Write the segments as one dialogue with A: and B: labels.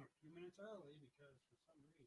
A: on a few minutes early because for some reason.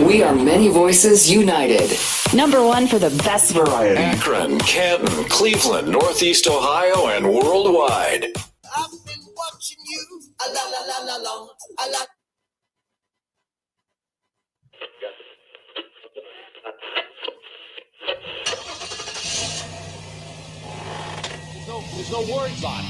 B: We are many voices united.
C: Number one for the best variety.
D: Akron, Canton, Cleveland, Northeast Ohio, and worldwide.
E: I've been watching you. A la la la la long. A la.
F: There's no words on it.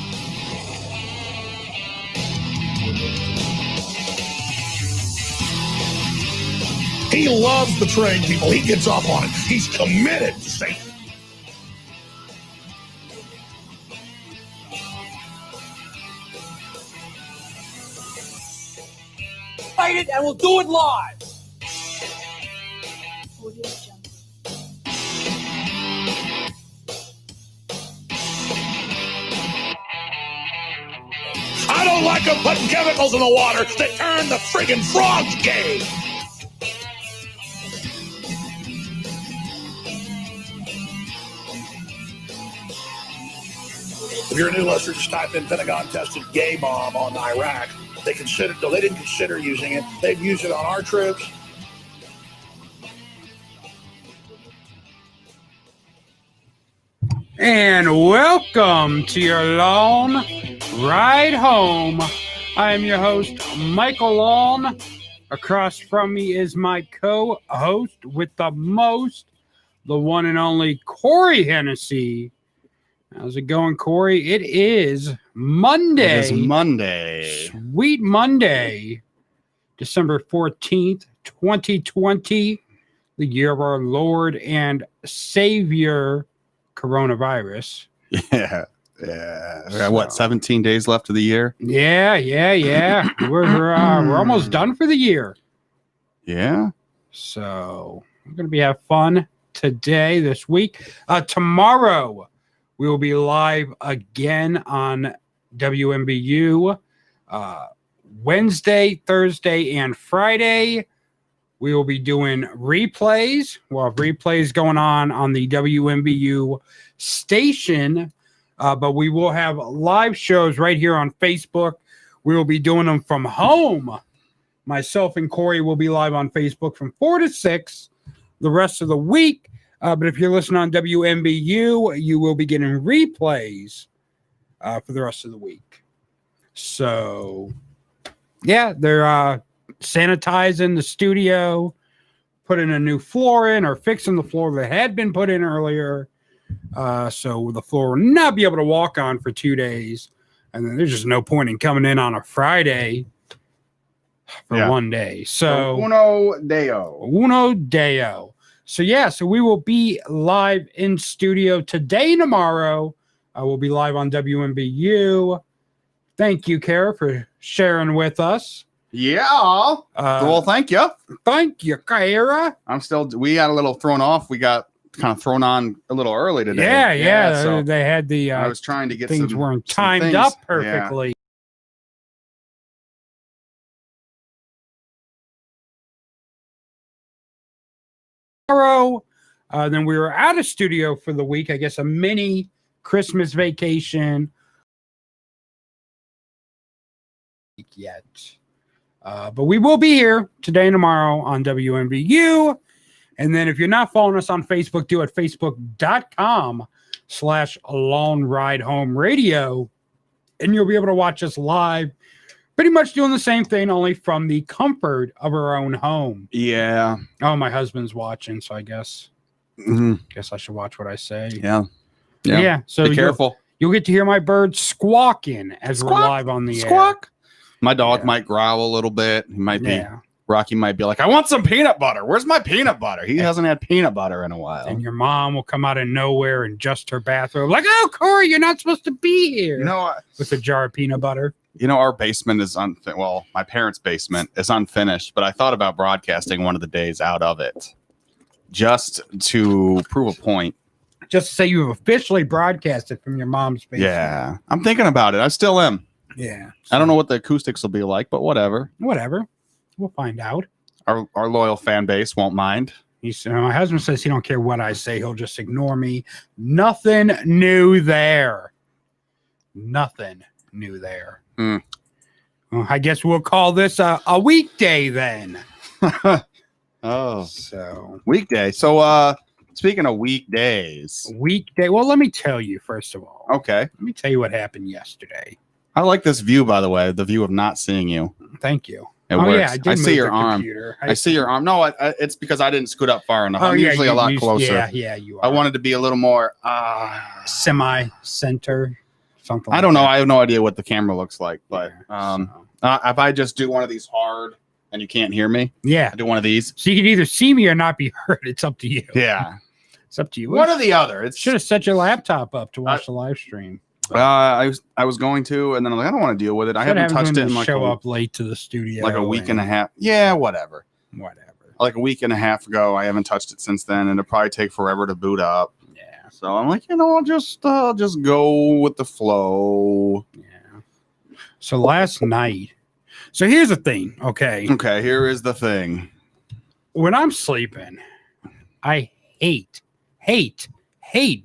G: He loves betraying people. He gets off on it. He's committed to Satan.
F: Fight it and we'll do it live.
G: I don't like them putting chemicals in the water that turn the friggin' frogs gay. If you're a new listener, just type in Pentagon tested gay bomb on Iraq. They didn't consider using it. They've used it on our troops.
A: And welcome to your long ride home. I am your host, Michael Long. Across from me is my co-host with the most, the one and only Corey Hennessy. How's it going, Corey? It is Monday.
H: It is Monday.
A: Sweet Monday, December 14th, 2020, the year of our Lord and Savior, coronavirus.
H: Yeah. We got, what, 17 days left of the year?
A: Yeah. We're almost done for the year.
H: Yeah.
A: So we're going to have fun today, this week. Tomorrow, we will be live again on WMBU. Wednesday, Thursday, and Friday, we will be doing replays. We'll have replays going on the WMBU station, but we will have live shows right here on Facebook. We will be doing them from home. Myself and Corey will be live on Facebook from 4 to 6 the rest of the week. But if you're listening on WMBU, you will be getting replays for the rest of the week. So, yeah, they're sanitizing the studio, putting a new floor in, or fixing the floor that had been put in earlier. So the floor will not be able to walk on for 2 days. And then there's just no point in coming in on a Friday for 1 day. So
H: Uno Deo.
A: So, so we will be live in studio today and tomorrow. We'll be live on WMBU. Thank you, Kara, for sharing with us.
H: Yeah. Well, thank you.
A: Thank you, Kara.
H: We got a little thrown off. We got kind of thrown on a little early today.
A: Yeah.
H: So
A: they had the
H: I was trying to get
A: things weren't timed up perfectly. Tomorrow, then we were out of studio for the week. I guess a mini Christmas vacation. Yet, but we will be here today and tomorrow on WMBU. And then if you're not following us on Facebook, do it facebook.com/Long Ride Home Radio, and you'll be able to watch us live. Pretty much doing the same thing, only from the comfort of our own home.
H: Yeah.
A: Oh, my husband's watching, so I guess I should watch what I say.
H: Yeah.
A: So
H: be careful.
A: You'll get to hear my birds squawking as we're live on the
H: air. My dog
A: Yeah.
H: might growl a little bit. He might be.
A: Yeah.
H: Rocky might be like, I want some peanut butter. Where's my peanut butter? He hasn't had peanut butter in a while.
A: And your mom will come out of nowhere and adjust her bathrobe like, oh, Corey, you're not supposed to be here. With a jar of peanut butter.
H: Our basement is my parents' basement is unfinished, but I thought about broadcasting one of the days out of it just to prove a point.
A: Just to say you have officially broadcasted from your mom's basement.
H: Yeah. I'm thinking about it. I still am.
A: Yeah.
H: I don't know what the acoustics will be like, but whatever.
A: Whatever. We'll find out.
H: Our loyal fan base won't mind.
A: My husband says he don't care what I say. He'll just ignore me. Nothing new there. Nothing new there.
H: Mm.
A: Well, I guess we'll call this a weekday then.
H: Oh.
A: So
H: Weekday. So speaking of weekdays.
A: Weekday. Well, let me tell you, first of all.
H: Okay.
A: Let me tell you what happened yesterday.
H: I like this view, by the way, the view of not seeing you.
A: Thank you.
H: It works.
A: Yeah, I did
H: see
A: move
H: your
A: the
H: arm.
A: computer.
H: I see your arm. No, it's because I didn't scoot up far enough. I'm
A: yeah,
H: usually a lot closer.
A: Yeah, you are.
H: I wanted to be a little more
A: semi-center, something.
H: I don't know. I have no idea what the camera looks like, but
A: so.
H: if I just do one of these hard and you can't hear me,
A: yeah,
H: I do one of these.
A: So you can either see me or not be heard. It's up to you.
H: Yeah,
A: it's up to you.
H: One or the other. It
A: should have set your laptop up to watch the live stream.
H: I was going to, and then I'm like, I don't want to deal with it. I haven't touched it in like
A: show up late to the studio,
H: like a week and a half. Yeah, whatever. Like a week and a half ago, I haven't touched it since then, and it'll probably take forever to boot up.
A: Yeah.
H: So I'm like, I'll just go with the flow.
A: Yeah. So last night. So here's the thing. Okay.
H: Okay. Here is the thing.
A: When I'm sleeping, I hate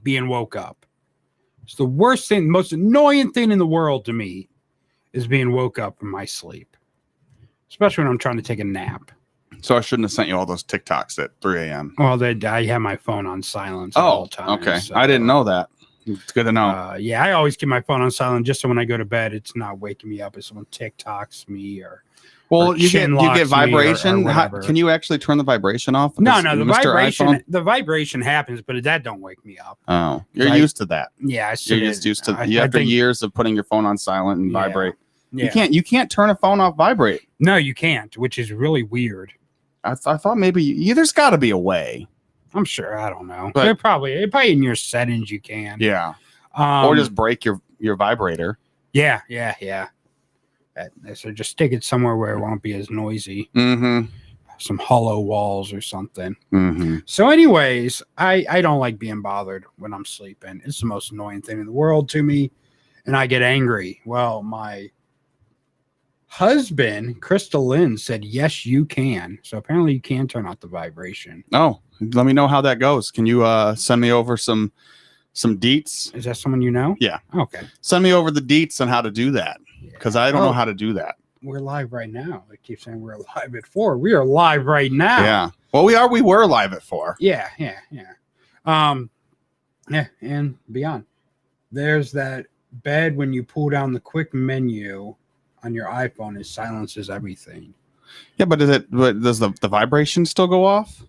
A: being woke up. It's the worst thing, the most annoying thing in the world to me is being woke up from my sleep, especially when I'm trying to take a nap.
H: So I shouldn't have sent you all those TikToks at 3 a.m.
A: Well, I have my phone on silence all the time.
H: Okay.
A: So,
H: I didn't know that. It's good to know.
A: Yeah, I always keep my phone on silent just so when I go to bed, it's not waking me up if someone TikToks me or.
H: Well, you get vibration.
A: Or
H: can you actually turn the vibration off?
A: No, the vibration happens, but that don't wake me up.
H: Oh, you're used to that.
A: Yeah,
H: you're just used to after years of putting your phone on silent and vibrate.
A: Yeah.
H: You can't turn a phone off vibrate.
A: No, you can't, which is really weird.
H: I thought maybe there's got to be a way.
A: I'm sure. I don't know.
H: But
A: probably in your settings you can.
H: Yeah. Or just break your vibrator.
A: Yeah. So just stick it somewhere where it won't be as noisy.
H: Mm-hmm.
A: Some hollow walls or something.
H: Mm-hmm.
A: So anyways, I don't like being bothered when I'm sleeping. It's the most annoying thing in the world to me. And I get angry. Well, my husband, Crystal Lynn, said, yes, you can. So apparently you can turn off the vibration.
H: Oh, let me know how that goes. Can you send me over some deets?
A: Is that someone you know?
H: Yeah.
A: Okay.
H: Send me over the deets on how to do that. Because I don't know how to do that.
A: We're live right now. I keep saying we're live at 4. We are live right now.
H: Yeah. Well, we were live at 4.
A: Yeah. And beyond. There's that bed when you pull down the quick menu on your iPhone, it silences everything.
H: Yeah, but does the vibration still go off?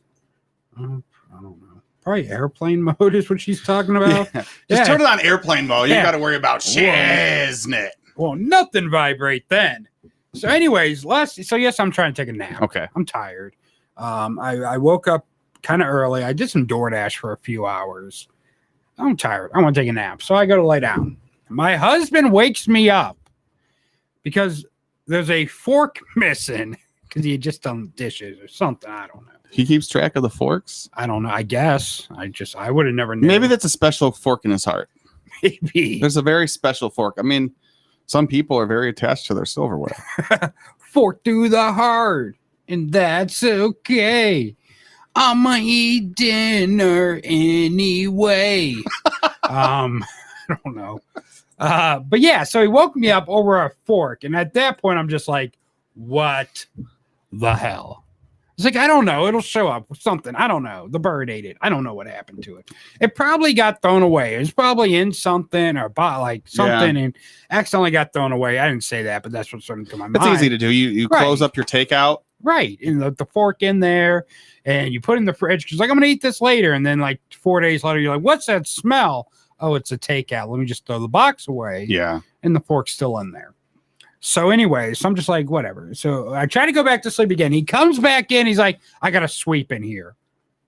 A: I don't know. Probably airplane mode is what she's talking about.
H: Yeah. Just turn it on airplane mode. You got to worry about shiznit.
A: Well, nothing vibrate then. So anyways, yes, I'm trying to take a nap.
H: Okay.
A: I'm tired. I woke up kind of early. I did some DoorDash for a few hours. I'm tired. I want to take a nap. So I go to lay down. My husband wakes me up because there's a fork missing because he had just done dishes or something. I don't know.
H: He keeps track of the forks?
A: I don't know. I guess. I would have never known.
H: Maybe that's a special fork in his heart.
A: Maybe.
H: There's a very special fork. I mean, some people are very attached to their silverware.
A: Fork through the heart, and that's okay. I'ma eat dinner anyway. I don't know. But yeah, so he woke me up over a fork, and at that point, I'm just like, what the hell? It's like, I don't know. It'll show up with something. I don't know. The bird ate it. I don't know what happened to it. It probably got thrown away. It was probably in something or something and accidentally got thrown away. I didn't say that, but that's what's starting to my mind.
H: It's easy to do. You close up your takeout.
A: Right. And the fork in there and you put it in the fridge because like, I'm going to eat this later. And then like 4 days later, you're like, what's that smell? Oh, it's a takeout. Let me just throw the box away.
H: Yeah.
A: And the fork's still in there. So anyway, so I'm just like, whatever. So I try to go back to sleep again. He comes back in. He's like, I got to sweep in here.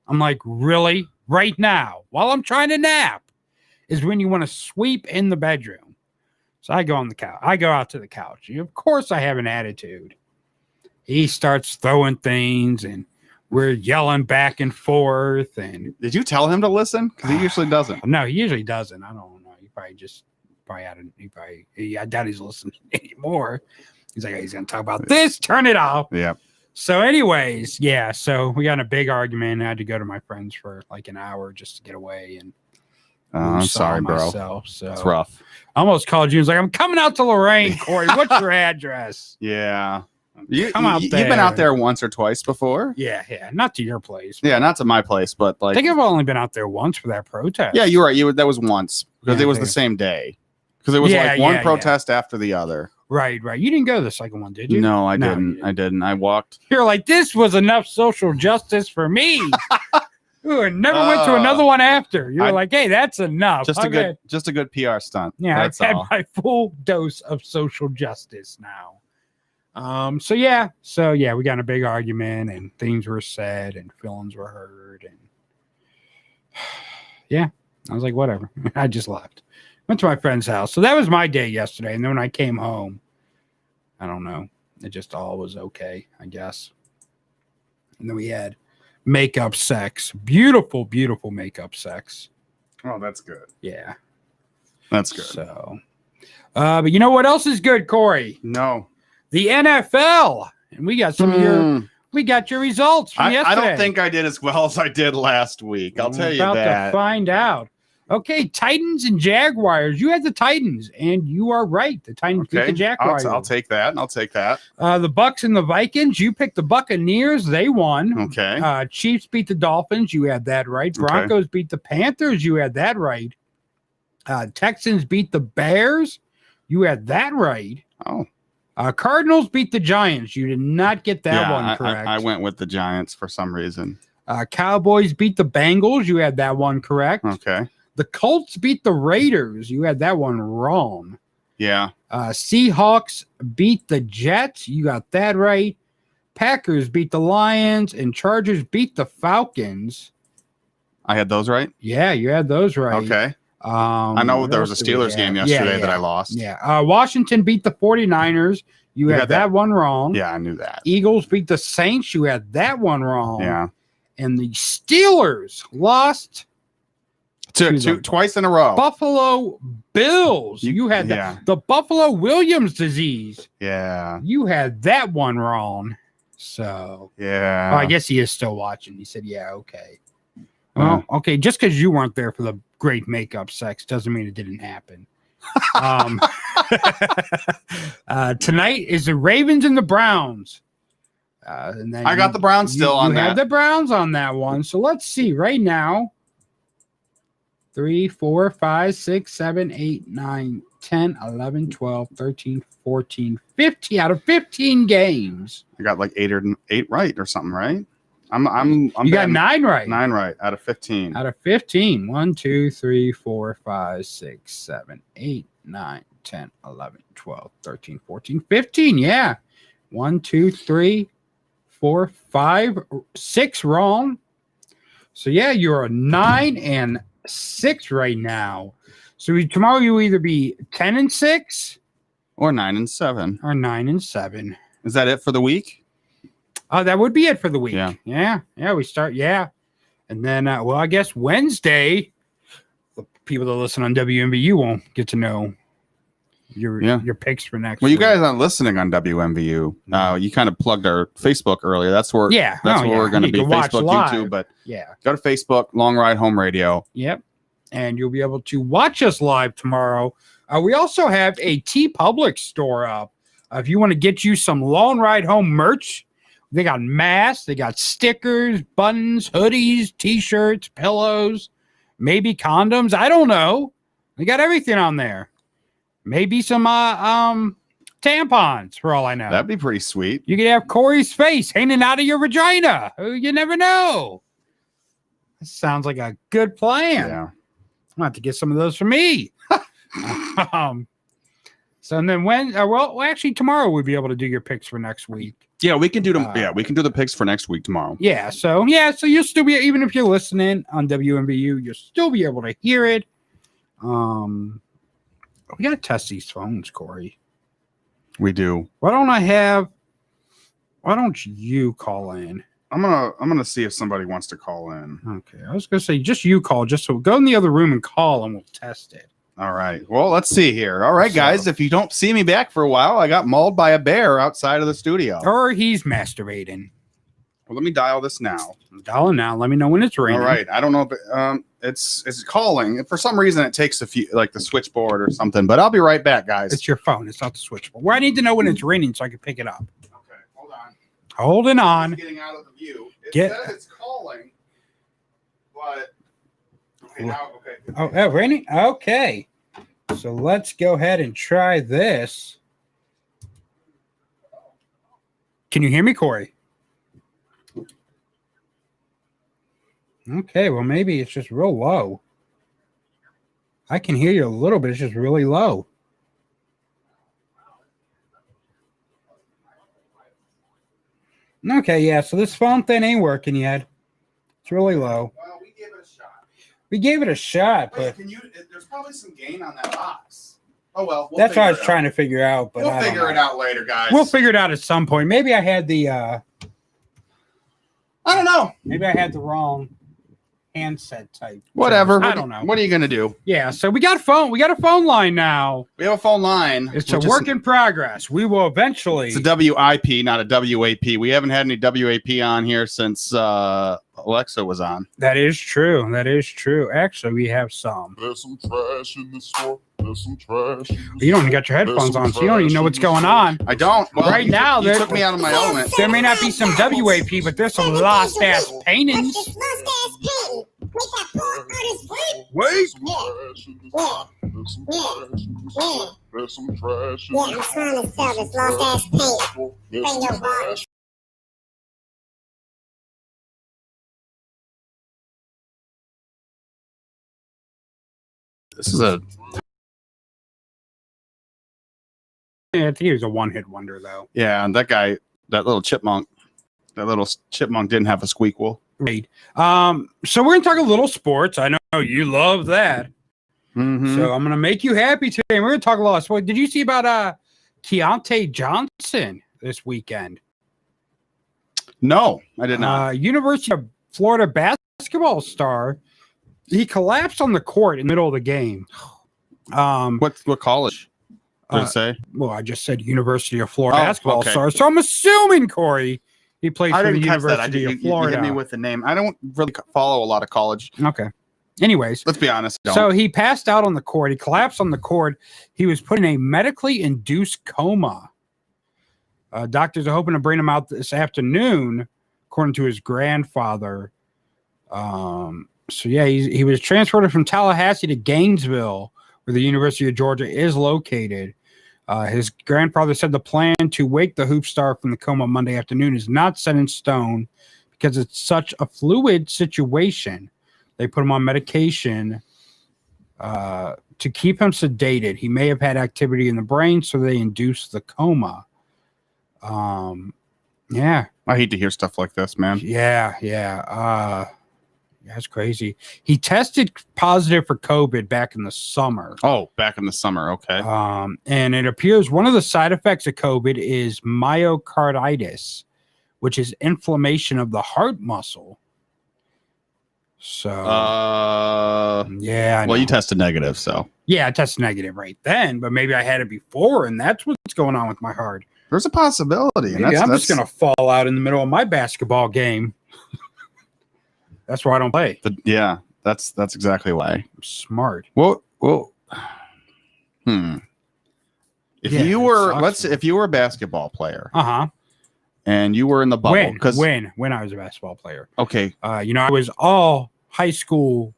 A: I'm like, really? Right now? While I'm trying to nap is when you want to sweep in the bedroom. So I go on the couch. I go out to the couch. Of course I have an attitude. He starts throwing things and we're yelling back and forth. And
H: Did you tell him to listen? Because he usually doesn't.
A: no, he usually doesn't. I don't know. I doubt he's listening anymore. He's like, he's going to talk about this. Turn it off.
H: Yeah.
A: So anyways, yeah. So we got in a big argument. I had to go to my friends for like an hour just to get away. And
H: I'm sorry, bro.
A: myself, so
H: It's rough.
A: I almost called you. He was like, I'm coming out to Lorraine, Corey. What's your address?
H: Yeah.
A: You've been
H: out there once or twice before?
A: Yeah. Not to your place.
H: Yeah, not to my place, but
A: I
H: like.
A: think I've only been out there once for that protest.
H: Yeah, you're right. That was once because
A: Yeah,
H: it was the same day. Because it was like one protest after the other.
A: Right. You didn't go to the second one, did you?
H: No, I
A: No,
H: didn't.
A: you didn't.
H: I didn't. I walked.
A: You're like, this was enough social justice for me. Ooh, I never went to another one after. You're like, hey, that's enough.
H: Just a good PR stunt.
A: Yeah,
H: that's
A: I've had
H: all.
A: my full dose of social justice now. So yeah, we got in a big argument and things were said and feelings were hurt and yeah, I was like, whatever. I just left. Went to my friend's house. So that was my day yesterday. And then when I came home, I don't know. It just all was okay, I guess. And then we had makeup sex. Beautiful, beautiful makeup sex.
H: Oh, that's good.
A: Yeah.
H: That's good.
A: So, but you know what else is good, Corey?
H: No.
A: The NFL. And we got your results from yesterday.
H: I don't think I did as well as I did last week. I'll tell you
A: about
H: that.
A: to find out. Okay, Titans and Jaguars. You had the Titans, and you are right. The Titans beat the Jaguars.
H: I'll take that.
A: The Bucks and the Vikings. You picked the Buccaneers. They won.
H: Okay.
A: Chiefs beat the Dolphins. You had that right. Broncos beat the Panthers. You had that right. Texans beat the Bears. You had that right.
H: Oh.
A: Cardinals beat the Giants. You did not get that one correct.
H: I went with the Giants for some reason.
A: Cowboys beat the Bengals. You had that one correct.
H: Okay.
A: The Colts beat the Raiders. You had that one wrong.
H: Yeah.
A: Seahawks beat the Jets. You got that right. Packers beat the Lions. And Chargers beat the Falcons.
H: I had those right?
A: Yeah, you had those right.
H: Okay. I know there was a Steelers game yesterday that I lost.
A: Yeah. Washington beat the 49ers. You had that one wrong.
H: Yeah, I knew that.
A: Eagles beat the Saints. You had that one wrong.
H: Yeah.
A: And the Steelers lost
H: twice in a row.
A: Buffalo Bills. You had the Buffalo Williams disease.
H: Yeah.
A: You had that one wrong. So
H: yeah.
A: I guess he is still watching. He said, yeah, okay. Well, okay, just because you weren't there for the great makeup sex doesn't mean it didn't happen. Tonight is the Ravens and the Browns. And then
H: I got the Browns still on that.
A: You had the Browns on that one. So let's see right now. 3, 4, 5, 6, 7, 8, 9, 10, 11, 12, 13, 14, 15 out of 15 games.
H: I got like 8 right or something, right? I'm
A: you got 9 right.
H: 9 right out of 15.
A: Out of 15. 1, 2, 3, 4, 5, 6, 7, 8, 9, 10, 11, 12, 13, 14, 15. Yeah. 1, 2, 3, 4, 5, 6 wrong. So yeah, you're a 9 and 6 right now. So tomorrow you'll either be 10 and 6
H: or 9 and 7
A: or 9 and 7.
H: Is that it for the week?
A: That would be it for the week.
H: Yeah.
A: We start. Yeah. And then, I guess Wednesday, the people that listen on WMBU won't get to know your picks for next week.
H: You guys aren't listening on WMBU. You kind of plugged our Facebook earlier. That's where we're going to be. Facebook, YouTube, but go to Facebook, Long Ride Home Radio.
A: Yep. And you'll be able to watch us live tomorrow. We also have a TeePublic store up. If you want to get you some Long Ride Home merch, they got masks, they got stickers, buttons, hoodies, T-shirts, pillows, maybe condoms. I don't know. They got everything on there. Maybe some tampons, for all I know.
H: That'd be pretty sweet.
A: You could have Corey's face hanging out of your vagina. You never know. This sounds like a good plan.
H: Yeah.
A: I'm going to have to get some of those for me. So and then when well actually tomorrow we'll be able to do your picks for next week.
H: Yeah, we can do them. Yeah, we can do the picks for next week tomorrow.
A: So you'll still be, even if you're listening on WMBU, you'll still be able to hear it. We gotta test these phones, Corey.
H: We do.
A: Why don't you call in?
H: I'm gonna see if somebody wants to call in.
A: Okay, I was gonna say just you call, just so go in the other room and call, and we'll test it.
H: All right. Well, let's see here. All right, guys. If you don't see me back for a while, I got mauled by a bear outside of the studio.
A: Or he's masturbating.
H: Well, let me dial this now.
A: Dial it now. Let me know when it's ringing.
H: All right. I don't know if it's calling. For some reason, it takes a few, like the switchboard or something. But I'll be right back, guys.
A: It's your phone. It's not the switchboard. Well, I need to know when it's ringing so I can pick it up.
H: Okay. Hold on.
A: Holding on.
H: It's getting out of the view. It says it's calling, but okay. Now, okay.
A: Oh, ringing. Okay. So let's go ahead and try this. Can you hear me, Corey? Okay, well, maybe it's just real low. I can hear you a little bit. It's just really low. Okay, yeah, so this phone thing ain't working yet. It's really low.
H: Well, we gave it a shot.
A: We gave it a shot, but
H: Can you? There's probably some gain on that box. Oh well.
A: that's what I was trying to figure out. But
H: We'll figure it out later, guys.
A: We'll figure it out at some point. Maybe I had the
H: I don't know.
A: maybe I had the wrong handset type.
H: Whatever.
A: I don't know.
H: What are you gonna do?
A: Yeah, so we got a phone line now.
H: We have a phone line.
A: It's a work in progress. We will eventually.
H: It's a WIP, not a WAP. We haven't had any WAP on here since Alexa was on.
A: That is true. That is true. Actually, we have some.
I: There's some trash in the store. There's some trash.
A: You don't even got your headphones on, so you don't even know what's going on.
H: I don't. Well,
A: Right now,
H: you
A: there-
H: took me out of my element.
A: There may not be some WAP, but there's some lost ass paintings.
E: It's lost ass painting. Make that poor artist wait.
H: Wait.
I: There's some trash in
E: Yeah, I'm trying to sell this lost ass paint. Bring your bar.
H: This is a.
A: Yeah, I think he was a one-hit wonder, though.
H: Yeah, and that guy, that little chipmunk didn't have a squeakquel.
A: Right. So we're gonna talk a little sports. I know you love that.
H: Mm-hmm.
A: So I'm gonna make you happy today. We're gonna talk a lot of sports. Did you see about Keontae Johnson this weekend?
H: No, I did not.
A: University of Florida basketball star. He collapsed on the court in the middle of the game.
H: What college did it say?
A: Well, I just said University of Florida
H: Oh,
A: basketball
H: okay.
A: star. So I'm assuming, Corey, he played
H: I
A: for the
H: didn't catch that.
A: University
H: You
A: of Florida.
H: hit me with the name. I don't really follow a lot of college.
A: Okay. Anyways,
H: Let's be honest. Don't.
A: so he passed out on the court. He collapsed on the court. He was put in a medically induced coma. Doctors are hoping to bring him out this afternoon, according to his grandfather. So yeah, he was transported from Tallahassee to Gainesville, where the University of Georgia is located. His grandfather said the plan to wake the hoop star from the coma Monday afternoon is not set in stone because it's such a fluid situation. They put him on medication to keep him sedated. He may have had activity in the brain, so they induced the coma. Yeah.
H: I hate to hear stuff like this, man.
A: Yeah. That's crazy. He tested positive for COVID back in the summer.
H: Oh, back in the summer. Okay.
A: And it appears one of the side effects of COVID is myocarditis, which is inflammation of the heart muscle. So, yeah. I
H: Well,
A: know.
H: you tested negative, so
A: Yeah, I tested negative right then, but maybe I had it before, and that's what's going on with my heart.
H: there's a possibility.
A: Maybe I'm just going to fall out in the middle of my basketball game. That's why I don't play.
H: Yeah, that's exactly why.
A: I'm smart.
H: Well. If
A: Yeah,
H: you
A: it
H: were,
A: sucks,
H: if you were a basketball player
A: Uh-huh.
H: and you were in the bubble, because
A: When I was a basketball player.
H: okay,
A: I was all high school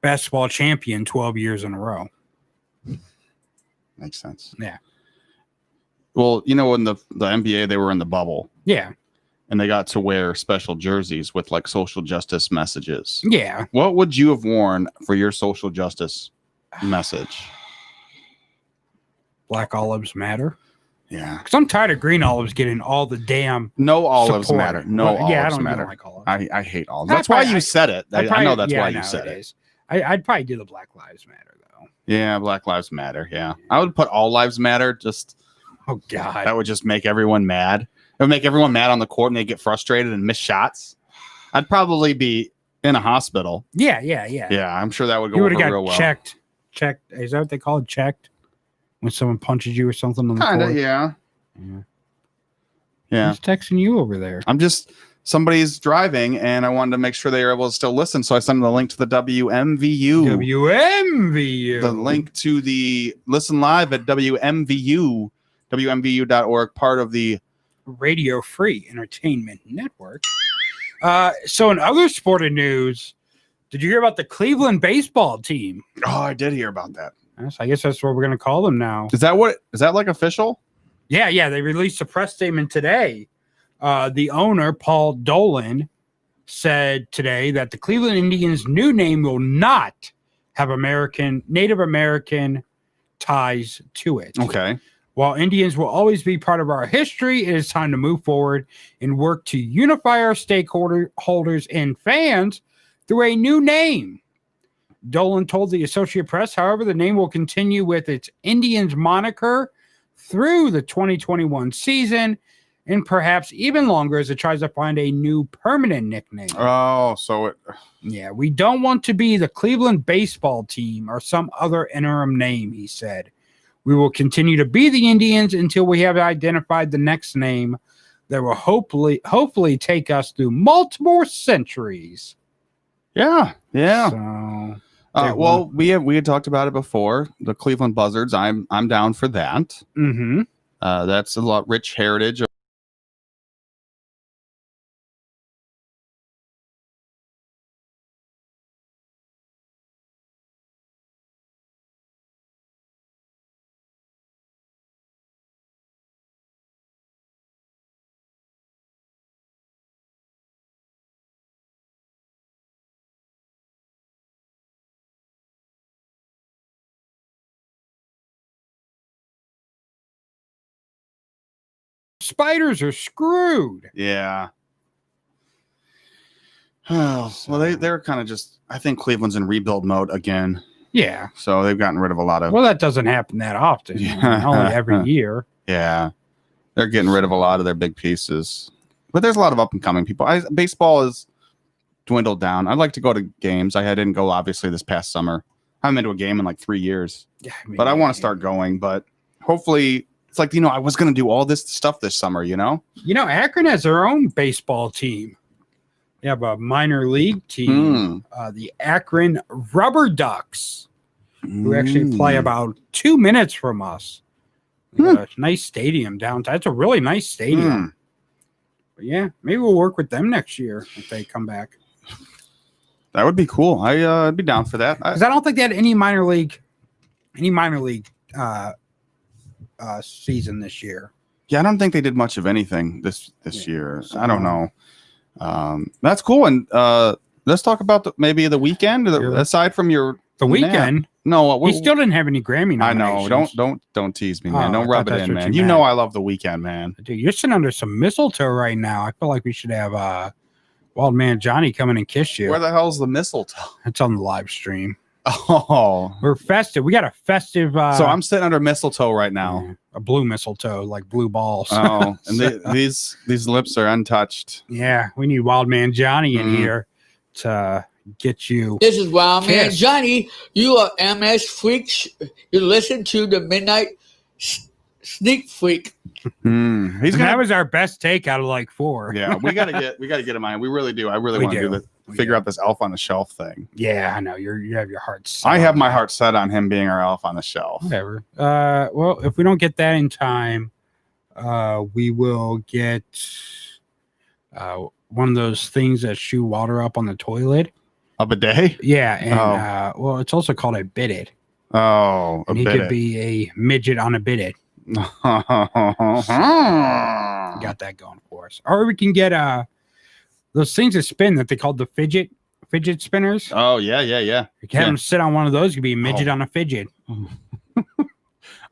A: basketball champion 12 years in a row.
H: makes sense.
A: Yeah.
H: Well, in the NBA, they were in the bubble
A: Yeah.
H: and they got to wear special jerseys with like social justice messages.
A: Yeah.
H: What would you have worn for your social justice message?
A: Black olives matter.
H: Yeah.
A: Because I'm tired of green olives getting all the damn.
H: No olives
A: support.
H: matter. No
A: Well,
H: olives
A: yeah, I don't
H: matter.
A: Like olives.
H: I hate olives.
A: I
H: That's why
A: probably-
H: you said it. I know that's why
A: I
H: you
A: know
H: said it.
A: is. I'd probably do the Black Lives Matter though.
H: Yeah, Black Lives Matter. Yeah. I would put all lives matter. Just
A: Oh God.
H: that would just make everyone mad. It would make everyone mad on the court and they get frustrated and miss shots. I'd probably be in a hospital.
A: Yeah.
H: Yeah, I'm sure that would
A: You
H: go
A: would
H: over
A: have
H: real
A: got
H: well.
A: checked. Is that what they call it? Checked? When someone punches you or something on the
H: Kinda,
A: court?
H: yeah. Yeah.
A: Who's texting you over there?
H: I'm just somebody's driving and I wanted to make sure they were able to still listen. So I sent them the link to the WMVU.
A: WMVU.
H: The link to the listen live at WMVU, WMVU.org, part of the
A: Radio Free Entertainment Network. So in other sporting news, did you hear about the Cleveland baseball team?
H: Oh, I did hear about that.
A: Yes, I guess that's what we're going to call them now.
H: Is that like official?
A: Yeah. They released a press statement today. The owner, Paul Dolan, said today that the Cleveland Indians' new name will not have Native American ties to it.
H: Okay.
A: While Indians will always be part of our history, it is time to move forward and work to unify our stakeholders and fans through a new name. Dolan told the Associated Press, however, the name will continue with its Indians moniker through the 2021 season and perhaps even longer as it tries to find a new permanent nickname.
H: Oh, so
A: Yeah, we don't want to be the Cleveland baseball team or some other interim name, he said. We will continue to be the Indians until we have identified the next name that will hopefully take us through multiple centuries.
H: yeah.
A: So,
H: Well, we had talked about it before. The Cleveland Buzzards. I'm down for that.
A: mm-hmm.
H: That's a lot rich heritage.
A: Spiders are screwed.
H: Yeah. Oh, well, they're kind of just. I think Cleveland's in rebuild mode again.
A: Yeah.
H: So they've gotten rid of a lot of.
A: Well, that doesn't happen that often.
H: Yeah.
A: Only every year.
H: Yeah, they're getting rid of a lot of their big pieces, but there's a lot of up and coming people. Baseball is dwindled down. I'd like to go to games. I didn't go obviously this past summer. I haven't been to a game in like 3 years,
A: Yeah,
H: but I want to start going. But hopefully, it's like I was going to do all this stuff this summer.
A: Akron has their own baseball team. They have a minor league team, the Akron Rubber Ducks, who actually play about 2 minutes from us. They got a nice stadium downtown. It's a really nice stadium. But yeah, maybe we'll work with them next year if they come back.
H: That would be cool. I'd be down for that.
A: Because I don't think they had any minor league season this year.
H: Yeah, I don't think they did much of anything this year. I don't know. That's cool. And let's talk about maybe the weekend. Aside from
A: The weekend.
H: No,
A: He still didn't have any Grammy
H: I
A: nominations.
H: know. Don't tease me, man.
A: Oh,
H: Don't
A: I
H: rub
A: thought
H: it
A: that's
H: in,
A: what
H: man.
A: you
H: You know
A: meant.
H: I love the weekend, man.
A: Dude, you're sitting under some mistletoe right now. I feel like we should have Wild Man Johnny come in and kiss you.
H: Where the hell's the mistletoe?
A: It's on the live stream.
H: Oh,
A: We're festive. We got a festive.
H: so I'm sitting under mistletoe right now.
A: A blue mistletoe, like blue balls.
H: Oh, and these lips are untouched.
A: Yeah, we need Wild Man Johnny in here to get you.
J: This is Wild Man
A: Kiss.
J: Johnny. You are MS Freaks. You listen to the Midnight Sneak Freak.
H: He's
A: And
H: gonna.
A: that was our best take out of like 4.
H: Yeah, we gotta get him on. We really do. I really
A: We
H: want to do
A: do.
H: this. Figure out this elf on the shelf thing.
A: Yeah, I know. You have your heart set.
H: I have
A: on
H: my
A: that.
H: heart set on him being our elf on the shelf.
A: Whatever. Well, if we don't get that in time, we will get one of those things that shoot water up on the toilet.
H: A bidet?
A: Yeah, and well, it's also called a bidet.
H: Oh, a
A: And he
H: bidet.
A: could be a midget on a bidet.
H: Got
A: Got that going for us. Or we can get those things that spin that they call the fidget spinners.
H: Oh, yeah.
A: You can have them sit on one of those. You could be a midget
H: Oh.
A: on a fidget.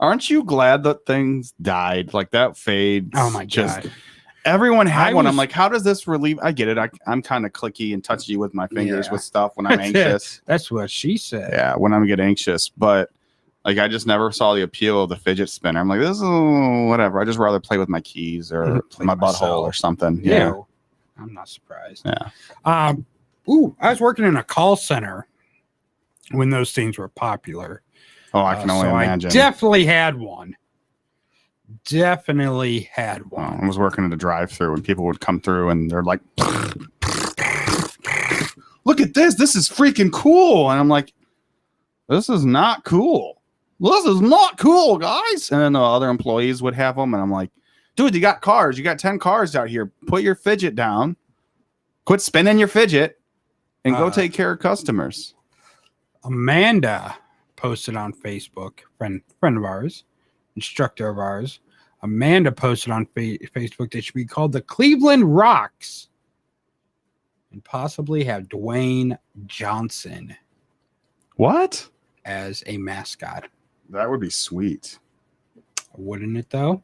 H: Aren't you glad that things died? Like that fade.
A: Oh my God.
H: Everyone had one.
A: was-
H: I'm like, how does this relieve? I get it. I'm kind of clicky and touchy with my fingers
A: Yeah.
H: with stuff when I'm anxious.
A: That's what she said.
H: Yeah, when I'm getting anxious. But like, I just never saw the appeal of the fidget spinner. I'm like, this is whatever. I just rather play with my keys or
A: Play
H: my
A: myself.
H: butthole or something.
A: Yeah.
H: Yeah.
A: I'm not surprised.
H: Yeah.
A: I was working in a call center when those things were popular.
H: Oh, I can only
A: so
H: imagine.
A: I definitely had one. Definitely had one.
H: I was working at a drive-through and people would come through and they're like, look at this. This is freaking cool. And I'm like, this is not cool. This is not cool, guys. And then the other employees would have them. And I'm like, dude, you got cars. You got 10 cars out here. Put your fidget down. Quit spinning your fidget and go take care of customers.
A: Amanda posted on Facebook, friend of ours, instructor of ours. Amanda posted on Facebook that should be called the Cleveland Rocks and possibly have Dwayne Johnson
H: What?
A: as a mascot.
H: That would be sweet.
A: Wouldn't it, though?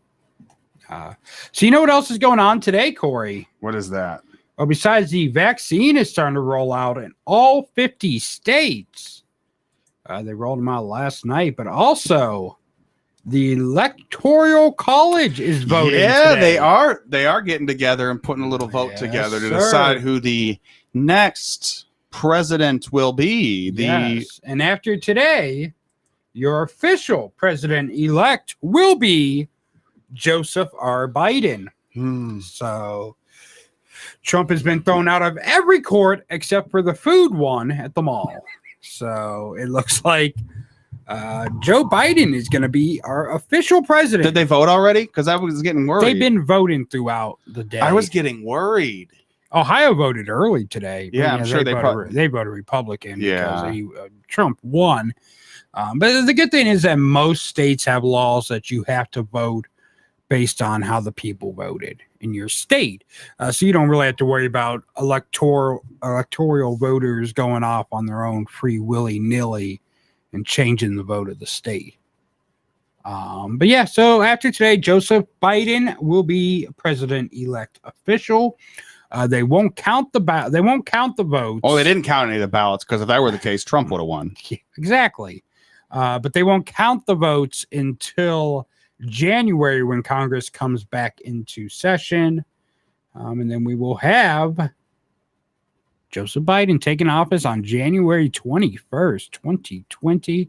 A: So you know what else is going on today, Corey?
H: What is that?
A: Well, besides the vaccine is starting to roll out in all 50 states. They rolled them out last night, but also the Electoral College is voting.
H: Yeah,
A: today.
H: they are getting together and putting a little vote
A: Yes,
H: together to
A: sir.
H: decide who the next president will be.
A: Yes. And after today, your official president-elect will be Joseph R. Biden. So Trump has been thrown out of every court except for the food one at the mall. So it looks like Joe Biden is going to be our official president.
H: Did they vote already? Because I was getting worried.
A: They've been voting throughout the day.
H: I was getting worried.
A: Ohio voted early today.
H: Yeah, I'm sure
A: they voted Republican
H: Yeah.
A: because Trump won. But the good thing is that most states have laws that you have to vote based on how the people voted in your state. So you don't really have to worry about electoral voters going off on their own free willy-nilly and changing the vote of the state. But yeah, so after today, Joseph Biden will be president-elect official. They won't count the They won't count the votes.
H: Oh, they didn't count any of the ballots because if that were the case, Trump would have won.
A: Exactly. But they won't count the votes until January when Congress comes back into session. And then we will have Joseph Biden taking office on January 21st, 2020.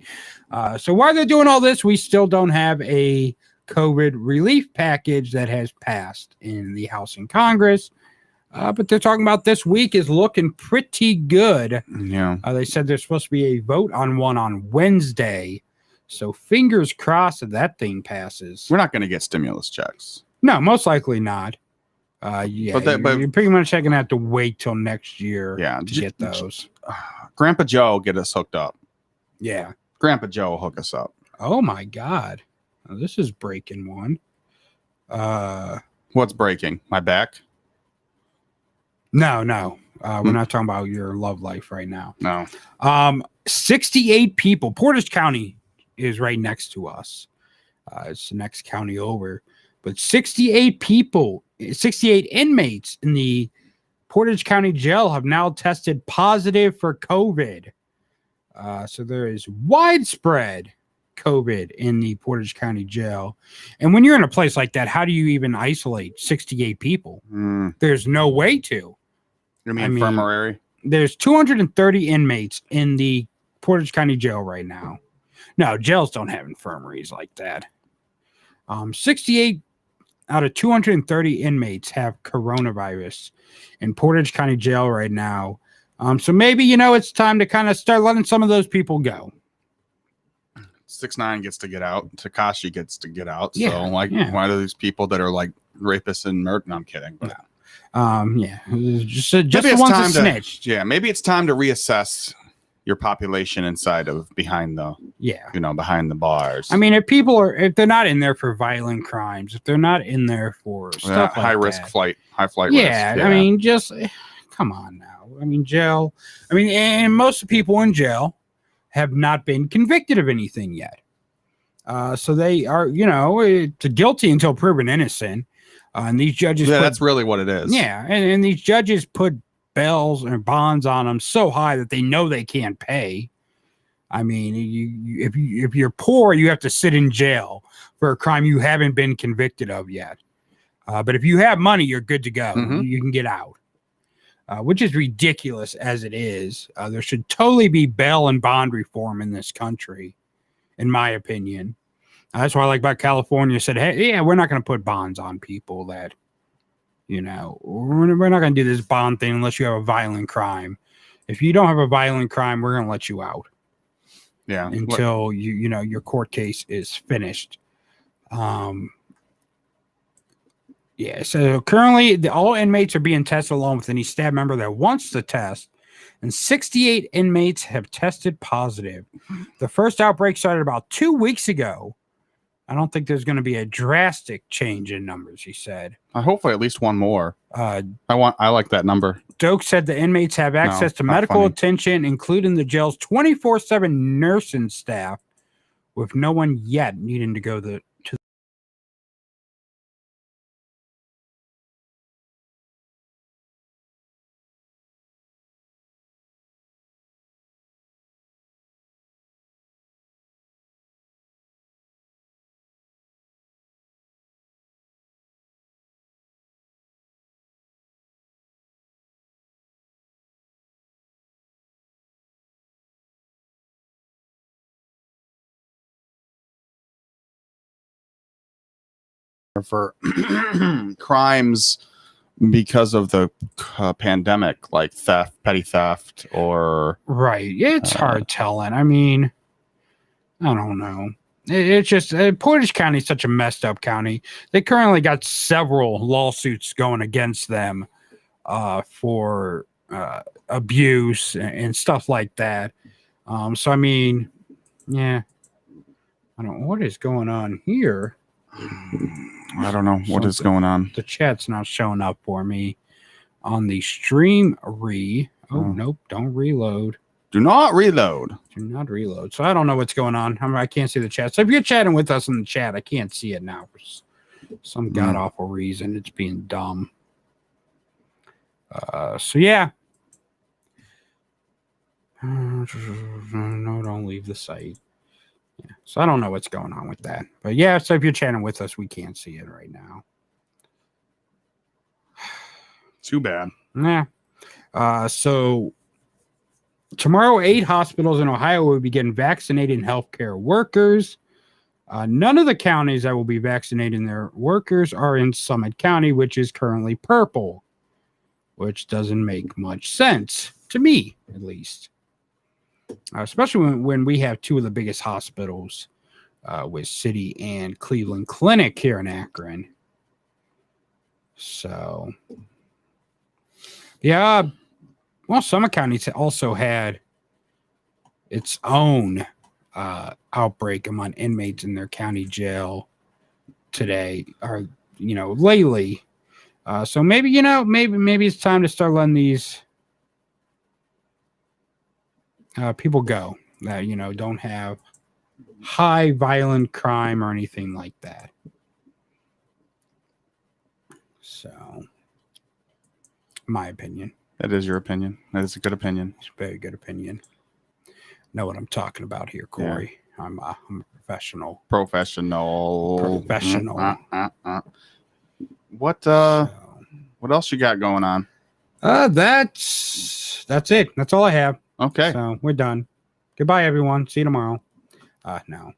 A: So while they're doing all this, we still don't have a COVID relief package that has passed in the House and Congress. But they're talking about this week is looking pretty good.
H: Yeah.
A: They said there's supposed to be a vote on one on Wednesday. So fingers crossed that thing passes.
H: We're not going to get stimulus checks.
A: No, most likely not. Yeah,
H: But
A: you're pretty much going to have to wait till next year
H: Yeah,
A: to get those.
H: Grandpa Joe will get us hooked up.
A: Yeah.
H: Grandpa Joe will hook us up.
A: Oh, my God. Now, this is breaking one.
H: What's breaking? My back?
A: No. We're not talking about your love life right now.
H: No.
A: 68 people. Portage County is right next to us. It's the next county over. But 68 people, 68 inmates in the Portage County Jail have now tested positive for COVID. So there is widespread COVID in the Portage County Jail. And when you're in a place like that, how do you even isolate 68 people? There's no way to.
H: You mean infirmary?
A: There's 230 inmates in the Portage County Jail right now. No, jails don't have infirmaries like that. 68 out of 230 inmates have coronavirus in Portage County Jail right now. So maybe, it's time to kind of start letting some of those people go.
H: 6ix9ine gets to get out. Tekashi gets to get out.
A: Yeah,
H: So, why do these people that are like rapists and murder? No, I'm kidding. But
A: Just the ones that snitched.
H: Maybe it's time to reassess your population inside of behind the bars.
A: I mean, if they're not in there for violent crimes, if they're not in there for stuff like
H: high risk flight, high flight risk.
A: Yeah, I mean, just come on now. I mean, jail. I mean, and most people in jail have not been convicted of anything yet. So they are, it's guilty until proven innocent. And these judges,
H: that's really what it is.
A: Yeah, and these judges put bails or bonds on them so high that they know they can't pay. I mean, if you're poor, you have to sit in jail for a crime you haven't been convicted of yet. But if you have money, you're good to go. You can get out, which is ridiculous as it is. There should totally be bail and bond reform in this country, in my opinion. That's what I like about California. Said, hey, yeah, we're not going to put bonds on people that, we're not going to do this bond thing unless you have a violent crime. If you don't have a violent crime, we're going to let you out.
H: Yeah.
A: Until your court case is finished. So currently all inmates are being tested along with any staff member that wants to test, and 68 inmates have tested positive. The first outbreak started about 2 weeks ago. I don't think there's going to be a drastic change in numbers, he said.
H: Hopefully at least one more. I like that number.
A: Doak said the inmates have access to medical attention, including the jail's 24/7 nursing staff, with no one yet needing to go to
H: for crimes because of the pandemic, like theft, petty theft, or
A: right. It's hard telling. I mean, I don't know. It's just Portage County is such a messed up county. They currently got several lawsuits going against them for abuse and stuff like that. So I mean, yeah, I don't know what is going on here.
H: I don't know what is going on.
A: The chat's not showing up for me on the stream nope, don't reload.
H: Do not reload.
A: Do not reload. So I don't know what's going on. I can't see the chat. So if you're chatting with us in the chat, I can't see it now for some god awful reason. It's being dumb. So yeah. No, don't leave the site. Yeah. So I don't know what's going on with that. But yeah, so if you're chatting with us, we can't see it right now.
H: Too bad.
A: Yeah. So tomorrow, 8 hospitals in Ohio will begin vaccinating healthcare workers. None of the counties that will be vaccinating their workers are in Summit County, which is currently purple, which doesn't make much sense to me, at least. Especially when we have 2 of the biggest hospitals with City and Cleveland Clinic here in Akron. So, yeah. Well, Summit County also had its own outbreak among inmates in their county jail today, or lately. So maybe maybe it's time to start letting these people go that don't have high violent crime or anything like that. So, my opinion.
H: That is your opinion. That is a good opinion.
A: It's a very good opinion. Know what I'm talking about here, Corey. Yeah. I'm a professional.
H: Professional. What else you got going on?
A: That's it. That's all I have.
H: Okay.
A: So we're done. Goodbye, everyone. See you tomorrow. No.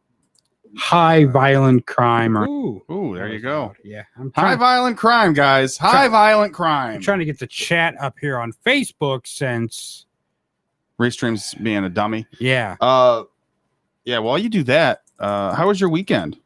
A: High violent crime.
H: Ooh, there you go.
A: Yeah.
H: High violent crime, guys. High violent crime.
A: I'm trying to get the chat up here on Facebook since
H: Restream's being a dummy.
A: Yeah.
H: Yeah, while you do that, how was your weekend?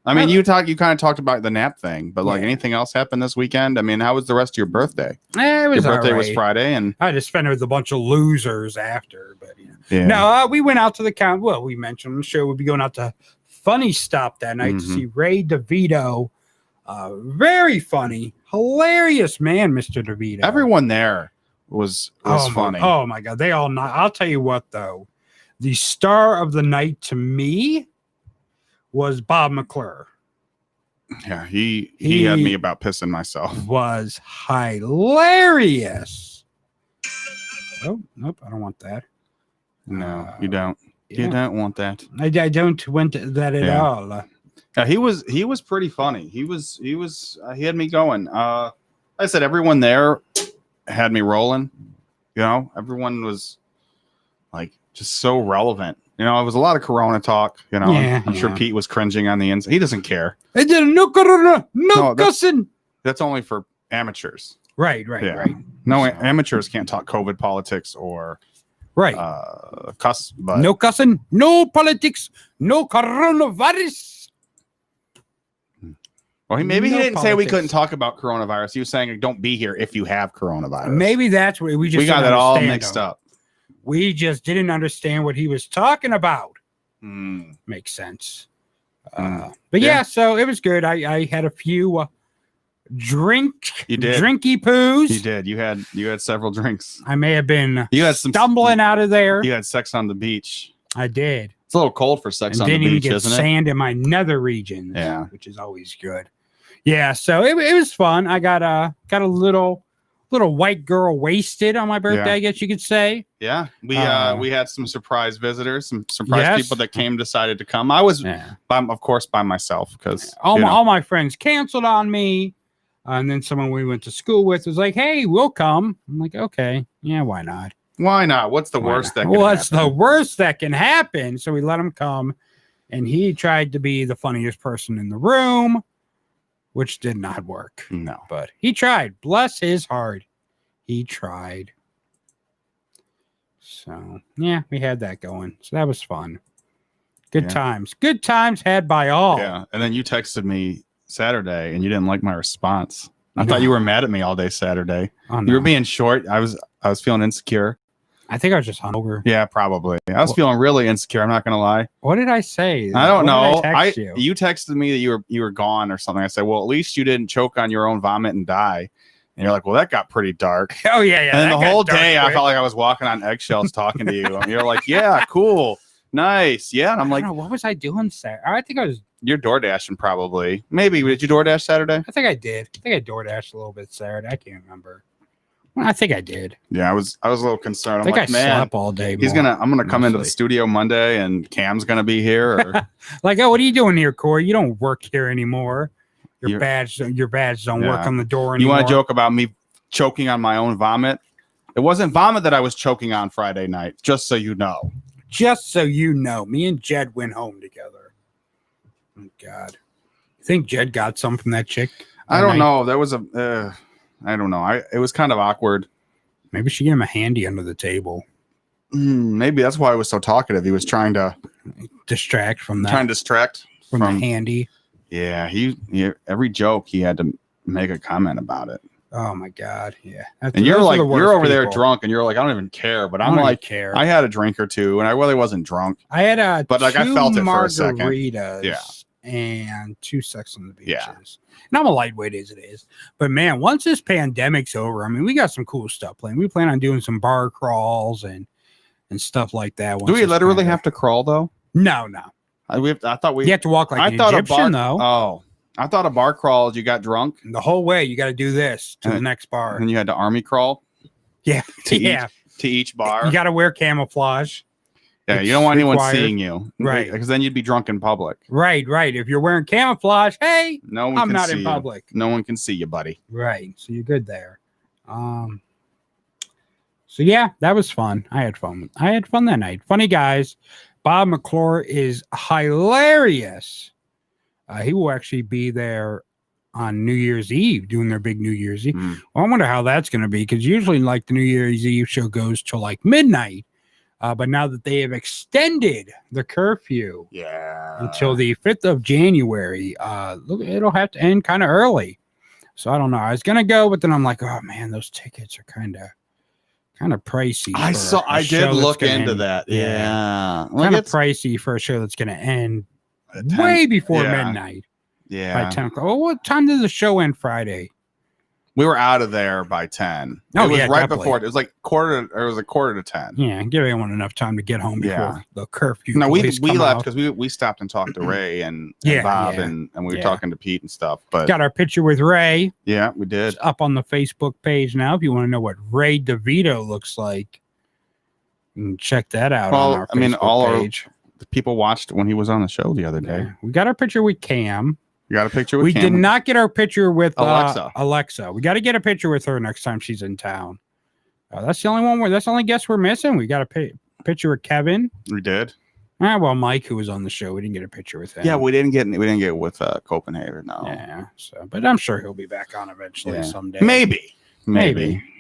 H: I mean, you kind of talked about the nap thing, but anything else happened this weekend? I mean, how was the rest of your birthday?
A: It was
H: your birthday was Friday, and
A: I just spent it with a bunch of losers after. But no, we went out to the count. Well, we mentioned on the show we'd be going out to Funny Stop that night to see Ray DeVito. Very funny, hilarious man, Mr. DeVito.
H: Everyone there was funny.
A: Oh my god, they all not. I'll tell you what though, the star of the night to me was Bob McClure.
H: Yeah, he had me about pissing myself.
A: Was hilarious. Oh, nope, I don't want that.
H: No, you don't. You don't want that.
A: I don't want that at all.
H: He was pretty funny. He had me going. I said everyone there had me rolling. You know, everyone was like just so relevant. You know, it was a lot of Corona talk. You know, I'm sure Pete was cringing on the inside. He doesn't care.
A: I did no Corona, no cussing.
H: That's only for amateurs.
A: Right.
H: No, amateurs can't talk COVID politics or cuss. But
A: no cussing, no politics, no coronavirus.
H: Well, maybe he didn't say we couldn't talk about coronavirus. He was saying don't be here if you have coronavirus.
A: Maybe that's what we
H: got it all mixed up.
A: We just didn't understand what he was talking about. Makes sense. But yeah, so it was good. I had a few drinky poos.
H: You did. You had several drinks.
A: I may have been
H: you had some
A: stumbling out of there.
H: You had sex on the beach.
A: I did.
H: It's a little cold for sex on the beach,
A: didn't even get
H: isn't it?
A: Sand in my nether regions, which is always good. Yeah, so it was fun. I got a little white girl wasted on my birthday, I guess you could say.
H: Yeah, we had some surprise visitors, some surprise people that decided to come. I was, of course, by myself because
A: all my friends canceled on me, and then someone we went to school with was like, "Hey, we'll come." I'm like, "Okay, yeah, why not?
H: Why not? What's the worst that can
A: What's
H: happen?
A: the worst that can happen?" So we let him come, and he tried to be the funniest person in the room, which did not work.
H: No,
A: but he tried. Bless his heart. He tried. So, yeah, we had that going. So that was fun. Good times. Good times had by all.
H: Yeah. And then you texted me Saturday and you didn't like my response. I thought you were mad at me all day Saturday.
A: Oh, no.
H: You were being short. I was feeling insecure.
A: I think I was just hungover.
H: Yeah, probably. I was feeling really insecure. I'm not going to lie.
A: What did I say?
H: I don't know.
A: You
H: texted me that you were gone or something. I said, well, at least you didn't choke on your own vomit and die. And you're like, well, that got pretty dark.
A: Oh, yeah.
H: And then the whole day, I felt like I was walking on eggshells talking to you. And you're like, yeah, cool. Nice. Yeah. And I'm like,
A: what was I doing Saturday? I think I was.
H: You're door dashing probably. Maybe. Did you door dash Saturday?
A: I think I did. I think I door dashed a little bit Saturday. I can't remember. Well, I think I did.
H: Yeah, I was a little concerned.
A: I think I slept all day.
H: I'm gonna come into the studio Monday and Cam's gonna be here. Or...
A: like, oh, what are you doing here, Corey? You don't work here anymore. Your badge don't work on the door anymore.
H: You want to joke about me choking on my own vomit? It wasn't vomit that I was choking on Friday night, just so you know.
A: Just so you know. Me and Jed went home together. Oh, God. You think Jed got some from that chick?
H: I don't know. There was I don't know. It was kind of awkward.
A: Maybe she gave him a handy under the table.
H: Maybe that's why I was so talkative. He was trying to
A: distract from that.
H: Trying to distract
A: from the handy.
H: Yeah, he every joke he had to make a comment about it.
A: Oh my God, yeah.
H: And you're like, you're over there drunk, and you're like, I don't even care. But I'm like,
A: care.
H: I had a drink or two, and I really wasn't drunk.
A: I had
H: but like I felt it for a second.
A: Margaritas,
H: yeah,
A: and 2 Sex on the Beaches.
H: Yeah.
A: And I'm a lightweight as it is, but man, once this pandemic's over, I mean, we got some cool stuff playing. We plan on doing some bar crawls and stuff like that.
H: Do we literally have to crawl though?
A: No.
H: I thought we.
A: You have to walk like an Egyptian, though.
H: Oh, I thought a bar crawl is you got drunk.
A: The whole way you got to do this to the next bar.
H: And you had to army crawl.
A: Yeah.
H: To each bar.
A: You got to wear camouflage.
H: Yeah, you don't want anyone seeing you.
A: Right.
H: Because then you'd be drunk in public.
A: Right. If you're wearing camouflage, hey, I'm not in public.
H: No one can see you, buddy.
A: Right. So you're good there. So yeah, that was fun. I had fun that night. Funny guys. Bob McClure is hilarious. He will actually be there on New Year's Eve, doing their big New Year's Eve. Well, I wonder how that's going to be, because usually like the New Year's Eve show goes till like midnight. But now that they have extended the curfew until the 5th of January, it'll have to end kind of early. So I don't know. I was going to go, but then I'm like, oh man, those tickets are kind of pricey.
H: I did look into that. Yeah.
A: Kind of pricey for a show that's going to end way before midnight.
H: Yeah.
A: By 10 o'clock. Well, what time does the show end Friday?
H: We were out of there by 10.
A: Oh,
H: it was
A: yeah,
H: right
A: definitely.
H: before. It was like a quarter to 10.
A: Yeah, give everyone enough time to get home before
H: Yeah.
A: the curfew.
H: No, we
A: police
H: left
A: come out.
H: because we stopped and talked to Ray and
A: Yeah,
H: Bob
A: yeah,
H: and we were
A: yeah.
H: talking to Pete and stuff. But
A: Got our picture with Ray.
H: yeah, we did.
A: It's up on the Facebook page now. If you want to know what Ray DeVito looks like, you can check that out on our Facebook page.
H: The people watched when he was on the show the other day.
A: Yeah. We got our picture with Cam.
H: You got a picture with
A: We
H: Cam?
A: did not get our picture with
H: Alexa.
A: Alexa. We got to get a picture with her next time she's in town. That's the only one. That's the only guest we're missing. We got a picture with Kevin.
H: We did.
A: Well, Mike, who was on the show, we didn't get a picture with him.
H: Yeah, we didn't get with Copenhagen. No.
A: Yeah. So, but I'm sure he'll be back on eventually someday.
H: Maybe.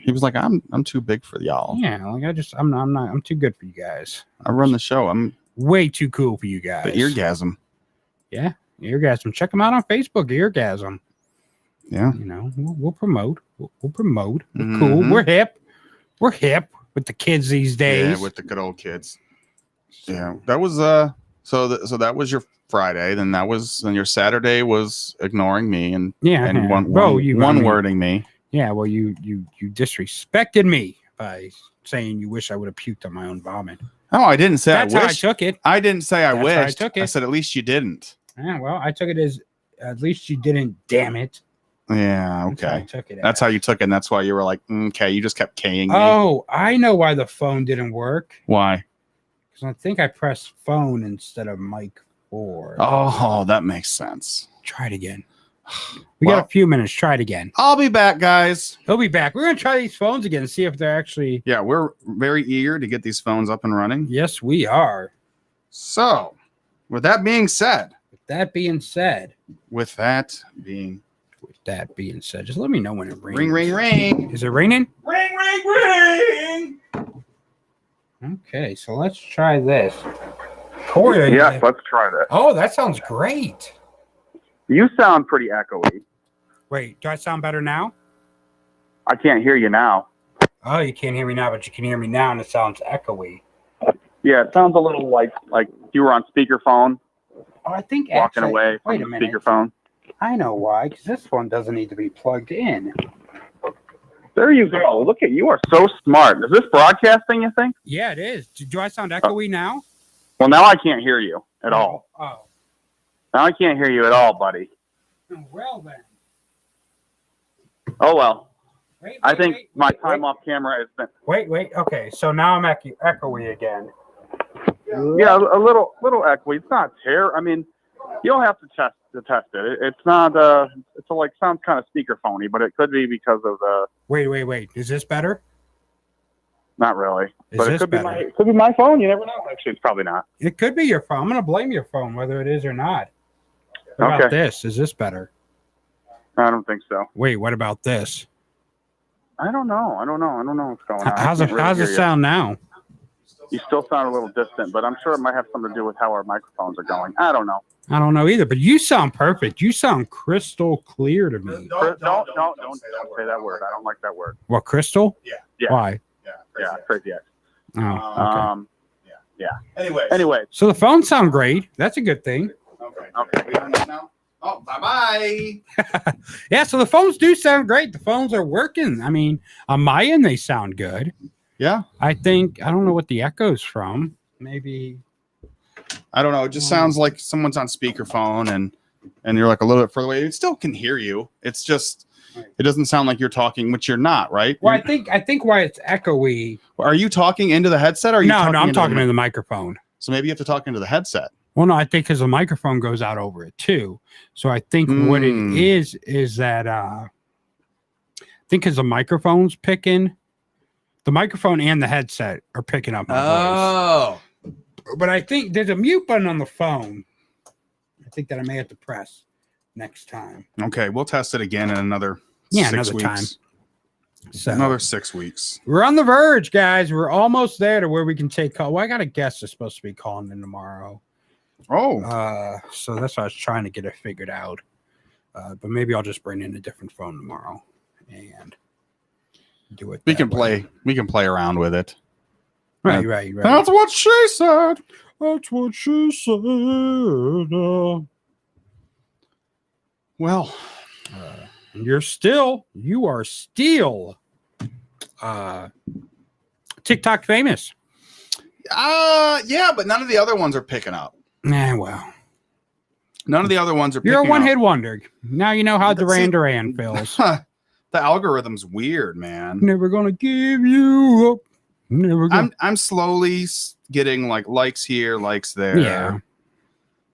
H: He was like, I'm too big for y'all.
A: Yeah. Like I'm too good for you guys.
H: I run the show. I'm
A: way too cool for you guys.
H: the eargasm.
A: Yeah. Eargasm. Check them out on Facebook. Eargasm.
H: Yeah.
A: You know, we'll promote. We'll promote. We're cool. We're hip. We're hip with the kids these days.
H: Yeah, with the good old kids. Yeah. That was so that was your Friday. Then your Saturday was ignoring me and one wording me.
A: Yeah, well you disrespected me by saying you wish I would have puked on my own vomit.
H: Oh, I didn't say
A: That's
H: I
A: how I
H: wish.
A: took it.
H: I didn't say I
A: That's
H: wished.
A: how I took it.
H: I said at least you didn't.
A: Yeah, well, I took it as at least you didn't, damn it.
H: Yeah,
A: That's how I
H: okay.
A: took it
H: That's
A: as.
H: how you took it, and that's why you were like, okay, you just kept K-ing me.
A: Oh, I know why the phone didn't work.
H: Why?
A: Because I think I pressed phone instead of mic 4.
H: Oh, that makes sense.
A: Try it again. We got a few minutes. Try it again.
H: I'll be back, guys.
A: He'll be back. We're going to try these phones again and see if they're actually...
H: Yeah, we're very eager to get these phones up and running.
A: Yes, we are.
H: So, with that being said...
A: With that being said, just let me know when it rains.
H: Ring, ring, ring.
A: Is it raining?
H: Ring, ring, ring.
A: Okay, so let's try this. Corey,
I: Yes, let's try that.
A: oh, that sounds great.
I: You sound pretty echoey.
A: Wait, do I sound better now?
I: I can't hear you now.
A: Oh, you can't hear me now, but you can hear me now, and it sounds echoey.
I: Yeah, it sounds a little like you were on speakerphone,
A: Oh, I think
I: walking
A: actually,
I: away
A: wait
I: from
A: a
I: the
A: minute.
I: speakerphone.
A: I know why, because this one doesn't need to be plugged in.
I: There you go. Look at you are so smart. Is this broadcasting, you think?
A: Yeah, it is. Do I sound echoey now?
I: Well, now I can't hear you at all.
A: Oh.
I: Now I can't hear you at all, buddy.
A: Well then.
I: Oh, well.
A: Wait,
I: I think
A: wait,
I: my
A: wait,
I: time
A: wait.
I: off camera has been...
A: Wait. Okay, so now I'm echoey again.
I: Yeah, a little echoey. It's not terrible. I mean, you don't have to test it. It's not. It's like sounds kind of speakerphony, but it could be because of the.
A: Wait. Is this better?
I: Not really,
A: Is
I: but
A: this
I: it could
A: better?
I: be my phone. You never know. Actually, it's probably not.
A: It could be your phone. I'm gonna blame your phone, whether it is or not. What about
I: Okay.
A: this? Is this better?
I: I don't think so.
A: Wait, what about this?
I: I don't know. I don't know what's going on.
A: How's
I: I
A: it
I: can't really hear you.
A: sound now?
I: You still sound a little distant, but I'm sure it might have something to do with how our microphones are going. I don't know.
A: I don't know either, but you sound perfect. You sound crystal clear to me.
I: Don't say that word. I don't like that word.
A: What, crystal?
I: Yeah.
A: Why?
I: Yeah, crazy X.
A: Oh, okay.
I: Yeah. Anyway.
A: So the phones sound great. That's a good thing.
I: Okay.
H: We on now? Oh, bye-bye.
A: Yeah, so the phones do sound great. The phones are working. I mean, on my end, they sound good.
H: Yeah.
A: I don't know what the echo's from. Maybe.
H: I don't know. It just sounds like someone's on speakerphone and you're like a little bit further away. It still can hear you. It's just, it doesn't sound like you're talking, which you're not, right?
A: Well, I think why it's echoey.
H: Are you talking into the headset? Or are you
A: No, I'm talking
H: into
A: to the microphone.
H: So maybe you have to talk into the headset.
A: Well, no, I think because the microphone goes out over it too. So I think what it is that I think because the microphone's picking, the microphone and the headset are picking up my voice. But I think there's a mute button on the phone. I think that I may have to press next time.
H: Okay, we'll test it again in another 6
A: another
H: weeks.
A: time. So
H: Another 6 weeks.
A: we're on the verge, guys. We're almost there to where we can take call. Well, I got a guest that's supposed to be calling in tomorrow.
H: Oh,
A: So that's why I was trying to get it figured out. But maybe I'll just bring in a different phone tomorrow and do it.
H: we can play around with it.
A: Right.
H: That's what she said.
A: That's what she said.
H: Well,
A: And you are still TikTok famous.
H: Yeah, but none of the other ones are picking up.
A: Well.
H: None of the other ones are picking
A: You're
H: up.
A: a one-hit wonder. Now you know how Duran feels.
H: The algorithm's weird, man.
A: Never gonna give you up. Never gonna.
H: I'm slowly getting like likes here, likes there.
A: Yeah.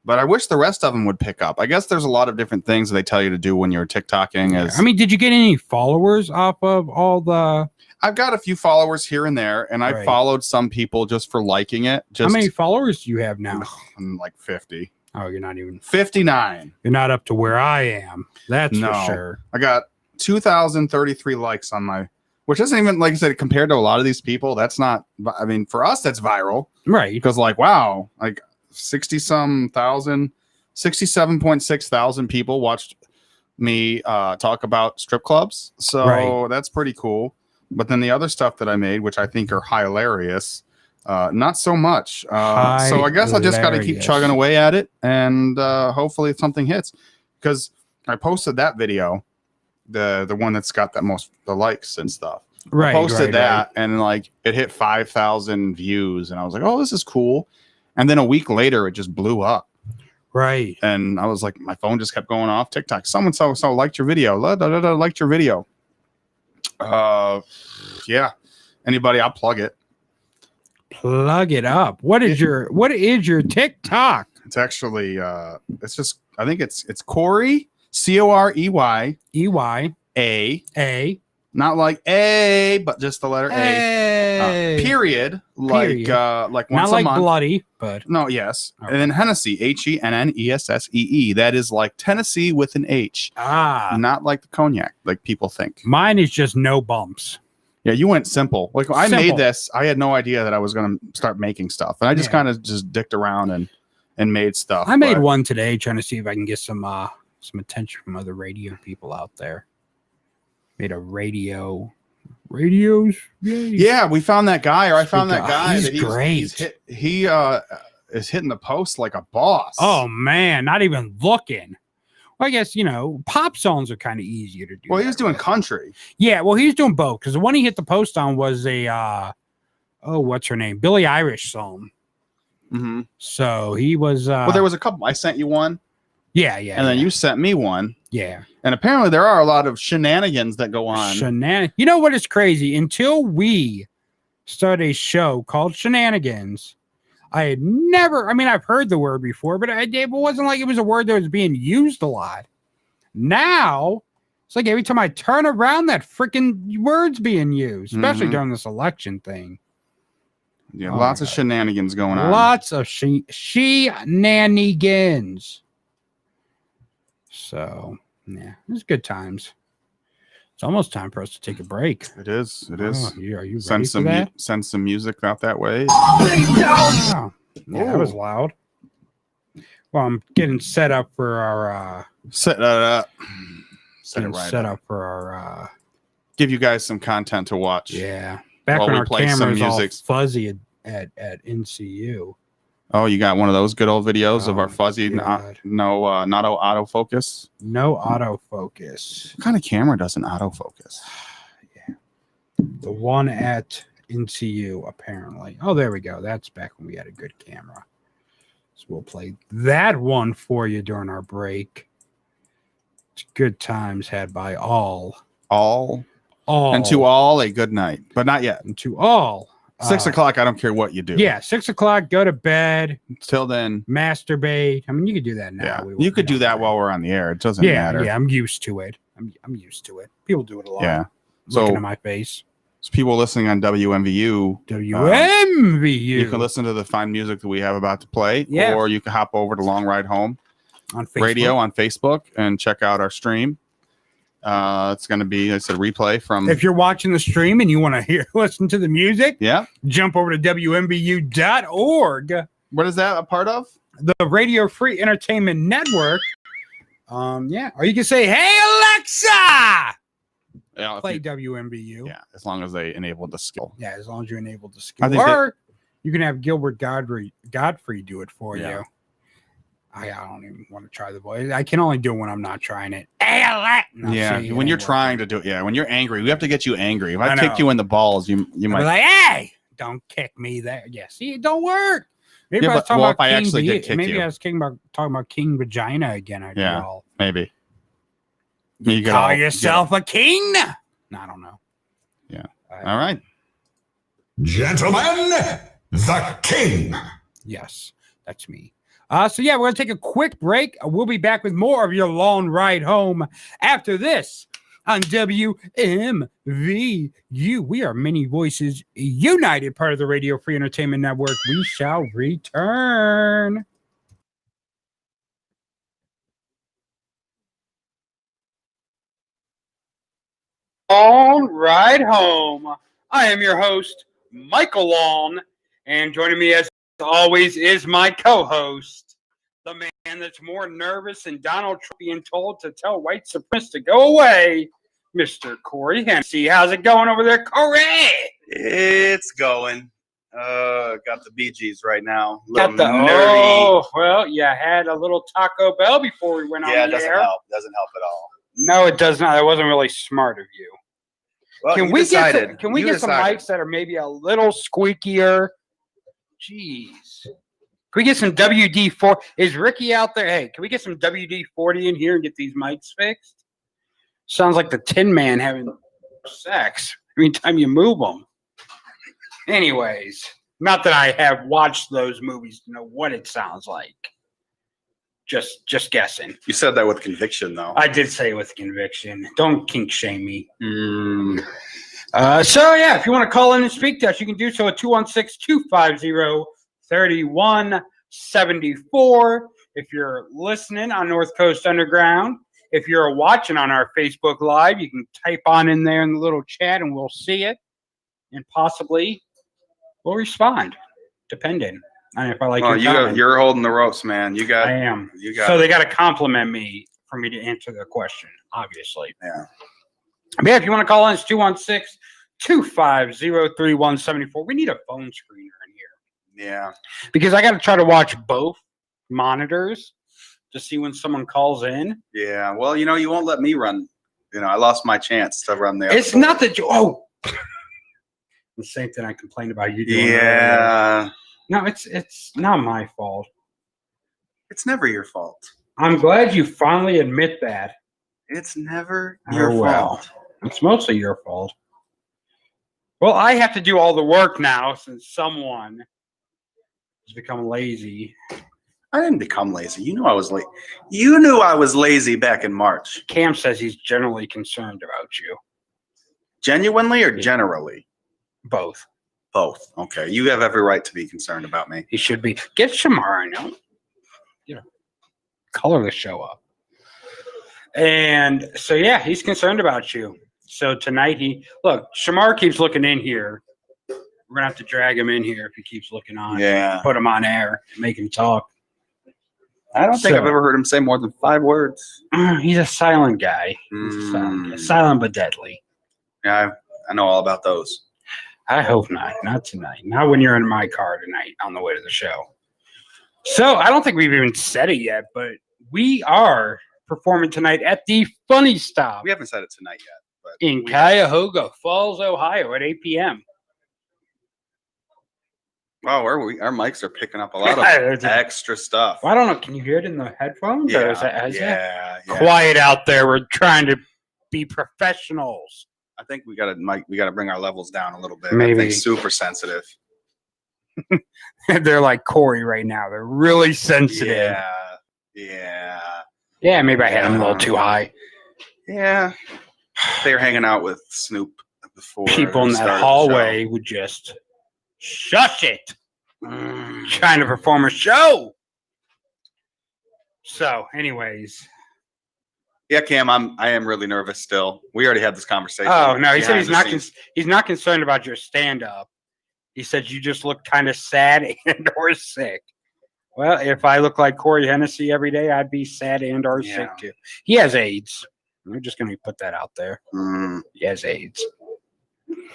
H: But I wish the rest of them would pick up. I guess there's a lot of different things that they tell you to do when you're TikToking.
A: Yeah. I mean, did you get any followers off of all the...
H: I've got a few followers here and there, and I followed some people just for liking it. How
A: many followers do you have now?
H: I'm like 50.
A: Oh, you're not even...
H: 59.
A: You're not up to where I am. That's for sure.
H: I got 2,033 likes on my... Which isn't even, like I said, compared to a lot of these people, that's not... I mean, for us, that's viral.
A: Right.
H: Because like, wow, like 67.6 thousand people watched me talk about strip clubs. So that's pretty cool. But then the other stuff that I made, which I think are hilarious, not so much. So I guess I just got to keep chugging away at it, and hopefully something hits. Because I posted that video, the one that's got the likes and stuff. I posted that, and like it hit 5,000 views, and I was like, oh, this is cool. And then a week later, it just blew up.
A: Right.
H: And I was like, my phone just kept going off. TikTok. Someone so liked your video. Liked your video. Yeah. Anybody? I'll plug it.
A: Plug it up. What is your TikTok?
H: It's actually it's just, I think it's Corey, Corey A. Not like A, but just the letter A. Period. Like once
A: not
H: a
A: like
H: month.
A: bloody, but
H: no, yes.
A: Okay.
H: And then Hennessy, HENNESSEE. That is like Tennessee with an H. Not like the cognac, like people think.
A: Mine is just no bumps.
H: Yeah, you went simple. Like I made this, I had no idea that I was going to start making stuff, and I just kind of just dicked around and made stuff.
A: I made one today, trying to see if I can get some attention from other radio people out there. Made a radios. Yay.
H: Yeah, we found that guy, or I found that guy.
A: He's great.
H: He is hitting the post like a boss.
A: Oh man, not even looking. Well, I guess pop songs are kind of easier to do.
H: Well, he was doing country.
A: Yeah, well, he's doing both, because the one he hit the post on was a what's her name, Billie Eilish song.
H: Mm-hmm.
A: So he was.
H: Well, there was a couple. I sent you one.
A: Yeah,
H: and then you sent me one.
A: Yeah.
H: And apparently there are a lot of shenanigans that go on.
A: You know what is crazy? Until we started a show called Shenanigans, I had never, I've heard the word before, but it wasn't like it was a word that was being used a lot. Now, it's like every time I turn around, that freaking word's being used, especially during this election thing.
H: Yeah, lots of shenanigans going on.
A: Lots of shenanigans. So, yeah, it's good times. It's almost time for us to take a break.
H: It is. It
A: Oh,
H: is.
A: are you ready
H: Send
A: for that?
H: send some music out that way.
A: Wow. Yeah, that was loud. Well, I'm getting set up for our
H: set up. Set it
A: getting
H: right
A: set
H: up.
A: up for our
H: Give you guys some content to watch.
A: yeah. Back
H: While
A: when
H: we
A: our
H: play some
A: camera's all
H: music.
A: fuzzy at NCU.
H: Oh, you got one of those good old videos of
A: Oh,
H: our fuzzy not autofocus.
A: No autofocus.
H: What kind of camera doesn't autofocus?
A: Yeah. The one at NCU, apparently. Oh, there we go. That's back when we had a good camera. So we'll play that one for you during our break. It's good times had by all.
H: All. And to all a good night, but not yet.
A: And to all.
H: 6 o'clock. I don't care what you do.
A: Yeah, 6 o'clock. Go to bed.
H: Till then,
A: masturbate. You could do that now.
H: Yeah, you could do that while we're on the air. It doesn't matter.
A: Yeah, I'm used to it. I'm used to it. People do it a lot.
H: Yeah.
A: Looking at my face.
H: So people listening on WMVU. You can listen to the fine music that we have about to play.
A: Yeah.
H: Or you can hop over to Long Ride Home
A: on Facebook.
H: Radio on Facebook and check out our stream. It's going to be, I said, replay from.
A: If you're watching the stream and you want to listen to the music, jump over to WMBU.org.
H: What is that a part of?
A: The Radio Free Entertainment Network. Yeah. Or you can say, "Hey Alexa, play WMBU."
H: Yeah, as long as they enable the skill.
A: Yeah, as long as you enable the skill. Or you can have Gilbert Godfrey do it for you. I don't even want to try the voice. I can only do it when I'm not trying it. No,
H: Yeah,
A: see,
H: when
A: it
H: you're
A: ain't
H: trying
A: working.
H: to do it. Yeah, when you're angry, we have to get you angry. If
A: I
H: I
A: know.
H: kick you in the balls, you
A: I'll
H: might.
A: be like, hey, don't kick me there. Yeah, see, it don't work. Maybe
H: Yeah,
A: I was
H: but-
A: talking
H: well,
A: about
H: if I
A: King
H: actually did
A: V-
H: kick
A: maybe
H: you.
A: I was talking about King Vagina again. I'd
H: Yeah.
A: be all,
H: maybe.
A: you
H: get
A: call
H: all-
A: yourself a king? No, I don't know.
H: Yeah. All right.
E: Gentlemen, the king.
A: Yes, that's me. So yeah, we're gonna take a quick break. We'll be back with more of your long ride home after this on WMVU. We are Many Voices United, part of the Radio Free Entertainment Network. We shall return. Long ride home. I am your host, Michael Long, and joining me as always is my co-host, the man that's more nervous than Donald Trump being told to tell white supremacists to go away, Mr. Corey Hennessy. How's it going over there, Corey?
K: It's going. Got the Bee Gees right now.
A: Got the
K: nerdy.
A: well, you had a little Taco Bell before we went on
K: Yeah,
A: the
K: it doesn't
A: air.
K: help. Doesn't help at all.
A: No, it does not. That wasn't really smart of you.
K: Well,
A: Can
K: you
A: we
K: decided.
A: get some,
K: You
A: some
K: decided.
A: mics that are maybe a little squeakier? Jeez. Can we get some WD-40? Is Ricky out there? Hey, can we get some WD-40 in here and get these mics fixed? Sounds like the Tin Man having sex every time you move them. Anyways, not that I have watched those movies to know what it sounds like. Just guessing.
K: You said that with conviction, though.
A: I did say with conviction. Don't kink shame me. So yeah, if you want to call in and speak to us, you can do so at 216-250-3174. If you're listening on North Coast Underground, if you're watching on our Facebook Live, you can type on in there in the little chat and we'll see it. And possibly we'll respond, depending on if I like your comment.
K: You're holding the ropes, man.
A: I am.
K: You got.
A: So they got to compliment me for me to answer the question, obviously.
K: Yeah.
A: But yeah, if you want to call in, it's 216-250-3174. We need a phone screener in here
K: Yeah.
A: because I got to try to watch both monitors to see when someone calls in.
K: Yeah. Well, you won't let me run. I lost my chance to run the.
A: It's not that you. Oh, the same thing I complained about you doing.
K: Yeah.
A: Earlier. No, it's not my fault.
K: It's never your fault.
A: I'm glad you finally admit that.
K: It's never your
A: well.
K: fault.
A: It's mostly your fault. Well, I have to do all the work now since someone has become lazy.
K: I didn't become lazy. You knew I was late. You knew I was lazy back in March.
A: Cam says he's generally concerned about you.
K: Genuinely or generally?
A: Both.
K: Both. Okay. You have every right to be concerned about me.
A: He should be. Get Shamar, no? Color the show up. And so, yeah, he's concerned about you. So tonight Shamar keeps looking in here. We're going to have to drag him in here if he keeps looking on.
K: Yeah.
A: Put him on air and make him talk.
K: I don't think I've ever heard him say more than 5 words.
A: He's a silent guy. He's a silent guy. Silent but deadly.
K: Yeah, I know all about those.
A: I hope not. Not tonight. Not when you're in my car tonight on the way to the show. So I don't think we've even said it yet, but we are performing tonight at the Funny Stop.
K: We haven't said it tonight yet. But
A: in Cuyahoga Falls, Ohio at 8 p.m.
K: Wow, our mics are picking up a lot of extra stuff.
A: I don't know. Can you hear it in the headphones?
K: Yeah,
A: Or is that
K: yeah.
A: Quiet out there. We're trying to be professionals.
K: I think we gotta bring our levels down a little bit.
A: Maybe.
K: I think super sensitive.
A: They're like Corey right now. They're really sensitive.
K: Yeah.
A: Maybe I had them a little too high.
K: Yeah. They were hanging out with Snoop before.
A: People in that hallway would just shush it. Trying to perform a show. So, anyways.
K: Yeah, Cam, I am really nervous still. We already had this conversation.
A: Oh no, he said he's not
K: scenes.
A: he's not concerned about your stand up. He said you just look kind of sad and or sick. Well, if I look like Corey Hennessy every day, I'd be sad and or sick too. He has AIDS. We're just gonna put that out there. He has AIDS.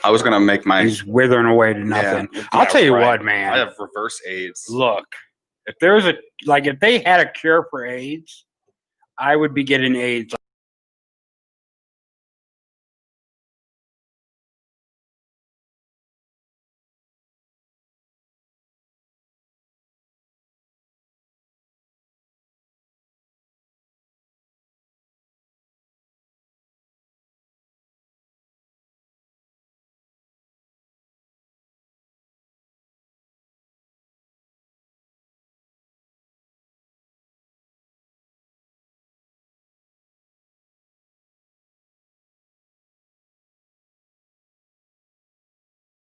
K: I was gonna make my.
A: He's withering away to nothing.
K: Yeah,
A: I'll tell you what, man.
K: I have reverse AIDS.
A: Look, If there was if they had a cure for AIDS, I would be getting AIDS.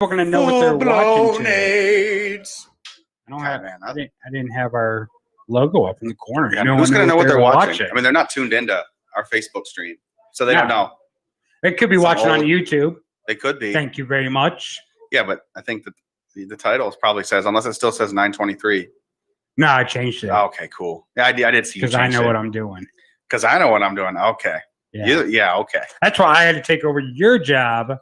A: People gonna know what they're watching.
K: AIDS.
A: I don't have. I didn't have our logo up in the corner.
K: Yeah, who's gonna know what they're watching? I mean, they're not tuned into our Facebook stream, so they don't know.
A: They could be watching on YouTube.
K: They could be.
A: Thank you very much.
K: Yeah, but I think that the title probably says, unless it still says 923.
A: No, I changed it.
K: Okay, cool. Yeah, I did see you
A: because I know what I'm doing.
K: Because I know what I'm doing. Okay. Yeah. Okay.
A: That's why I had to take over your job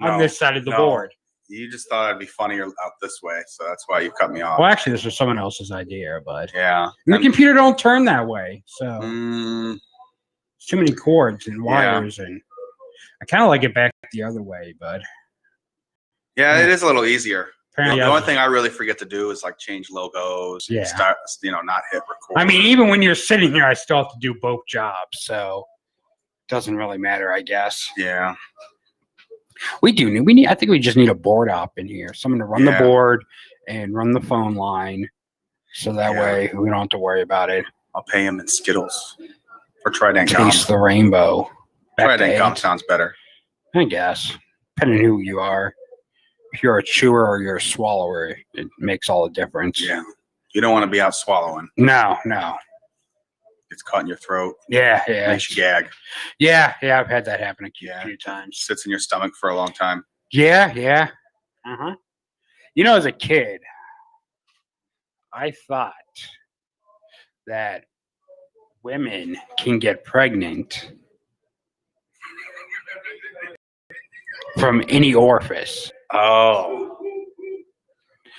A: on this side of the board.
K: You just thought it'd be funnier out this way, so that's why you cut me off.
A: Well, actually, this was someone else's idea, but
K: yeah,
A: and the computer don't turn that way, so it's too many cords and wires, and I kind of like it back the other way, but
K: yeah, it is a little easier.
A: Apparently
K: the only thing I really forget to do is like change logos. And start, not hit record.
A: I mean, even when you're sitting here, I still have to do both jobs, so it doesn't really matter, I guess.
K: Yeah.
A: We need. I think we just need a board op in here. Someone to run the board and run the phone line, so that way we don't have to worry about it.
K: I'll pay him in Skittles or Trident gum.
A: Taste the rainbow.
K: Trident gum sounds better.
A: I guess, depending on who you are. If you're a chewer or you're a swallower, it makes all the difference.
K: Yeah, you don't want to be out swallowing.
A: No.
K: It's caught in your throat.
A: Yeah.
K: Makes you gag.
A: Yeah. I've had that happen a few times.
K: Sits in your stomach for a long time.
A: Yeah. As a kid, I thought that women can get pregnant from any orifice.
K: Oh.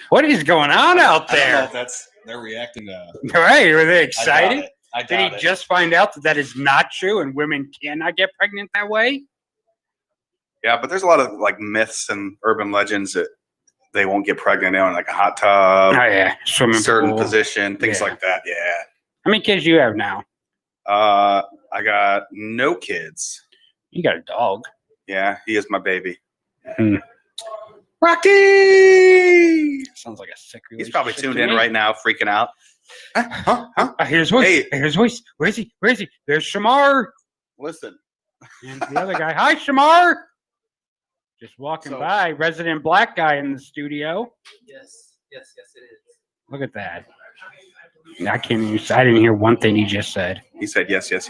A: What is going on out there?
L: I don't know if they're reacting to.
A: Right? Were they excited?
L: I
A: Did he just find out that is not true and women cannot get pregnant that way?
K: Yeah, but there's a lot of like myths and urban legends that they won't get pregnant in like a hot tub.
A: Oh yeah, swimming
K: certain
A: pool.
K: Position, things like that. Yeah.
A: How many kids do you have now?
K: I got no kids.
A: You got a dog.
K: Yeah, he is my baby.
A: Rocky sounds like a sick.
K: He's probably tuned in right now, freaking out.
A: I hear his voice.
K: Hey.
A: I hear his voice. Where is he? There's Shamar.
K: Listen.
A: And the other guy. Hi, Shamar. Just walking by. Resident black guy in the studio.
M: Yes, it is.
A: Look at that. I can't even. I didn't hear one thing he just said.
K: He said yes.
A: Okay.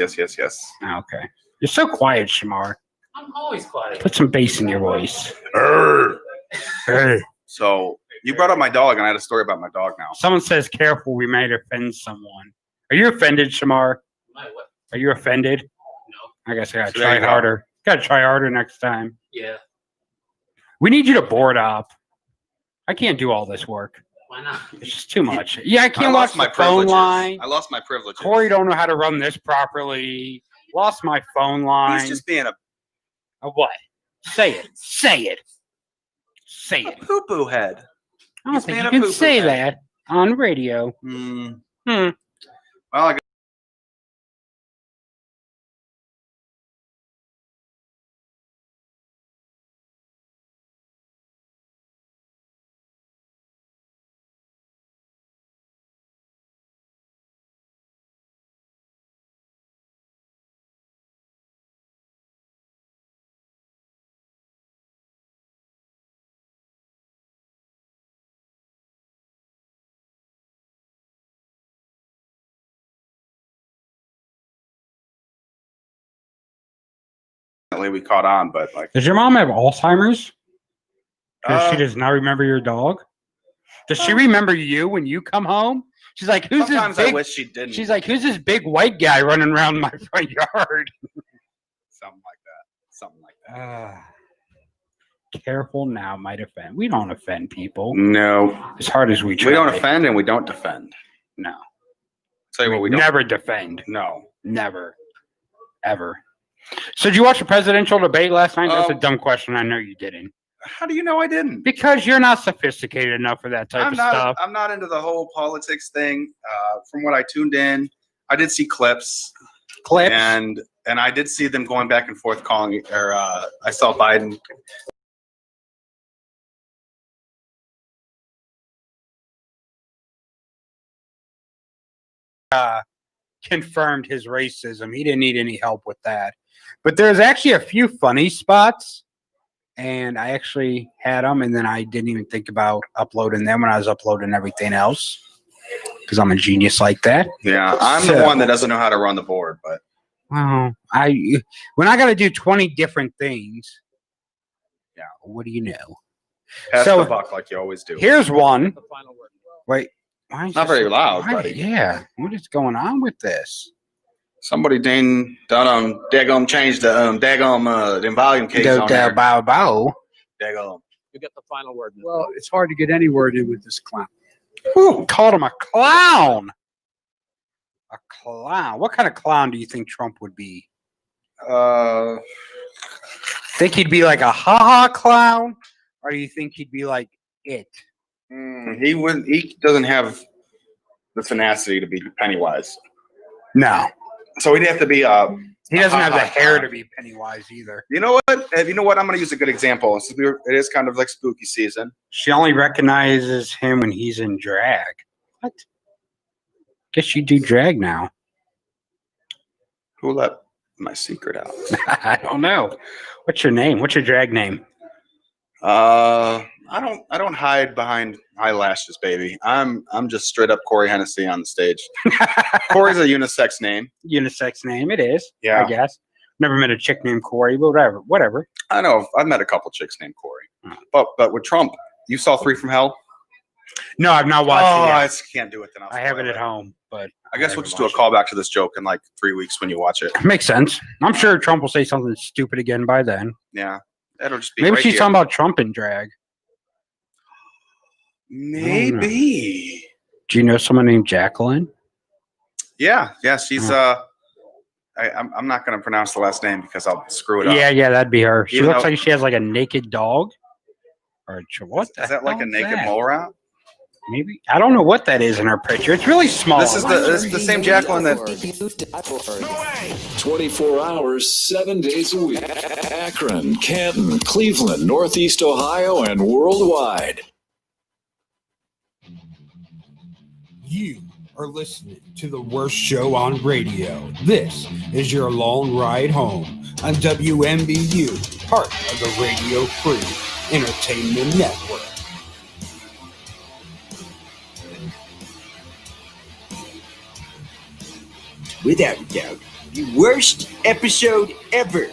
A: You're so quiet, Shamar.
M: I'm always quiet.
A: Put some bass in your voice.
K: Hey. So you brought up my dog, and I had a story about my dog now.
A: Someone says, "Careful, we might offend someone." Are you offended, Shamar?
M: What?
A: Are you offended?
M: No.
A: I guess I gotta try harder. Gotta try harder next time.
M: Yeah.
A: We need you to board op. I can't do all this work.
M: Why not?
A: It's just too much. Yeah, I can't watch my phone line.
K: I lost my privileges.
A: Corey don't know how to run this properly. Lost my phone line.
K: He's just being a
A: what? Say it. Say it. Say it.
K: Poo-poo head.
A: I don't think you can say that on radio.
K: Well, I got we caught on, but like,
A: does your mom have Alzheimer's? Because she does not remember your dog. Does she remember you when you come home? She's like, "Who's
K: sometimes
A: this big?"
K: I wish she didn't.
A: She's like, "Who's this big white guy running around my front yard?"
K: Something like that.
A: Careful now, might offend. We don't offend people.
K: No.
A: As hard as we try.
K: We don't offend and we don't defend.
A: No.
K: Tell you what, we don't.
A: Never defend.
K: No.
A: Never. Ever. So did you watch the presidential debate last night? That's a dumb question. I know you didn't.
K: How do you know I didn't?
A: Because you're not sophisticated enough for that type of stuff.
K: I'm not into the whole politics thing. From what I tuned in, I did see clips. And I did see them going back and forth calling, or I saw Biden.
A: Confirmed his racism. He didn't need any help with that. But there's actually a few funny spots, and I actually had them, and then I didn't even think about uploading them when I was uploading everything else, because I'm a genius like that.
K: Yeah, I'm the one that doesn't know how to run the board, but
A: when I got to do 20 different things, yeah, what do you know?
K: Pass the buck like you always do.
A: Here's one. Wait. Why is
K: Not
A: this
K: very loud, buddy.
A: Yeah. What is going on with this?
K: Somebody done changed the volume case on there.
A: Bow.
K: Daggum.
F: You get the final word.
N: Well, it's hard to get any word in with this clown.
A: Who called him a clown? A clown. What kind of clown do you think Trump would be? Think he'd be like a ha-ha clown? Or do you think he'd be like it?
K: He wouldn't. He doesn't have the tenacity to be Pennywise.
A: No.
K: So he'd have to be.
A: He doesn't have the hair to be Pennywise either.
K: You know what? You know what? I'm going to use a good example. It is kind of like spooky season.
A: She only recognizes him when he's in drag. What? Guess you do drag now.
K: Who let my secret out?
A: I don't know. What's your name? What's your drag name?
K: I don't hide behind eyelashes, baby. I'm just straight up Corey Hennessy on the stage. Corey's a unisex name.
A: Unisex name, it is.
K: Yeah.
A: I guess. Never met a chick named Corey, but whatever.
K: I know. I've met a couple chicks named Corey. But with Trump, you saw 3 from Hell?
A: No, I've not watched it yet.
K: I can't do it then.
A: I have it at home, but
K: I guess we'll just do a callback to this joke in like 3 weeks when you watch it.
A: Makes sense. I'm sure Trump will say something stupid again by then.
K: Yeah. That'll just be
A: maybe
K: right
A: she's
K: here.
A: talking about Trump in drag.
K: Maybe.
A: Do you know someone named Jacqueline?
K: Yeah. She's I'm not going to pronounce the last name because I'll screw it up.
A: Yeah, that'd be her. She
K: Even
A: looks
K: though-
A: like she has like a naked dog. Or what?
K: Is that like a naked mole rat?
A: Maybe I don't know what that is in her picture. It's really small.
K: This is the same Jacqueline that.
D: 24 hours, 7 days a week. Akron, Canton, Cleveland, Northeast Ohio, and worldwide.
A: You are listening to the worst show on radio. This is your long ride home on WMBU, part of the Radio Free Entertainment Network.
O: Without doubt, the worst episode ever.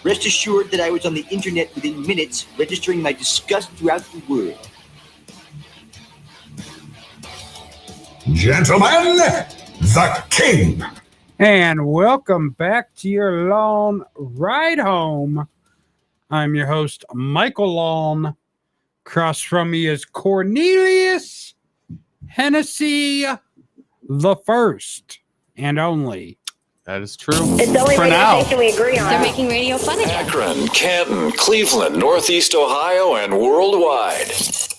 O: Rest assured that I was on the internet within minutes, registering my disgust throughout the world.
G: Gentlemen, the king.
A: And welcome back to your long ride home. I'm your host, Michael Long. Across from me is Cornelius Hennessy the first and only.
H: That is true.
C: It's the only
H: For
C: radio
H: now.
C: station we agree on. They're making radio fun again.
D: Akron, Canton, Cleveland, Northeast Ohio, and worldwide.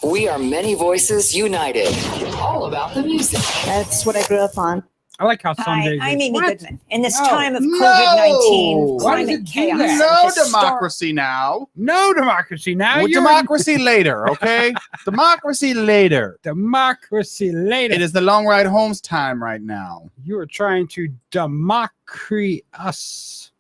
B: We are many voices united.
C: All about the music. That's what I grew up on.
A: I like how some
P: Hi,
A: days.
P: I'm Amy Goodman. In this
H: No.
P: time of
H: No.
P: COVID-19,
H: Why does
P: climate
H: it do
P: chaos,
H: that?
P: and
H: No
P: historic-
H: democracy now.
A: No democracy now.
H: Well,
A: You're-
H: democracy later, okay? Democracy later.
A: Democracy later.
H: It is the long ride home's time right now.
A: You are trying to democracy us.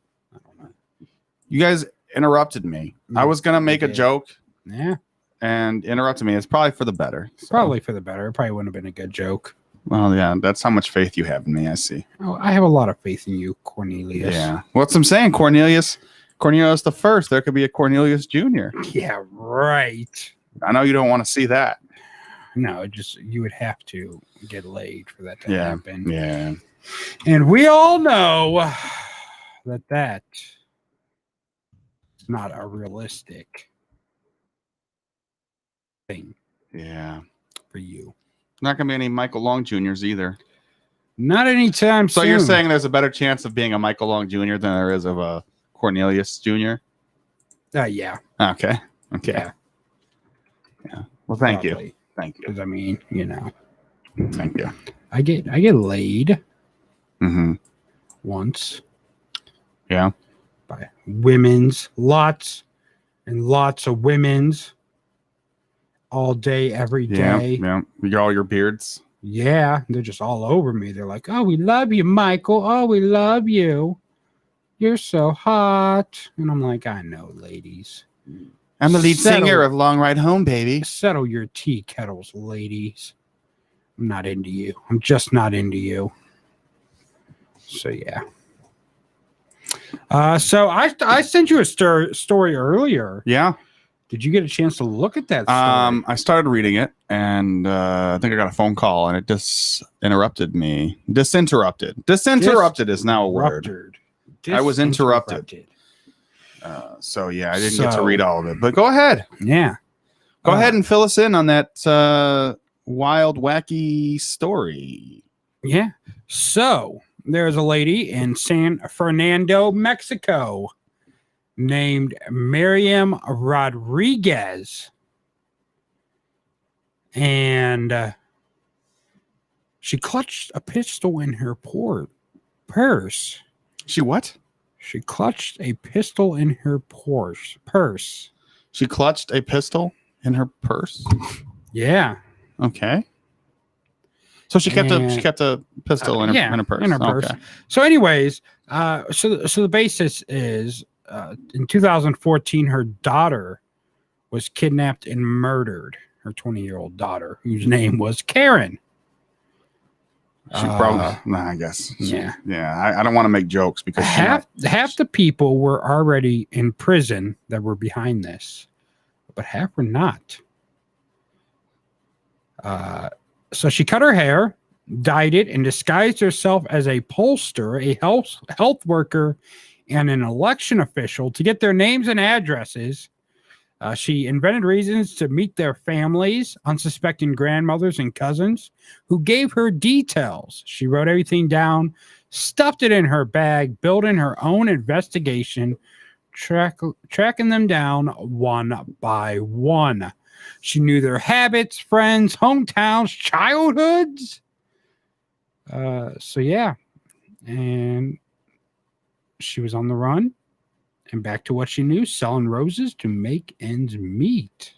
H: You guys interrupted me. I was gonna make a joke.
A: Yeah.
H: And interrupted me. It's probably for the better. So.
A: Probably for the better. It probably wouldn't have been a good joke.
H: Well, yeah, that's how much faith you have in me. I see.
A: Oh, I have a lot of faith in you, Cornelius.
H: Yeah. What's I'm saying, Cornelius? Cornelius the first. There could be a Cornelius Jr.
A: Yeah, right.
H: I know you don't want to see that.
A: No, just you would have to get laid for that to happen.
H: Yeah.
A: And we all know that that's not a realistic thing.
H: Yeah.
A: For you.
H: Not going to be any Michael Long Juniors either.
A: Not anytime
H: So
A: soon.
H: you're saying there's a better chance of being a Michael Long Jr. than there is of a Cornelius Jr.?
A: Yeah.
H: Okay. Yeah. Well, thank you.
A: Probably.
H: Thank you.
A: Because I mean,
H: Thank you.
A: I get laid
H: Mm-hmm.
A: once
H: Yeah.
A: by women's, lots and lots of women's, all day, every day.
H: Yeah. You got all your beards.
A: Yeah, they're just all over me. They're like, "Oh, we love you, Michael. Oh, we love you. You're so hot." And I'm like, "I know, ladies.
H: I'm the lead
A: Settle-
H: singer of Long Ride Home, baby.
A: Settle your tea kettles, ladies. I'm not into you. I'm just not into you." So yeah. So I sent you a story earlier.
H: Yeah.
A: Did you get a chance to look at that story?
H: I started reading it, and I think I got a phone call, and it disinterrupted me. Disinterrupted is now a word. I was interrupted. So yeah, I didn't get to read all of it, but go ahead.
A: Yeah.
H: Go ahead and fill us in on that wild, wacky story.
A: Yeah. So there's a lady in San Fernando, Mexico, named Miriam Rodriguez. And she clutched a pistol in her purse.
H: She what?
A: She clutched a pistol in her purse.
H: She clutched a pistol in her purse?
A: Yeah.
H: Okay. So she kept a pistol in her purse.
A: In her purse.
H: Okay.
A: So anyways, so the basis is in 2014, her daughter was kidnapped and murdered. Her 20-year-old daughter, whose name was Karen.
H: She probably, I guess.
A: Yeah.
H: I don't want to make jokes because
A: half the people were already in prison that were behind this, but half were not. So she cut her hair, dyed it, and disguised herself as a pollster, a health worker, and an election official to get their names and addresses. She invented reasons to meet their families, unsuspecting grandmothers and cousins who gave her details. She wrote everything down, stuffed it in her bag, built in her own investigation, tracking them down one by one. She knew their habits, friends, hometowns, childhoods. So yeah, and she was on the run. And back to what she knew, selling roses to make ends meet.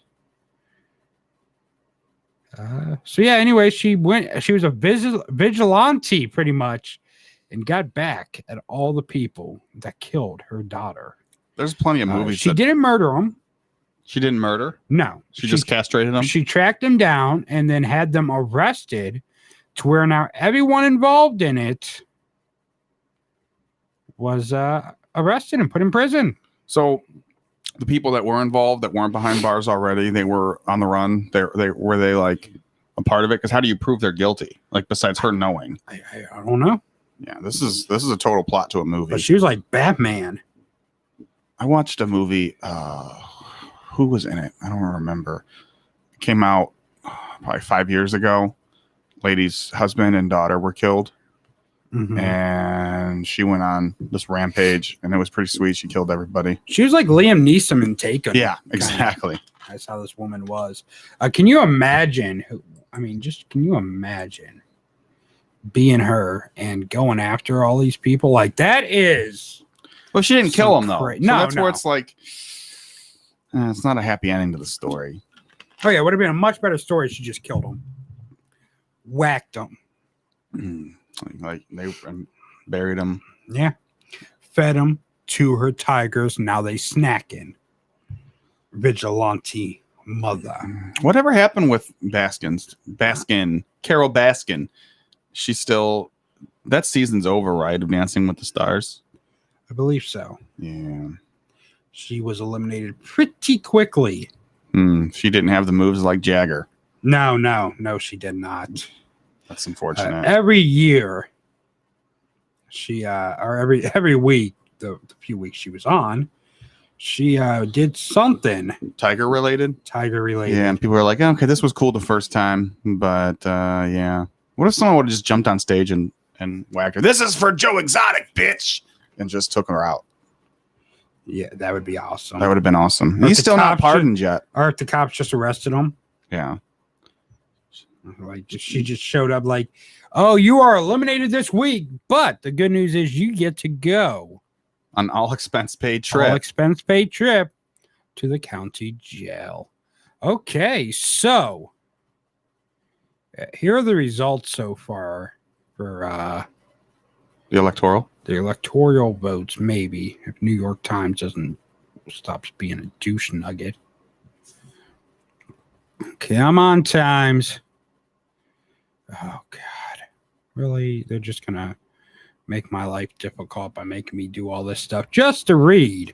A: So yeah, anyway, she was a vigilante pretty much and got back at all the people that killed her daughter.
H: There's plenty of movies.
A: She didn't murder them.
H: She didn't murder?
A: No.
H: She just castrated them?
A: She tracked them down and then had them arrested to where now everyone involved in it was arrested and put in prison.
H: So the people that were involved that weren't behind bars already, they were on the run. Were they like a part of it? Because how do you prove they're guilty? Like besides her knowing?
A: I don't know.
H: Yeah, this is a total plot to a movie.
A: But she was like Batman.
H: I watched a movie. Who was in it? I don't remember. It came out probably 5 years ago. Lady's husband and daughter were killed. Mm-hmm. And she went on this rampage, and it was pretty sweet. She killed everybody.
A: She was like Liam Neeson in Taken.
H: Yeah, exactly.
A: That's how this woman was. Can you imagine? Can you imagine being her and going after all these people? Like that is.
H: Well, she didn't kill them though. So
A: no,
H: that's where it's like, it's not a happy ending to the story.
A: Oh yeah, it would have been a much better story if she just killed him, whacked him.
H: Like they buried him.
A: Yeah. Fed him to her tigers. Now they snacking. Vigilante mother.
H: Whatever happened with Carol Baskin? She's still, that season's over, right? Of Dancing with the Stars.
A: I believe so.
H: Yeah.
A: She was eliminated pretty quickly.
H: She didn't have the moves like Jagger.
A: No, she did not.
H: That's unfortunate.
A: Every year, she or every week, the few weeks she was on, She did something
H: Tiger related.
A: Yeah,
H: and people were like, okay, this was cool the first time, but yeah. What if someone would have just jumped on stage and whacked her? This is for Joe Exotic, bitch, and just took her out.
A: Yeah, that would be awesome.
H: That would have been awesome.
A: Or
H: He's
A: if the
H: still not
A: cops
H: pardoned yet.
A: Or if the cops just arrested him.
H: Yeah.
A: Like she just showed up like, oh, you are eliminated this week, but the good news is you get to go
H: on all expense paid trip.
A: All expense paid trip to the county jail. Okay, so here are the results so far for
H: the
A: electoral votes. Maybe if New York Times doesn't stop being a douche nugget. Okay, I'm on Times. Oh God, really? They're just gonna make my life difficult by making me do all this stuff just to read.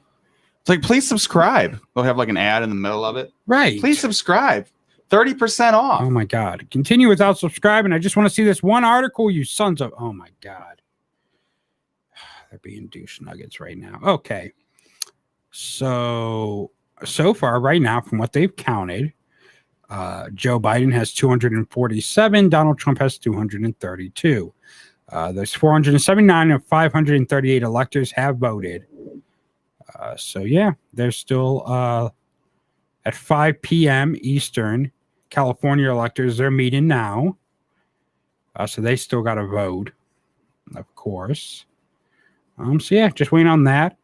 H: It's like, please subscribe. They'll have like an ad in the middle of it.
A: Right.
H: Please subscribe. 30% off.
A: Oh my God. Continue without subscribing. I just want to see this one article, you sons of. Oh my God. They're being douche nuggets right now. Okay. So far, right now, from what they've counted, Joe Biden has 247. Donald Trump has 232. There's 479 of 538 electors have voted. So yeah, they're still at 5 p.m. Eastern. California electors, they're meeting now. So they still got to vote, of course. So yeah, just waiting on that.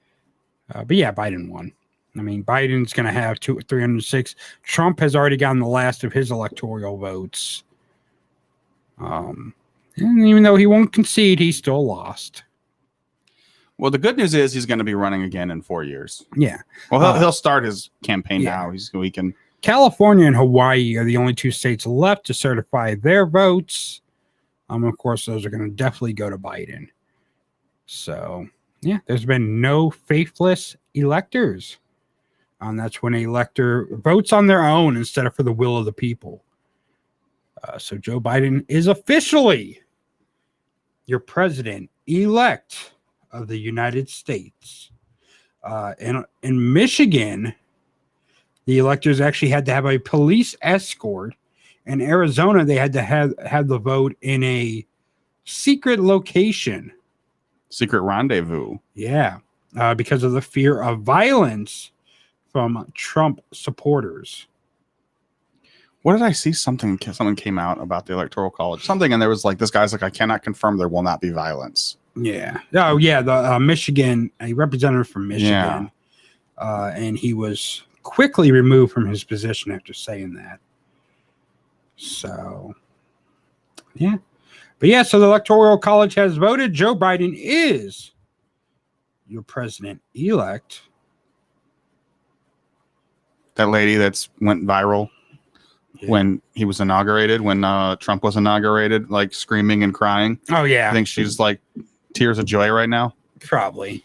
A: But yeah, Biden won. I mean, Biden's going to have 306. Trump has already gotten the last of his electoral votes. And even though he won't concede, he still lost.
H: Well, the good news is he's going to be running again in 4 years.
A: Yeah.
H: Well, he'll start his campaign now. We can.
A: California and Hawaii are the only two states left to certify their votes. Of course, those are going to definitely go to Biden. So, yeah, there's been no faithless electors. That's when an elector votes on their own instead of for the will of the people. So Joe Biden is officially your president-elect of the United States. In Michigan, the electors actually had to have a police escort. In Arizona, they had to have the vote in a secret location.
H: Secret rendezvous.
A: Yeah, because of the fear of violence from Trump supporters.
H: What did I see? Someone came out about the Electoral College. Something, and there was like, this guy's like, I cannot confirm there will not be violence.
A: Yeah. Oh, yeah. The Michigan, a representative from Michigan. Yeah. And he was quickly removed from his position after saying that. So, yeah. But yeah, so the Electoral College has voted. Joe Biden is your president-elect.
H: That lady that's went viral when he was inaugurated, when Trump was inaugurated, like screaming and crying.
A: Oh, yeah.
H: I think she's like tears of joy right now.
A: Probably.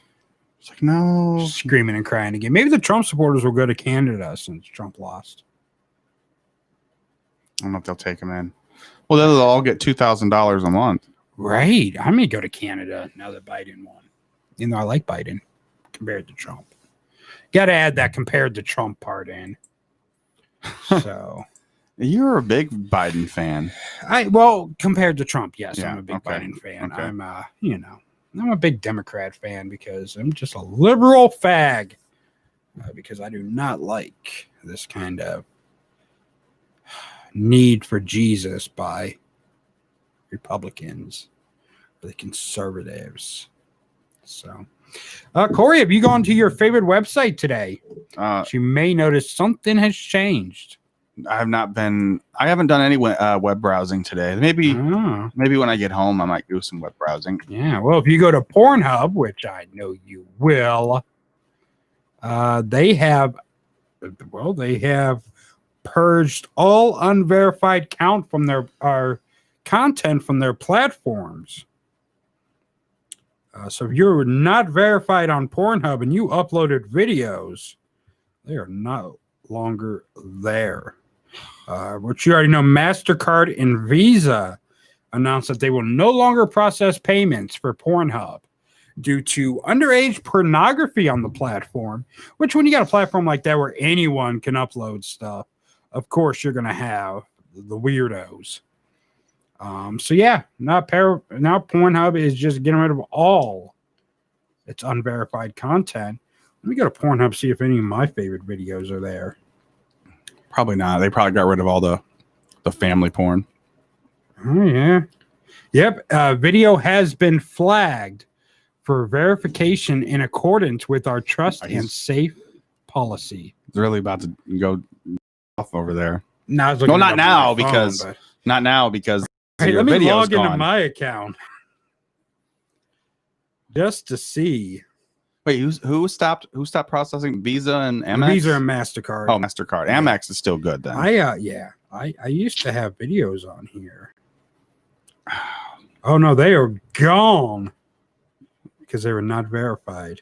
H: It's like, no.
A: Screaming and crying again. Maybe the Trump supporters will go to Canada since Trump lost.
H: I don't know if they'll take him in. Well, they'll all get $2,000 a month.
A: Right. I may go to Canada now that Biden won. You know, I like Biden compared to Trump. Got to add that compared to Trump part in. So
H: you're a big Biden fan.
A: Well, compared to Trump, yes,
H: yeah,
A: I'm a big Biden fan.
H: Okay.
A: I'm I'm a big Democrat fan because I'm just a liberal fag. Because I do not like this kind of need for Jesus by Republicans, or the conservatives. So, Corey, have you gone to your favorite website today? You may notice something has changed.
H: I haven't done any web browsing today. Maybe when I get home, I might do some web browsing.
A: Yeah. Well, if you go to Pornhub, which I know you will, they have purged all unverified content from their platforms. So if you're not verified on Pornhub and you uploaded videos, they are no longer there. Which you already know, MasterCard and Visa announced that they will no longer process payments for Pornhub. due to underage pornography on the platform, which when you got a platform like that where anyone can upload stuff, of course you're going to have the weirdos. So yeah, now Pornhub is just getting rid of all its unverified content. Let me go to Pornhub, see if any of my favorite videos are there.
H: Probably not. They probably got rid of all the family porn.
A: Oh yeah. Yep. Video has been flagged for verification in accordance with our trust and safe policy.
H: It's really about to go off over there.
A: Now
H: well, not now because not now because
A: hey,
H: your
A: let me
H: video's
A: log into
H: gone.
A: my account just to see.
H: Wait, who stopped processing Visa and Amex?
A: Visa and MasterCard.
H: Oh, MasterCard. Amex is still good then.
A: I used to have videos on here. Oh no, they are gone because they were not verified.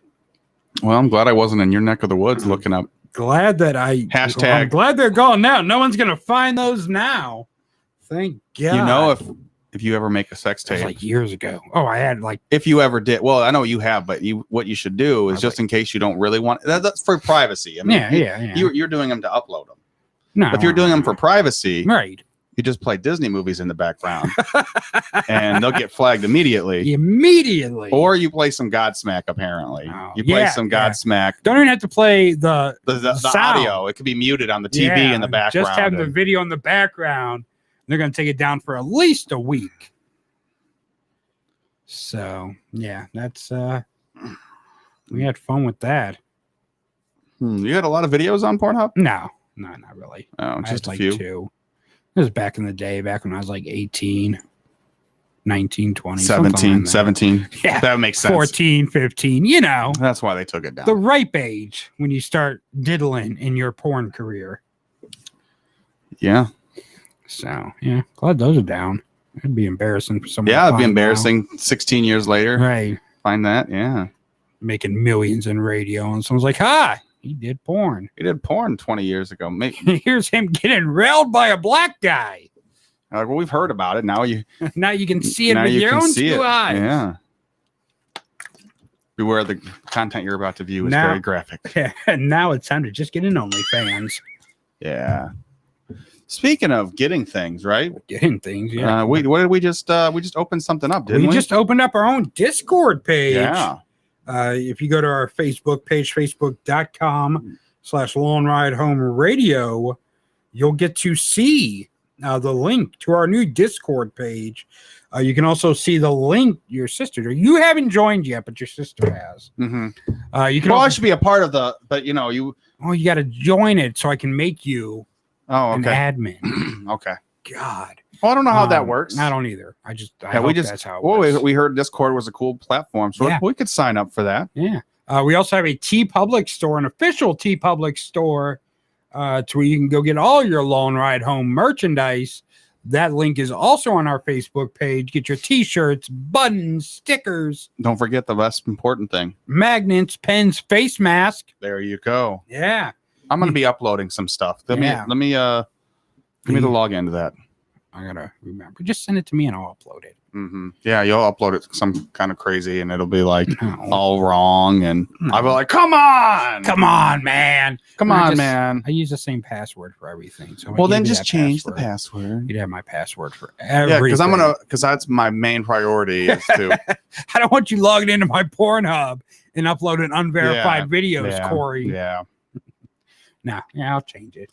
H: Well, I'm glad I wasn't in your neck of the woods looking up.
A: Glad that
H: hashtag.
A: I'm glad they're gone now. No one's gonna find those now. Thank God.
H: You know, if you ever make a sex tape,
A: like years ago. Oh, I had like.
H: If you ever did, well, I know you have, but what you should do is just in case you don't really want that's for privacy. I mean,
A: yeah.
H: You're doing them to upload them.
A: No,
H: if you're doing them for privacy,
A: right?
H: You just play Disney movies in the background, and they'll get flagged immediately. Or you play some Godsmack. Apparently, you play some Godsmack.
A: Don't even have to play the
H: audio. It could be muted on the TV in the background.
A: Just have the video in the background. They're going to take it down for at least a week. So yeah, that's we had fun with that.
H: You had a lot of videos on Pornhub?
A: No, not really.
H: Oh, just a
A: like
H: few.
A: 2. It was back in the day, back when I was like 18, 19, 20,
H: 17.
A: Yeah,
H: that makes sense.
A: 14, 15, you know.
H: That's why they took it down.
A: The ripe age when you start diddling in your porn career.
H: Yeah.
A: So, yeah, glad those are down. It'd be embarrassing for someone.
H: Yeah,
A: to
H: it'd be
A: find
H: embarrassing 16 years later.
A: Right.
H: Find that, yeah.
A: Making millions in radio, and someone's like, hi, he did porn.
H: He did porn 20 years ago.
A: Here's him getting railed by a black guy.
H: Well, we've heard about it. Now you
A: can see it with your own 2 eyes.
H: Yeah. Beware, the content you're about to view is very graphic.
A: Yeah, and now it's time to just get an OnlyFans.
H: Yeah. Speaking of getting things, right?
A: Getting things, yeah.
H: What did we just opened something up, didn't we?
A: We just opened up our own Discord page.
H: Yeah.
A: If you go to our Facebook page, facebook.com/Long Ride Home Radio, you'll get to see the link to our new Discord page. You can also see the link your sister. You haven't joined yet, but your sister has.
H: Mm-hmm.
A: You can.
H: Well, I should be a part of but you
A: got to join it so I can make you.
H: An
A: admin.
H: Okay.
A: God.
H: Well, I don't know how that works.
A: I don't either. I hope that's how it works.
H: We heard Discord was a cool platform, so we could sign up for that.
A: Yeah. We also have a TeePublic store, an official TeePublic store, to where you can go get all your Long Ride Home merchandise. That link is also on our Facebook page. Get your T-shirts, buttons, stickers.
H: Don't forget the most important thing:
A: magnets, pens, face mask.
H: There you go.
A: Yeah.
H: I'm going to be uploading some stuff. Let me give me the login to that.
A: I gotta remember. Just send it to me and I'll upload it.
H: Mm-hmm. Yeah, you'll upload it some kind of crazy, and it'll be like all wrong, and I'll be like, "Come on,
A: man,
H: man!"
A: I use the same password for everything. So
H: well, then just change the password.
A: You'd have my password for everything.
H: Yeah, because that's my main priority is to.
A: I don't want you logging into my Pornhub and uploading unverified videos, Corey.
H: Yeah.
A: I'll change it,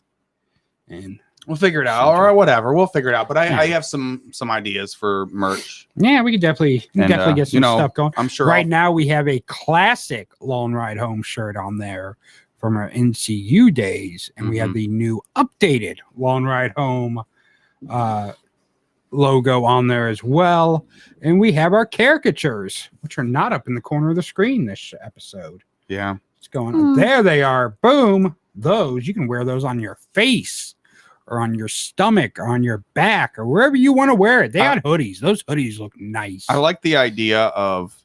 A: and
H: we'll figure it out, or whatever. We'll figure it out. But I have some ideas for merch.
A: Yeah, we could definitely get some stuff going.
H: I'm sure.
A: Right now, we have a classic Long Ride Home shirt on there from our NCU days, and we have the new updated Long Ride Home logo on there as well. And we have our caricatures, which are not up in the corner of the screen this episode.
H: Yeah,
A: it's going on. There they are. Boom. Those you can wear those on your face or on your stomach or on your back or wherever you want to wear it. They got hoodies. Those hoodies look nice.
H: I like the idea of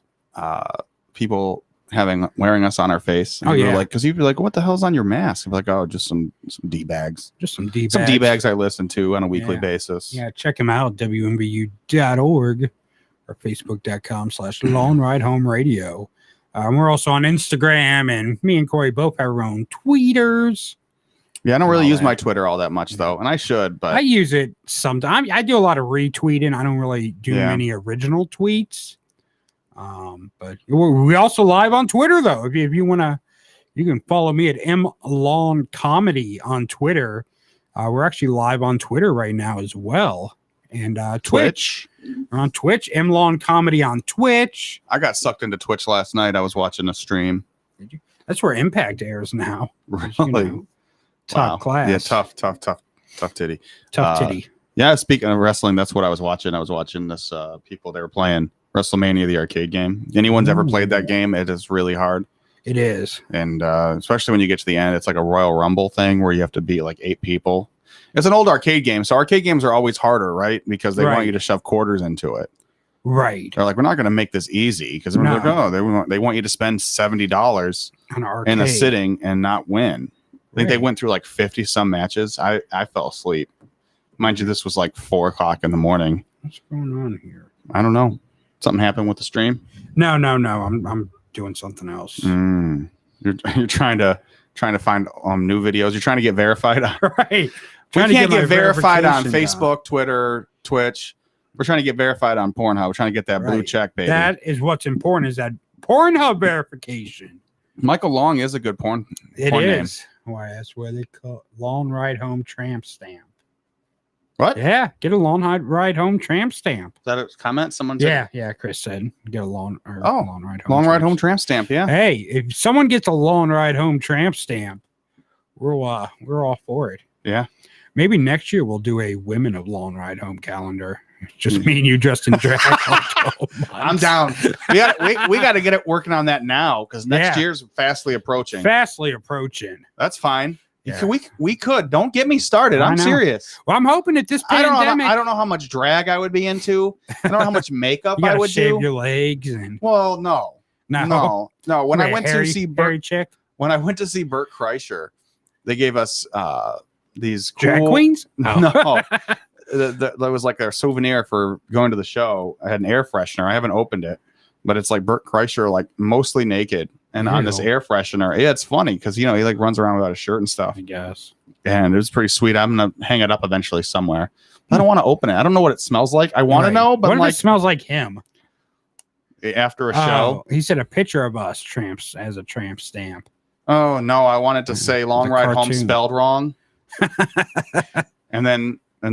H: people wearing us on our face. And because you'd be like, what the hell's on your mask? You'd be like, oh, just some D-bags.
A: Just some D-bags.
H: Some D-bags I listen to on a weekly basis.
A: Yeah, check them out, WMBU.org. or facebook.com/Long Ride Home Radio. We're also on Instagram, and me and Corey both have our own tweeters.
H: Yeah, I don't really use my Twitter all that much though, and I should, but
A: I use it sometimes. I do a lot of retweeting. I don't really do many original tweets. But we also live on Twitter though. If you want to, you can follow me at MLawn Comedy on Twitter. We're actually live on Twitter right now as well. And Twitch. We're on Twitch. MLawn Comedy on Twitch.
H: I got sucked into Twitch last night. I was watching a stream.
A: Did you? That's where Impact airs now.
H: Really?
A: You know, top class.
H: Yeah, tough titty.
A: Tough titty.
H: Yeah, speaking of wrestling, that's what I was watching. I was watching this people, they were playing WrestleMania, the arcade game. Anyone's ever played that game, it is really hard.
A: It is.
H: And especially when you get to the end, it's like a Royal Rumble thing where you have to beat like 8 people. It's an old arcade game, so arcade games are always harder, right? Because they want you to shove quarters into it.
A: Right.
H: They're like, we're not going to make this easy because they're like, oh, they want you to spend $70 in a sitting and not win. I think they went through like 50 some matches. I fell asleep. Mind you, this was like 4 o'clock in the morning.
A: What's going on here?
H: I don't know. Something happened with the stream?
A: No. I'm doing something else.
H: You're trying to find new videos. You're trying to get verified.
A: Right.
H: We can't get verified on
A: verification
H: Facebook, Twitter, Twitch. We're trying to get verified on Pornhub. We're trying to get that blue check, baby.
A: That is what's important, is that Pornhub verification.
H: Michael Long is a good porn
A: It
H: porn
A: is. Why, that's where they call it. Long Ride Home Tramp Stamp.
H: What?
A: Yeah, get a Long Ride Home Tramp Stamp.
H: Is that a comment? Someone said?
A: Yeah, Chris said get a Long Ride Home.
H: Long Ride Home Tramp Stamp, yeah.
A: Hey, if someone gets a Long Ride Home Tramp Stamp, we're all for it.
H: Yeah.
A: Maybe next year we'll do a Women of Long Ride Home calendar. Just me and you dressed in drag.
H: I'm down. We got to get it working on that now because next year's fastly approaching.
A: That's
H: fine.
A: Yeah.
H: We could. Don't get me started. I'm serious.
A: Well, I'm hoping that this pandemic.
H: I don't know how much drag I would be into. I don't know how much makeup
A: you
H: I would
A: shave
H: do.
A: your legs and.
H: Well, no. When I went to see Bert Kreischer, they gave us these cool,
A: drag queens.
H: No. That was like their souvenir for going to the show. I had an air freshener. I haven't opened it, but it's like Bert Kreischer, like mostly naked and on this air freshener. Yeah, it's funny because he like runs around without a shirt and stuff.
A: I guess.
H: And it was pretty sweet. I'm gonna hang it up eventually somewhere. I don't want to open it. I don't know what it smells like. I want to know, but
A: what if it smells like him
H: after a show?
A: He said a picture of us tramps as a tramp stamp.
H: Oh no, I wanted to say Long Ride Home spelled wrong. And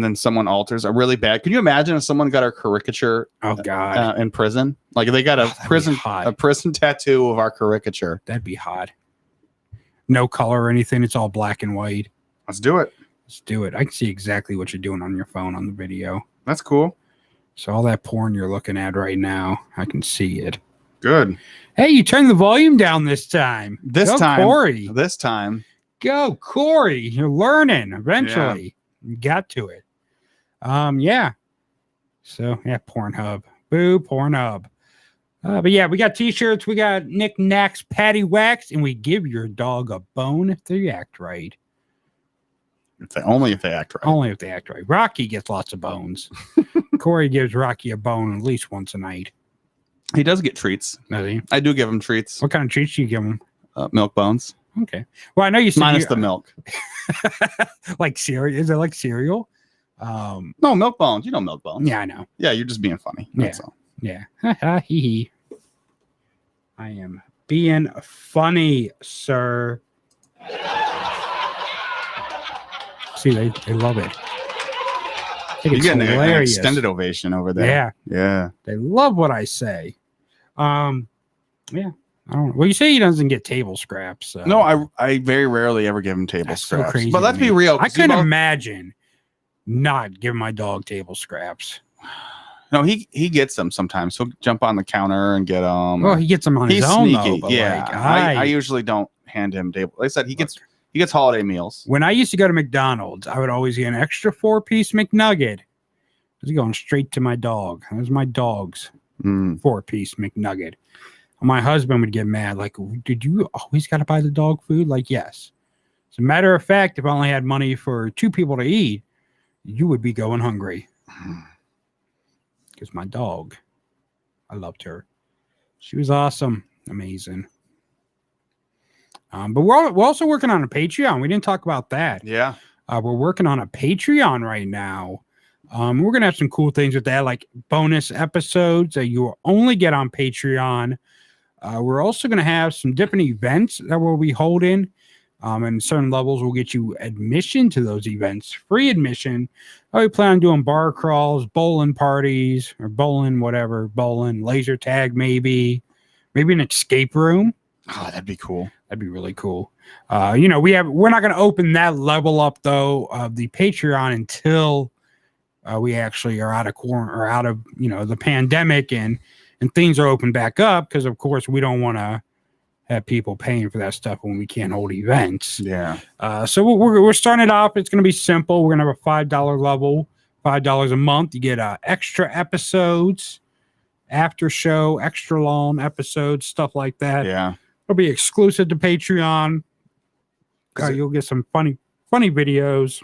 H: then someone alters a really bad. Can you imagine if someone got our caricature?
A: Oh God!
H: In prison, like they got a prison tattoo of our caricature.
A: That'd be hot. No color or anything. It's all black and white.
H: Let's do it.
A: I can see exactly what you're doing on your phone on the video.
H: That's cool.
A: So all that porn you're looking at right now, I can see it.
H: Good.
A: Hey, you turned the volume down this time.
H: Go,
A: Corey.
H: This time.
A: Go, Corey. You're learning eventually. Yeah. You got to it. Yeah. So yeah, Pornhub. Boo, Pornhub. But yeah, we got t-shirts, we got knickknacks, patty wax, and we give your dog a bone if they act right.
H: Only if they act right.
A: Only if they act right. Rocky gets lots of bones. Corey gives Rocky a bone at least once a night.
H: He does get treats.
A: Does he?
H: I do give him treats.
A: What kind of treats do you give him?
H: Milk bones.
A: Okay. Well, I know you said
H: minus the milk.
A: Like cereal? Is it like cereal?
H: No, milk bones. You know milk bones.
A: Yeah, I know.
H: Yeah, you're just being funny. That's all.
A: Yeah. I am being funny, sir. See, they love it.
H: You're getting an extended ovation over there.
A: Yeah.
H: Yeah.
A: They love what I say. Yeah. I don't know. Well, you say he doesn't get table scraps. So.
H: No, I very rarely ever give him table scraps.
A: So crazy
H: but let's be real.
A: I couldn't imagine not giving my dog table scraps.
H: No, he gets them sometimes. He'll jump on the counter and get them.
A: Well, he gets them on his own,
H: sneaky.
A: though.
H: Yeah,
A: like,
H: I usually don't hand him table. Like I said, he gets holiday meals.
A: When I used to go to McDonald's, I would always get an extra 4-piece McNugget. It was going straight to my dog. That was my dog's 4-piece McNugget. My husband would get mad, like, did you always got to buy the dog food? Like, yes. As a matter of fact, if I only had money for 2 people to eat, you would be going hungry. Because my dog I loved her. She was awesome. Amazing. But we're also working on a Patreon. We didn't talk about that.
H: Yeah.
A: We're working on a Patreon right now. We're going to have some cool things with that, like bonus episodes that you will only get on Patreon. We're also going to have some different events that we'll be holding. And certain levels will get you admission to those events, free admission. We plan on doing bar crawls, bowling parties, or bowling, laser tag, maybe an escape room.
H: Oh, that'd be cool.
A: That'd be really cool. We're not going to open that level up though of the Patreon until we actually are out of quarantine or out of the pandemic and things are open back up, because of course we don't want to have people paying for that stuff when we can't hold events.
H: Yeah.
A: So we're starting it off. It's going to be simple. We're going to have a $5 level, $5 a month. You get extra episodes, after show, extra long episodes, stuff like that.
H: Yeah.
A: It'll be exclusive to Patreon. You'll get some funny videos.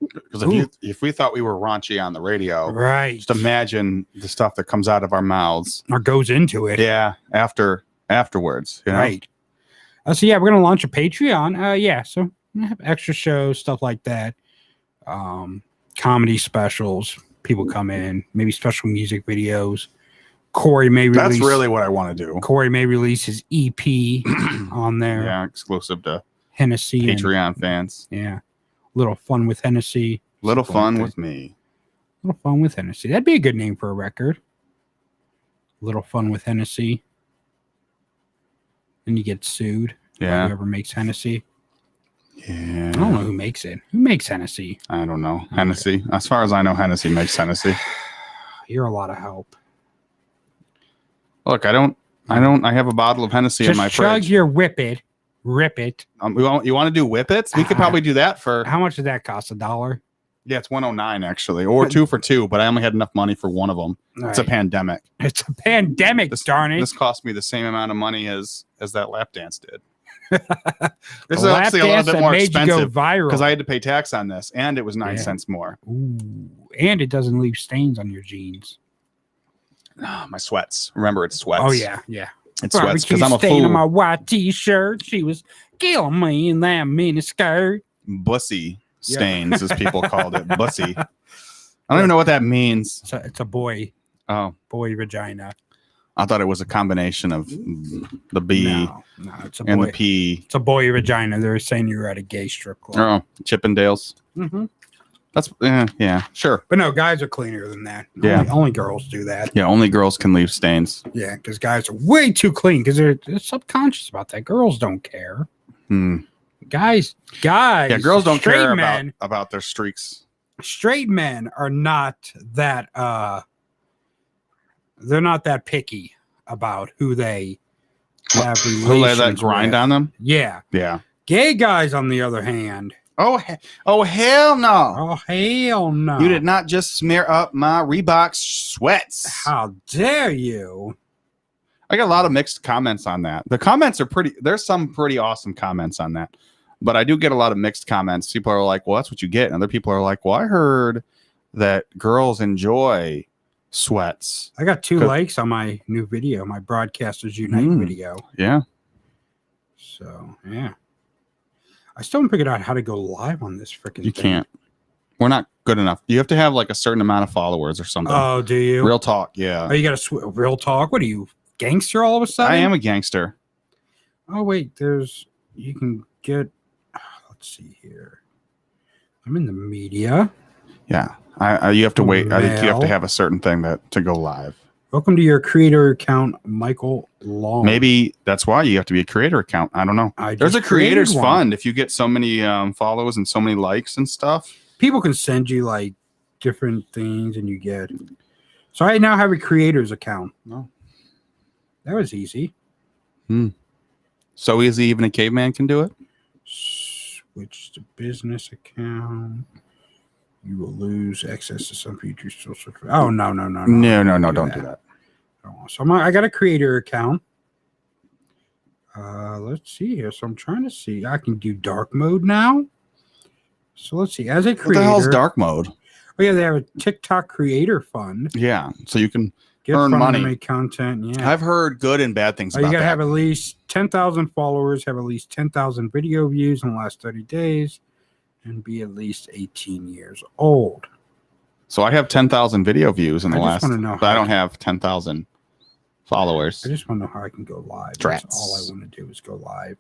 H: Because if we thought we were raunchy on the radio,
A: right?
H: Just imagine the stuff that comes out of our mouths
A: or goes into it.
H: Yeah. Afterwards,
A: right? So yeah, we're gonna launch a Patreon. So we have extra shows, stuff like that. Comedy specials. People come in, maybe special music videos. Corey may release.
H: That's really what I want to do.
A: Corey may release his EP on there.
H: Yeah, exclusive to
A: Hennessy
H: Patreon fans.
A: Yeah, little fun with Hennessy.
H: Little fun with me.
A: Little fun with Hennessy. That'd be a good name for a record. Little fun with Hennessy. And you get sued.
H: Yeah.
A: Whoever makes Hennessy.
H: Yeah.
A: I don't know who makes it. Who makes Hennessy?
H: I don't know. Hennessy. As far as I know, Hennessy makes Hennessy.
A: You're a lot of help.
H: Look, I have a bottle of Hennessy
A: Just
H: in my
A: chug
H: fridge.
A: your rip it.
H: You want to do whippets? We could probably do that for.
A: How much does that cost? $1?
H: Yeah, it's $109 actually, or 2 for 2. But I only had enough money for one of them. It's a pandemic.
A: It's a pandemic, darn it.
H: This cost me the same amount of money as that lap dance did. This is
A: lap
H: actually a little
A: dance
H: bit
A: that
H: more
A: made you go
H: expensive
A: viral.
H: because I had to pay tax on this, and it was 9 cents more.
A: Ooh, and it doesn't leave stains on your jeans.
H: My sweats. Remember, it's sweats.
A: Oh yeah.
H: It's sweats because I'm a
A: stain on
H: fool.
A: my white t-shirt. She was killing me in that mini skirt.
H: Bussy stains, as people called it. Bussy. I don't even know what that means.
A: It's a boy.
H: Oh,
A: boy vagina.
H: I thought it was a combination of the B
A: No, it's a
H: and
A: boy.
H: the P.
A: It's a boy vagina. They're saying you were at a gay strip club.
H: Oh, Chippendales.
A: Mm-hmm.
H: That's yeah, sure.
A: But no, guys are cleaner than that.
H: Yeah.
A: Only girls do that.
H: Yeah, only girls can leave stains.
A: Yeah, because guys are way too clean because they're subconscious about that. Girls don't care. Guys.
H: Yeah, girls don't
A: straight
H: care
A: men,
H: about their streaks.
A: Straight men are not that. They're not that picky about who they have relations
H: Who let that grind
A: with.
H: on them?
A: Yeah.
H: Yeah.
A: Gay guys, on the other hand.
H: Oh hell no!
A: Oh hell no!
H: You did not just smear up my Reebok sweats.
A: How dare you?
H: I got a lot of mixed comments on that. The comments are pretty. There's some pretty awesome comments on that, but I do get a lot of mixed comments. People are like, "Well, that's what you get," and other people are like, "Well, I heard that girls enjoy sweats."
A: I got 2 likes on my new video, my Broadcasters Unite video.
H: Yeah.
A: So yeah. I still haven't figured out how to go live on this freaking
H: You
A: thing.
H: can't. We're not good enough. You have to have like a certain amount of followers or something.
A: Oh, do you?
H: Real talk, yeah.
A: Oh, you got to real talk? What are you, gangster all of a sudden?
H: I am a gangster.
A: Oh, wait. You can get, let's see here. I'm in the media.
H: Yeah. You have to wait. I think you have to
A: Mail.
H: have a certain thing to go live.
A: Welcome to your creator account, Michael Long.
H: Maybe that's why you have to be a creator account. I don't know. There's a
A: just
H: creators
A: created one.
H: fund if you get so many follows and so many likes and stuff.
A: People can send you like different things and you get. So I now have a creators account.
H: No.
A: That was easy.
H: So easy, even a caveman can do it.
A: Switch to business account. You will lose access to some future social. Oh no!
H: Don't do that.
A: So I got a creator account. Let's see here. So I'm trying to see. I can do dark mode now. So let's see. As a creator,
H: What the hell's dark mode?
A: Oh yeah, they have a TikTok creator fund.
H: Yeah, so you can
A: Get
H: earn
A: funding
H: money.
A: to make content. Yeah.
H: I've heard good and bad things
A: You
H: about
A: got to
H: that.
A: have at least 10,000 followers, have at least 10,000 video views in the last 30 days, and be at least 18 years old.
H: So I have 10,000 video views in the
A: I just
H: last,
A: wanna know
H: but
A: how
H: I
A: I
H: don't
A: can-
H: have 10,000 followers.
A: I just want to know how I can go live.
H: Drats.
A: That's all I want to do is go live.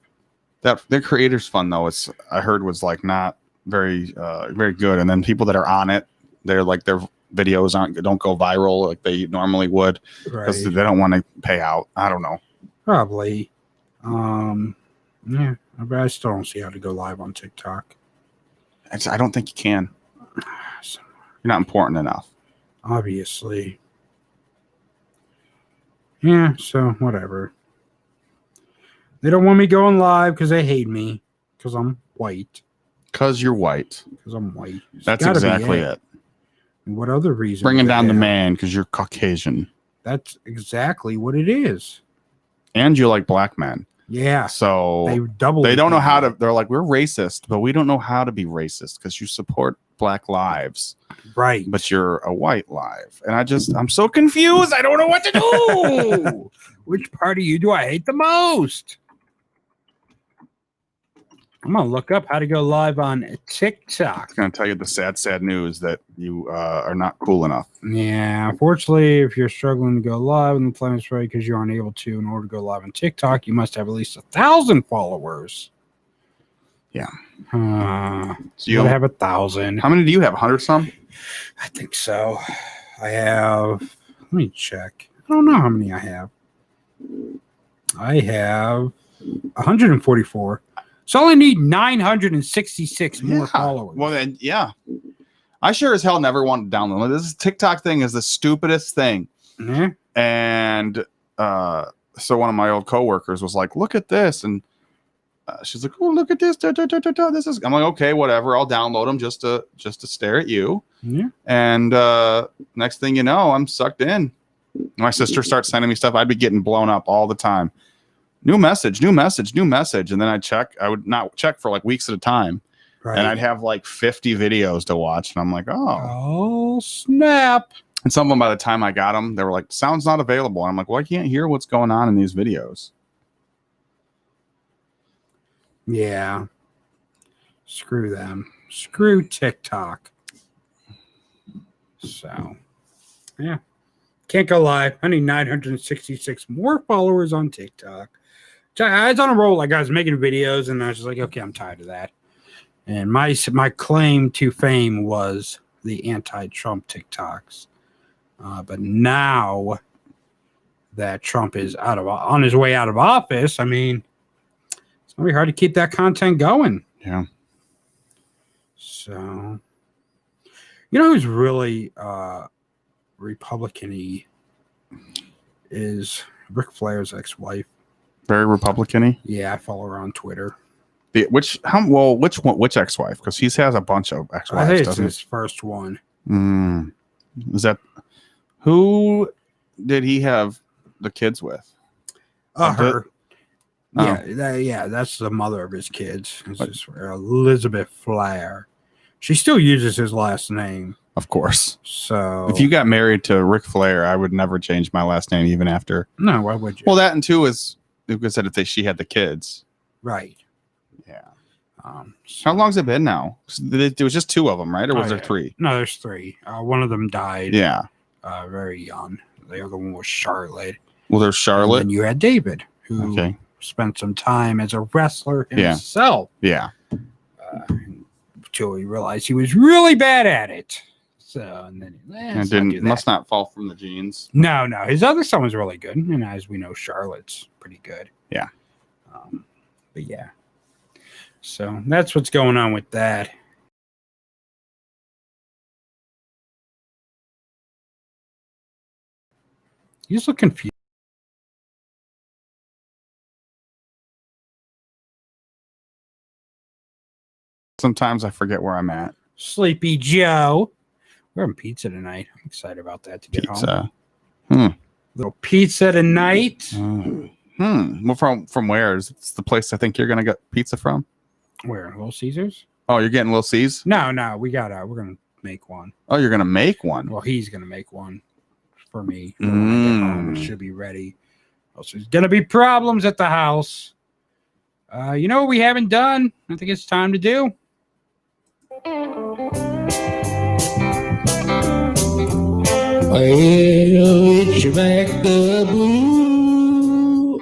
H: That their creators fund though, it's I heard was like not very very good. And then people that are on it, they're like their videos don't go viral like they normally would because
A: Right.
H: they don't want to pay out. I don't know.
A: Probably. Yeah, but I still don't see how to go live on TikTok.
H: I don't think you can. You're not important enough.
A: Obviously. Yeah, so whatever. They don't want me going live because they hate me because I'm white.
H: Because you're white.
A: Because I'm white.
H: That's
A: gotta be
H: exactly it.
A: And what other reason?
H: Bringing
A: would they
H: down the
A: have?
H: man because you're Caucasian.
A: That's exactly what it is.
H: And you like black men.
A: Yeah.
H: So
A: They double.
H: they don't know how to. They're like, we're racist, but we don't know how to be racist because you support black lives.
A: Right.
H: But you're a white live. And I'm so confused. I don't know what to do.
A: Which part of you do I hate the most? I'm going to look up how to go live on TikTok.
H: I'm going to tell you the sad news that you are not cool enough.
A: Yeah, unfortunately, if you're struggling to go live on the Planet Right because you're unable to, in order to go live on TikTok, you must have at least 1,000 followers.
H: Yeah.
A: So you have 1,000.
H: How many do you have? 100 some?
A: I think so. I have. Let me check. I don't know how many I have. I have 144. So I only need 966 more followers.
H: Well, then, yeah. I sure as hell never wanted to download it. This TikTok thing is the stupidest thing.
A: Yeah.
H: And so one of my old coworkers was like, look at this. And she's like, oh, look at this. This is. I'm like, okay, whatever. I'll download them just to stare at you.
A: Yeah.
H: And next thing you know, I'm sucked in. My sister starts sending me stuff. I'd be getting blown up all the time. New message. And then I would not check for like weeks at a time.
A: Right.
H: And I'd have like 50 videos to watch. And I'm like,
A: oh, snap.
H: And some of them, by the time I got them, they were like, sound's not available. And I'm like, well, I can't hear what's going on in these videos.
A: Yeah. Screw them. Screw TikTok. So, yeah. Can't go live. I need 966 more followers on TikTok. I was on a roll. Like I was making videos, and I was just like, okay, I'm tired of that. And my claim to fame was the anti-Trump TikToks. But now that Trump is on his way out of office, I mean, it's gonna be hard to keep that content going.
H: Yeah.
A: So, you know who's really Republican-y is Ric Flair's ex-wife.
H: Very Republican-y.
A: Yeah, I follow her on Twitter.
H: Which ex-wife? Because he has a bunch of ex-wives.
A: I think it's
H: doesn't
A: his first one.
H: Is that who did he have the kids with?
A: Her.
H: Oh.
A: Yeah, that's the mother of his kids. It's just Elizabeth Flair. She still uses his last name.
H: Of course.
A: So
H: if you got married to Ric Flair, I would never change my last name even after.
A: No, why would you?
H: Well, that and two is because if she had the kids.
A: Right.
H: Yeah. How long's it been now? There was just two of them, right? Or was there three?
A: No, there's three. One of them died.
H: Yeah.
A: Very young. The other one was Charlotte.
H: Well, there's Charlotte.
A: And you had David, who spent some time as a wrestler himself.
H: Yeah.
A: Until he realized he was really bad at it. So, and then
H: must not fall from the genes.
A: No. His other son was really good. And as we know, Charlotte's pretty good.
H: Yeah.
A: But yeah. So that's what's going on with that. You just look confused.
H: Sometimes I forget where I'm at.
A: Sleepy Joe. We're having pizza tonight. I'm excited about that to get home. Little pizza tonight.
H: Well, from where? It's the place I think you're gonna get pizza from.
A: Where? Little Caesars?
H: Oh, you're getting Little C's?
A: No, we're gonna make one.
H: Oh, you're gonna make one.
A: Well, he's gonna make one for me. For when I get home. It should be ready. Also, there's gonna be problems at the house. You know what we haven't done? I think it's time to do.
J: Well, it's back the blue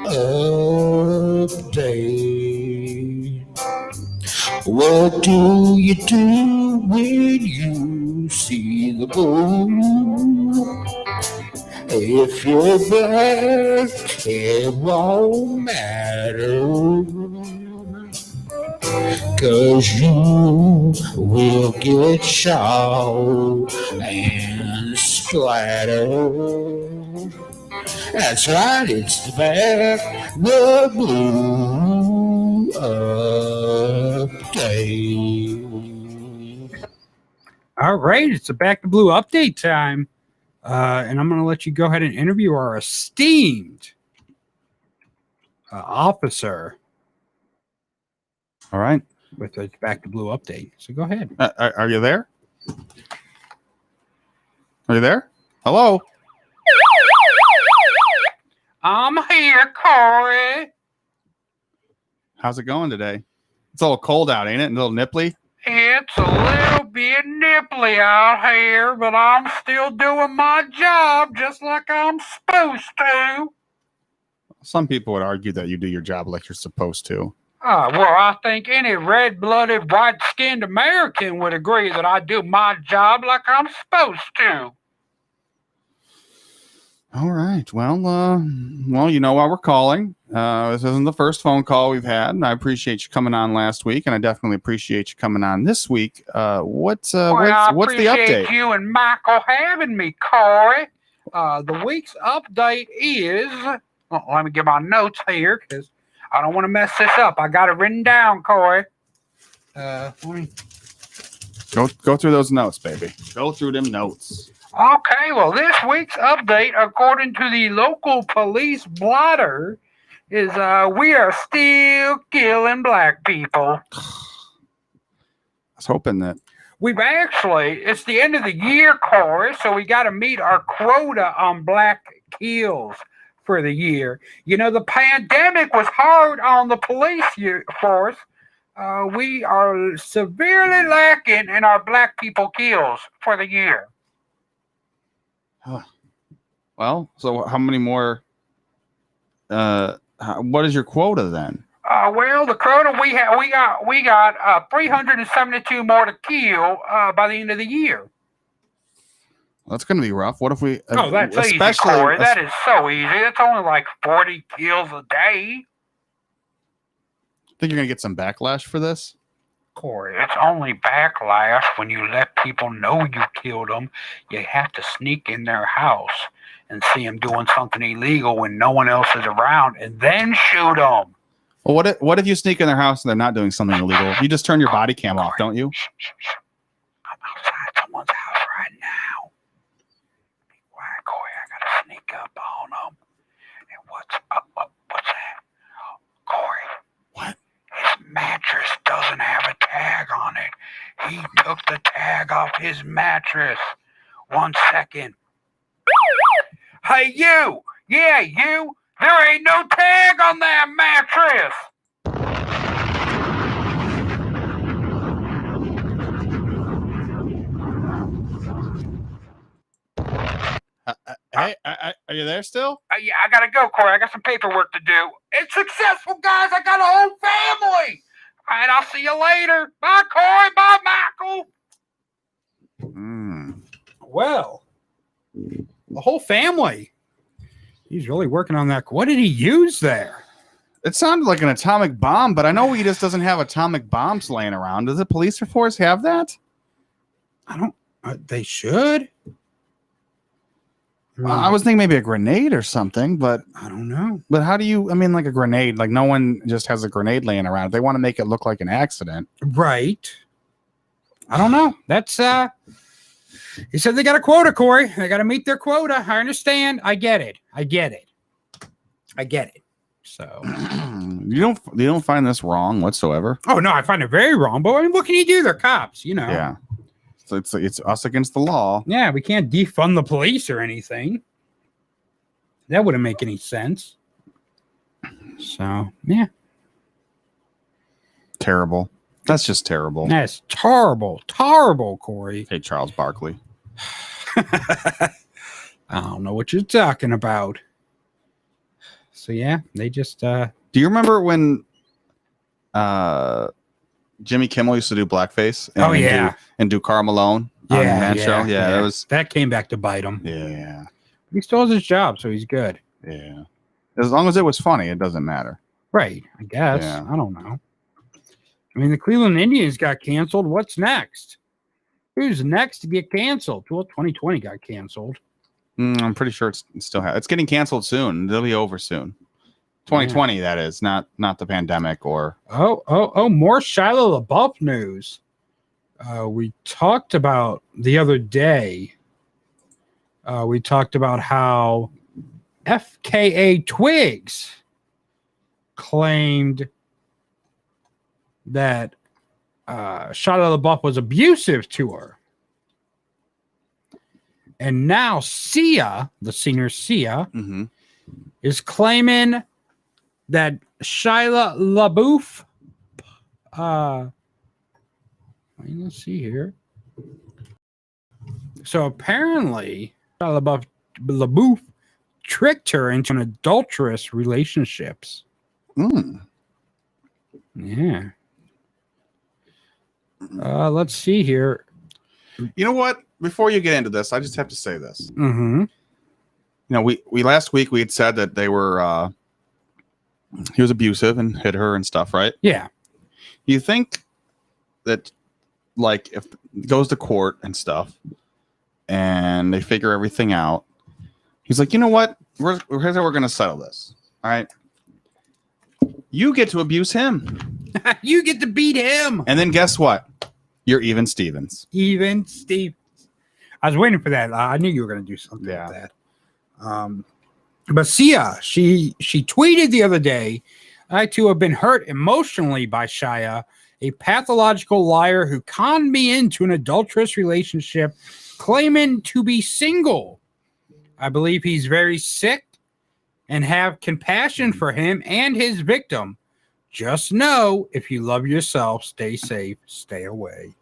J: update. What do you do when you see the blue? If you're back, it won't matter. 'Cause you will get shot and splattered. That's right, it's back the blue update.
A: All right, it's a Back to Blue update time. And I'm going to let you go ahead and interview our esteemed officer.
H: All right.
A: With the Back to Blue update. So go ahead.
H: Are you there? Are you there? Hello?
A: I'm here, Corey.
H: How's it going today? It's a little cold out, ain't it? A little nipply?
A: It's a little bit nipply out here, but I'm still doing my job just like I'm supposed to.
H: Some people would argue that you do your job like you're supposed to.
A: Well, I think any red-blooded, white-skinned American would agree that I do my job like I'm supposed to.
H: All right. Well, you know why we're calling. This isn't the first phone call we've had, and I appreciate you coming on last week, and I definitely appreciate you coming on this week. What's the update?
A: You and Michael having me, Corey. The week's update is. Well, let me get my notes here because I don't want to mess this up. I got it written down, Corey. Let me
H: go through those notes, baby. Go through them notes.
A: Okay, well, this week's update, according to the local police blotter, is we are still killing black people.
H: I was hoping that.
A: It's the end of the year, Corey, so we got to meet our quota on black kills for the year. You know, the pandemic was hard on the police force. We are severely lacking in our black people kills for the year.
H: Well, so how many more? What is your quota then?
A: Well, the quota we got 372 more to kill by the end of the year.
H: Well, that's going to be rough. What if we?
A: That's easy, Corey. That is so easy. It's only like 40 kills a day.
H: Think you're going to get some backlash for this?
A: Corey, it's only backlash when you let people know you killed them. You have to sneak in their house and see them doing something illegal when no one else is around, and then shoot them.
H: Well, what if you sneak in their house and they're not doing something illegal? You just turn your body cam off, don't you?
A: I'm outside someone's house right now. Be quiet, Corey. I gotta sneak up on them. And what's that? Corey.
H: What?
A: His mattress doesn't have a tag on it. He took the tag off his mattress. 1 second. Hey, you! Yeah, you! There ain't no tag on that mattress!
H: Hey, are you there still?
A: Yeah, I gotta go, Corey. I got some paperwork to do. It's successful, guys. I got a whole family. All right, I'll see you later. Bye, Corey. Bye, Michael. Well, the whole family. He's really working on that. What did he use there?
H: It sounded like an atomic bomb, but I know he just doesn't have atomic bombs laying around. Does the police force have that?
A: I don't. They should.
H: I was thinking maybe a grenade or something, but
A: I don't know.
H: But how do you? I mean, like a grenade. Like no one just has a grenade laying around. They want to make it look like an accident,
A: right? I don't know. That's He said they got a quota, Corey. They got to meet their quota. I understand. I get it. So
H: you don't find this wrong whatsoever?
A: Oh no, I find it very wrong. But I mean, what can you do? They're cops, you know.
H: Yeah. So it's us against the law.
A: Yeah, we can't defund the police or anything. That wouldn't make any sense. So, yeah.
H: Terrible. That's just terrible.
A: That's terrible. Terrible, Corey.
H: Hey, Charles Barkley.
A: I don't know what you're talking about. So, yeah, they just...
H: Do you remember when Jimmy Kimmel used to do blackface? And do Karl Malone on that show? Yeah,
A: that came back to bite him.
H: Yeah.
A: He still has his job, so he's good.
H: Yeah. As long as it was funny, it doesn't matter.
A: Right, I guess.
H: Yeah.
A: I don't know. I mean, the Cleveland Indians got canceled. What's next? Who's next to get canceled? Well, 2020 got canceled.
H: I'm pretty sure it's still it's getting canceled soon. It'll be over soon. 2020, that is, not the pandemic or...
A: Oh, more Shia LaBeouf news. We talked about the other day. We talked about how FKA Twigs claimed that Shia LaBeouf was abusive to her. And now Sia, the singer Sia, is claiming that Shia LaBeouf, let's see here. So apparently, Shia LaBeouf tricked her into an adulterous relationships. Yeah. Let's see here.
H: You know what? Before you get into this, I just have to say this.
A: Mm-hmm.
H: You know, we last week we had said that they were he was abusive and hit her and stuff, right?
A: Yeah.
H: You think that, like, if it goes to court and stuff and they figure everything out, he's like, you know what? Here's how we're going to settle this. All right. You get to abuse him.
A: You get to beat him.
H: And then guess what? You're even Stevens.
A: Even Stevens. I was waiting for that. I knew you were going to do something like that. But Sia, she tweeted the other day, I too have been hurt emotionally by Shia, a pathological liar who conned me into an adulterous relationship, claiming to be single. I believe he's very sick and have compassion for him and his victim. Just know, if you love yourself, stay safe, stay away.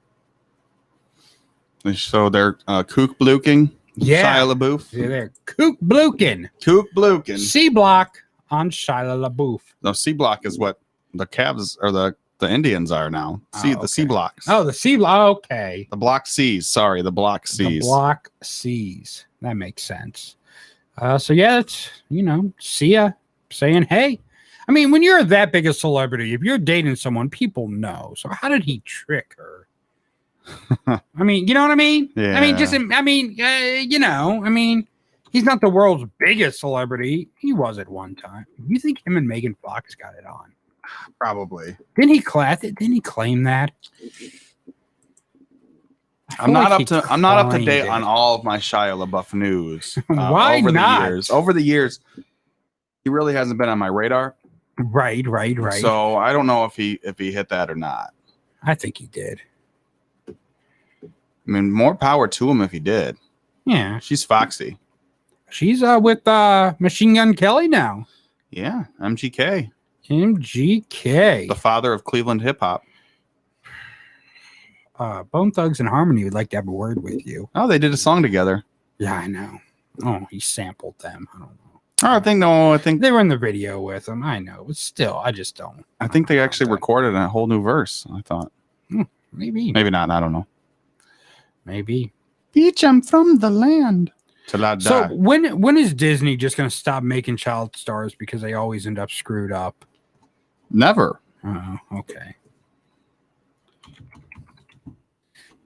H: So they're kook bluking.
A: Yeah.
H: Shia LaBeouf.
A: Yeah, they're kook bluking.
H: Kook bluking.
A: C block on Shia LaBeouf.
H: No, C block is what the Cavs or the Indians are now. The C blocks.
A: Oh, the C block. Okay.
H: The block C's. Sorry, the block C's.
A: The block C's. That makes sense. So yeah, it's, Sia saying, hey, I mean, when you're that big a celebrity, if you're dating someone, people know. So how did he trick her? I mean, you know what I mean?
H: Yeah.
A: I mean, he's not the world's biggest celebrity. He was at one time. You think him and Megan Fox got it on?
H: Probably.
A: Didn't he claim that?
H: I'm not up to date on all of my Shia LaBeouf news.
A: Why
H: over
A: not?
H: The years. Over the years, he really hasn't been on my radar.
A: Right.
H: So I don't know if he hit that or not.
A: I think he did.
H: I mean, more power to him if he did.
A: Yeah.
H: She's foxy.
A: She's with Machine Gun Kelly now.
H: Yeah, MGK.
A: MGK.
H: The father of Cleveland hip hop.
A: Bone Thugs and Harmony would like to have a word with you.
H: Oh, they did a song together.
A: Yeah, I know. Oh, he sampled them. I don't know.
H: I think
A: they were in the video with him. I know, but still, I just don't.
H: I think they actually recorded a whole new verse. I thought.
A: Maybe
H: not. I don't know.
A: Maybe.
H: Teach them from the land. Till I die.
A: So when is Disney just going to stop making child stars because they always end up screwed up?
H: Never.
A: Oh, okay.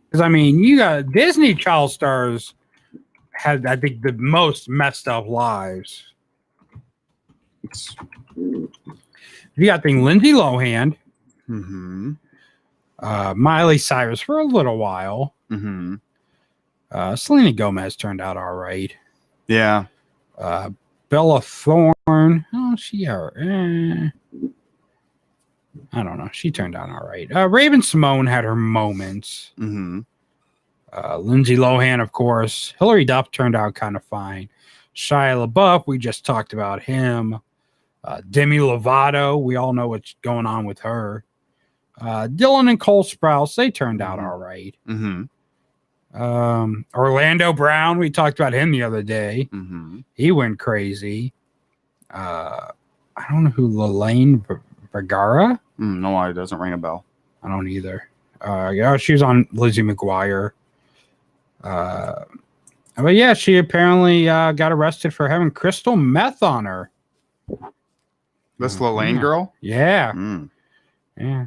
A: Because I mean, you got Disney child stars had, I think, the most messed up lives. You got Lindsay Lohan, Miley Cyrus for a little while. Selena Gomez turned out all right.
H: Yeah.
A: Bella Thorne. Oh, I don't know. She turned out all right. Raven Simone had her moments. Lindsay Lohan, of course. Hilary Duff turned out kind of fine. Shia LaBeouf, we just talked about him. Demi Lovato, we all know what's going on with her. Dylan and Cole Sprouse, they turned out all right. Orlando Brown, we talked about him the other day. He went crazy. I don't know who Lelaine Vergara.
H: No, it doesn't ring a bell.
A: I don't either. She was on Lizzie McGuire. But yeah, she apparently got arrested for having crystal meth on her.
H: This Lelaine girl?
A: Yeah. Yeah.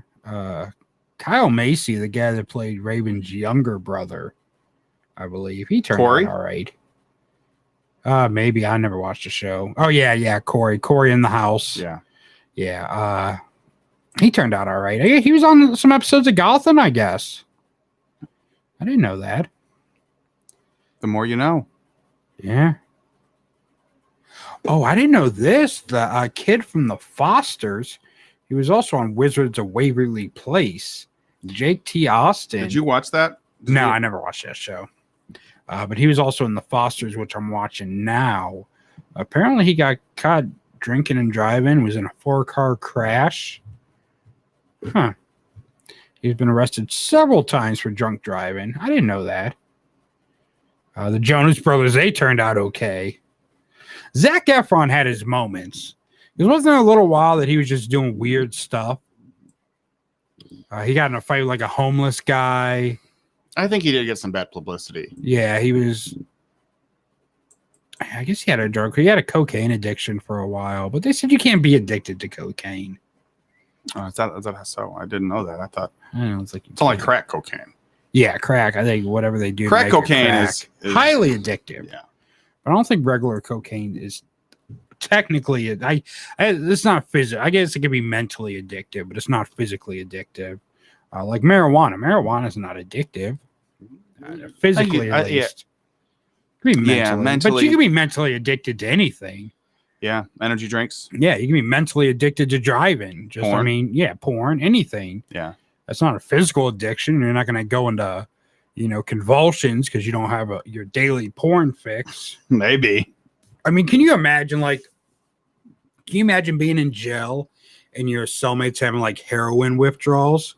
A: Kyle Macy, the guy that played Raven's younger brother, I believe. He turned out all right. Maybe. I never watched the show. Oh, yeah, Corey. Corey in the House.
H: Yeah.
A: Yeah. He turned out all right. He was on some episodes of Gotham, I guess. I didn't know that.
H: The more you know.
A: Yeah. Oh, I didn't know this. The kid from the Fosters, he was also on Wizards of Waverly Place. Jake T. Austin.
H: Did you watch that?
A: I never watched that show. But he was also in the Fosters, which I'm watching now. Apparently, he got caught drinking and driving, was in a 4-car crash. Huh. He's been arrested several times for drunk driving. I didn't know that. The Jonas Brothers, they turned out okay. Zac Efron had his moments. It wasn't there a little while that he was just doing weird stuff. He got in a fight with like a homeless guy.
H: I think he did get some bad publicity.
A: Yeah, he was. I guess he had a cocaine addiction for a while, but they said you can't be addicted to cocaine.
H: Oh, is that so? I didn't know that. I thought
A: it's
H: only crack cocaine.
A: Yeah, crack. I think whatever they do.
H: Crack cocaine is
A: highly addictive.
H: Yeah,
A: but I don't think regular cocaine is technically. It's not physical. I guess it can be mentally addictive, but it's not physically addictive. Like marijuana. Marijuana is not addictive. Physically, at least. It can be mentally, but you can be mentally addicted to anything.
H: Yeah, energy drinks.
A: Yeah, you can be mentally addicted to driving. Porn. Porn, anything.
H: Yeah.
A: That's not a physical addiction. You're not going to go into, convulsions because you don't have your daily porn fix.
H: Maybe.
A: I mean, can you imagine being in jail and your cellmates having like heroin withdrawals?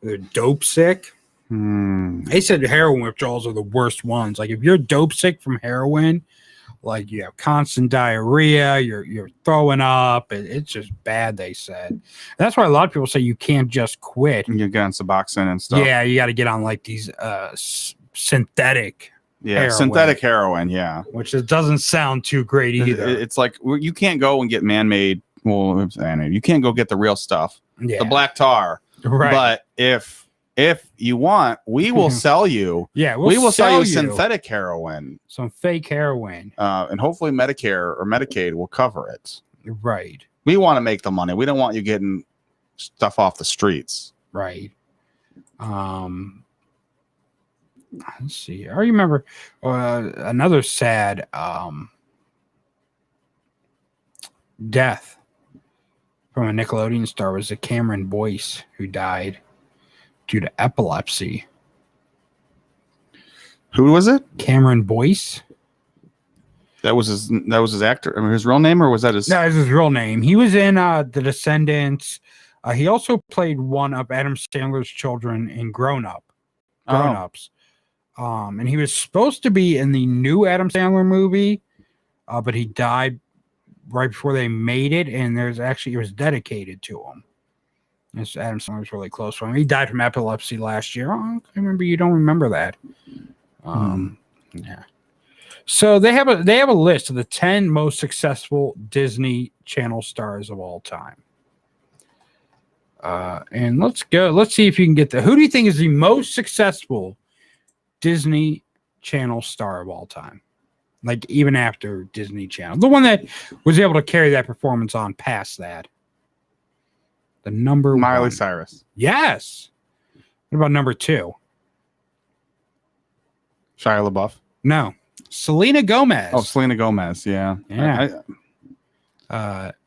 A: They're dope sick. They said heroin withdrawals are the worst ones. Like if you're dope sick from heroin, like you have constant diarrhea, you're throwing up. It's just bad, they said. That's why a lot of people say you can't just quit.
H: You get on Suboxone and stuff.
A: Yeah, you got to get on like these synthetic heroin,
H: synthetic heroin, yeah.
A: Which it doesn't sound too great either.
H: It's like you can't go and get man-made. Well, you can't go get the real stuff, the black tar.
A: Right.
H: But if you want, we will sell you.
A: Yeah,
H: we will sell you synthetic heroin,
A: some fake heroin,
H: and hopefully Medicare or Medicaid will cover it.
A: Right.
H: We want to make the money. We don't want you getting stuff off the streets.
A: Right. Let's see. I remember another sad death from a Nickelodeon star was Cameron Boyce, who died due to epilepsy.
H: Who was it?
A: Cameron Boyce.
H: That was his actor. I mean, his real name, or was that his?
A: No, it's his real name. He was in The Descendants. He also played one of Adam Sandler's children in Grown Ups. And he was supposed to be in the new Adam Sandler movie, but he died right before they made it. And it was dedicated to him. Adam Sandler was really close to him. He died from epilepsy last year. Oh, I remember. You don't remember that. Yeah. So they have a list of the 10 most successful Disney Channel stars of all time. And let's go. Let's see if you can get who do you think is the most successful Disney Channel star of all time? Like even after Disney Channel, the one that was able to carry that performance on past that. The number
H: Miley
A: one.
H: Cyrus.
A: Yes. What about number 2?
H: Shia LaBeouf.
A: No. Selena Gomez.
H: Oh, Selena Gomez. Yeah.
A: Yeah.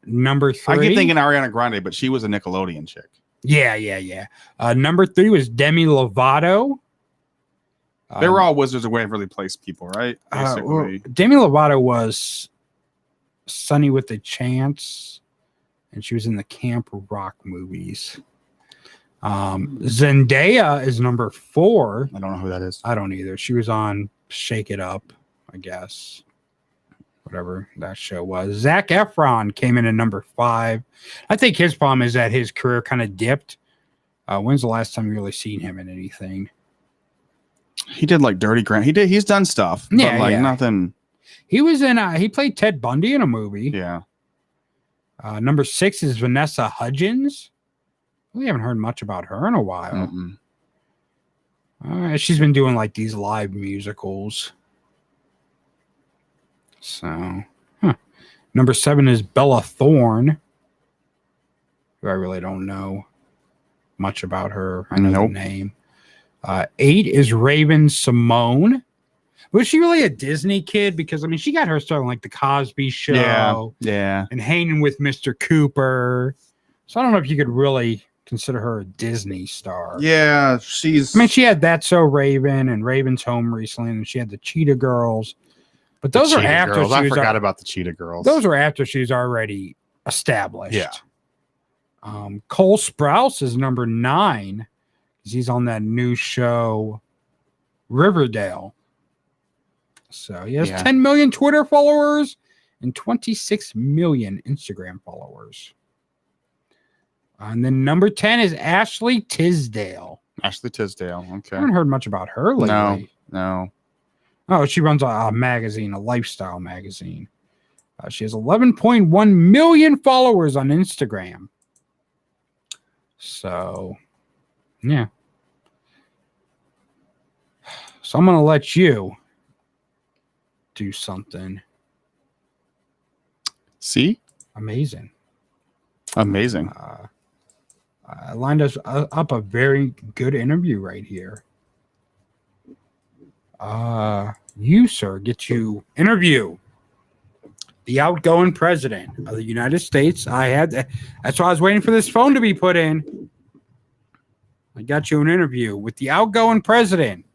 A: Number 3.
H: I keep thinking Ariana Grande, but she was a Nickelodeon chick.
A: Yeah. Number 3 was Demi Lovato.
H: They were all Wizards of Waverly Place people, right? Basically.
A: Demi Lovato was Sunny with a Chance, and she was in the Camp Rock movies. Zendaya is number 4.
H: I don't know who that is.
A: I don't either. She was on Shake It Up, I guess. Whatever that show was. Zac Efron came in at number 5. I think his problem is that his career kind of dipped. When's the last time you really seen him in anything?
H: He did like Dirty Grant. He's done stuff.
A: Yeah,
H: but nothing.
A: He was in he played Ted Bundy in a movie.
H: Yeah.
A: Number 6 is Vanessa Hudgens. We haven't heard much about her in a while. She's been doing like these live musicals. So, Number 7 is Bella Thorne, who I really don't know much about her. I know the name. 8 is Raven Simone. Was she really a Disney kid? Because, I mean, she got her start on like the Cosby Show.
H: Yeah.
A: And hanging with Mr. Cooper. So I don't know if you could really consider her a Disney star.
H: Yeah,
A: I mean, she had That's So Raven and Raven's Home recently, and she had the Cheetah Girls. But those are after
H: Girls. I forgot about the Cheetah Girls.
A: Those are after she's already established.
H: Yeah.
A: Cole Sprouse is number 9 because he's on that new show Riverdale. So he has 10 million Twitter followers and 26 million Instagram followers. And then number 10 is Ashley Tisdale.
H: Ashley Tisdale. Okay.
A: I haven't heard much about her lately.
H: No.
A: Oh, she runs a magazine, a lifestyle magazine. She has 11.1 million followers on Instagram. So, yeah. So I'm going to let you do something.
H: See?
A: Amazing. I lined us up a very good interview right here. You, sir, get to interview the outgoing president of the United States. That's why I was waiting for this phone to be put in. I got you an interview with the outgoing president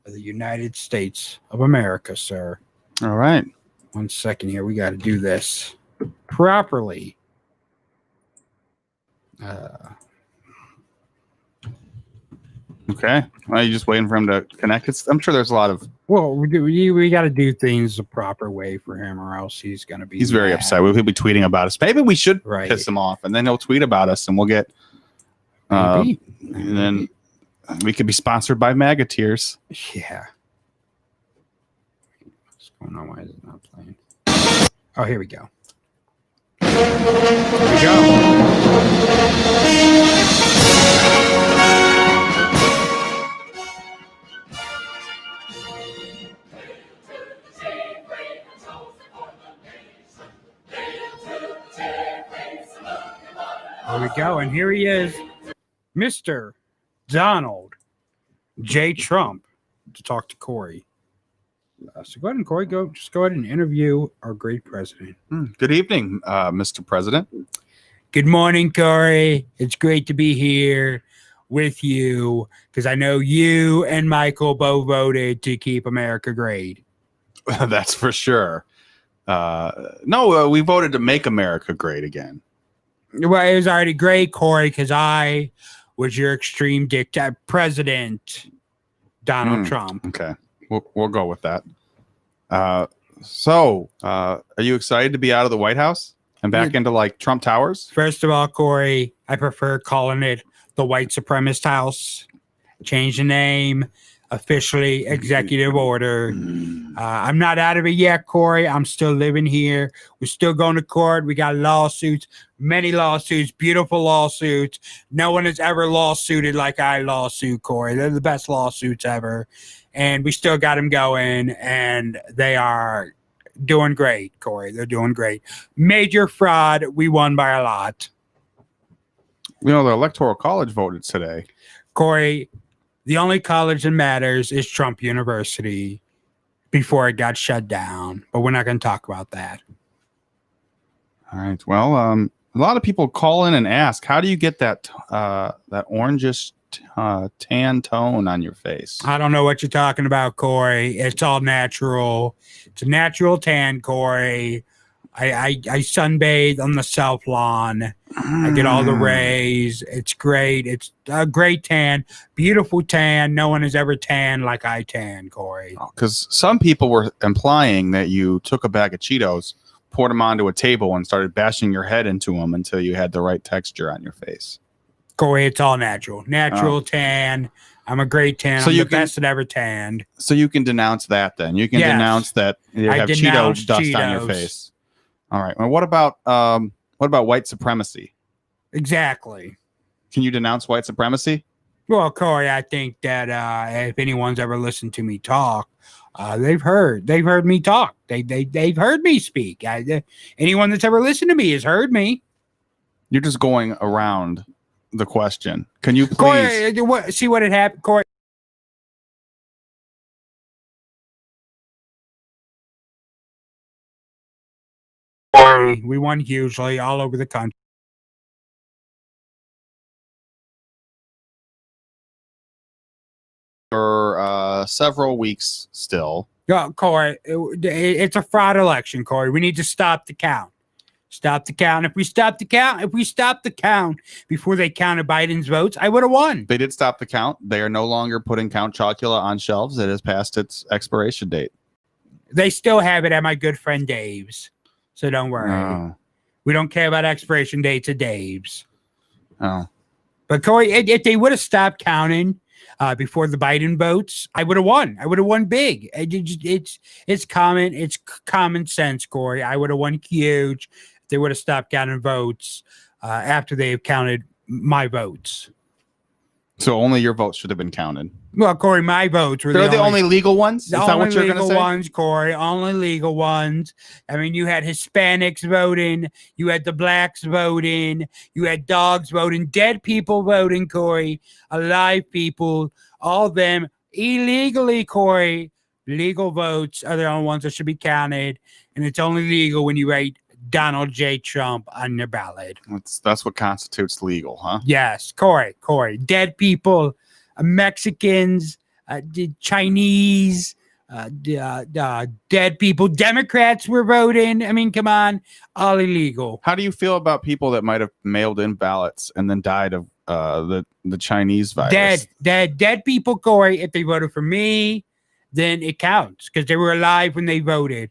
A: of the United States of America, sir.
H: All right.
A: 1 second here. We got to do this properly.
H: Okay. Well, you just waiting for him to connect? I'm sure there's a lot of...
A: Well, we got to do things the proper way for him, or else he's going to be...
H: He's very upset. He'll be tweeting about us. Maybe we should piss him off, and then he'll tweet about us, and we'll get...
A: Maybe.
H: And then we could be sponsored by MAGA Tears.
A: Yeah. What's going on? Why is it not playing? Oh, here we go. Here we go. There we go. And here he is, Mr. Donald J. Trump, to talk to Corey. So go ahead and Corey, go ahead and interview our great president.
H: Good evening, Mr. President.
A: Good morning, Corey. It's great to be here with you because I know you and Michael both voted to keep America great.
H: That's for sure. No, we voted to make America great again.
A: Well, it was already great, Corey, because I was your extreme dictator president, Donald Trump.
H: Okay, we'll go with that. So, are you excited to be out of the White House and back into like Trump Towers?
A: First of all, Corey, I prefer calling it the White Supremacist House. Change the name. Officially executive order. I'm not out of it yet, Corey. I'm still living here. We're still going to court. We got lawsuits, many lawsuits, beautiful lawsuits. No one has ever lawsuited like I lawsuit, Corey. They're the best lawsuits ever. And we still got them going, and they are doing great, Corey. They're doing great. Major fraud. We won by a lot.
H: You know, the Electoral College voted today.
A: Corey, the only college that matters is Trump University before it got shut down. But we're not going to talk about that.
H: All right. Well, a lot of people call in and ask, how do you get that that orangish tan tone on your face?
A: I don't know what you're talking about, Corey. It's all natural. It's a natural tan, Corey. I sunbathe on the south lawn. I get all the rays. It's great. It's a great tan. Beautiful tan. No one has ever tanned like I tan, Corey.
H: Because some people were implying that you took a bag of Cheetos, poured them onto a table, and started bashing your head into them until you had the right texture on your face.
A: Corey, it's all natural. Natural tan. I'm a great tan.
H: So
A: I'm
H: you
A: the
H: can-
A: best that ever tanned.
H: So you can denounce that then. You can
A: Yes.
H: denounce that you
A: I
H: have Cheeto
A: denounce
H: dust on your
A: Cheetos.
H: face. All right. Well, what about white supremacy?
A: Exactly.
H: Can you denounce white supremacy?
A: Well, Corey, I think that if anyone's ever listened to me talk, they've heard me talk. They've heard me speak. Anyone that's ever listened to me has heard me.
H: You're just going around the question. Can you please?
A: Corey, see what had happened, Corey. We won hugely all over the country.
H: For several weeks still.
A: Yeah, Corey, it's a fraud election, Corey. We need to stop the count. Stop the count. If we stop the count before they counted Biden's votes, I would have won.
H: They did stop the count. They are no longer putting Count Chocula on shelves. It has passed its expiration date.
A: They still have it at my good friend Dave's. So don't worry.
H: Oh.
A: We don't care about expiration dates at Dave's.
H: Oh.
A: But Corey, if they would have stopped counting before the Biden votes, I would have won. I would have won big. It's common sense, Corey. I would have won huge if they would have stopped counting votes after they have counted my votes.
H: So only your votes should have been counted.
A: Well, Corey, my votes were
H: They're the only legal ones? Is
A: The
H: that
A: only
H: what you're going to
A: legal
H: say?
A: ones, Corey. Only legal ones. I mean, you had Hispanics voting. You had the blacks voting. You had dogs voting. Dead people voting, Corey. Alive people. All of them illegally, Corey. Legal votes are the only ones that should be counted. And it's only legal when you write Donald J. Trump on your ballot.
H: That's what constitutes legal, huh?
A: Yes, Corey. Dead people, Mexicans, Chinese, dead people. Democrats were voting. I mean, come on, all illegal.
H: How do you feel about people that might have mailed in ballots and then died of the Chinese virus?
A: Dead people, Corey. If they voted for me, then it counts because they were alive when they voted.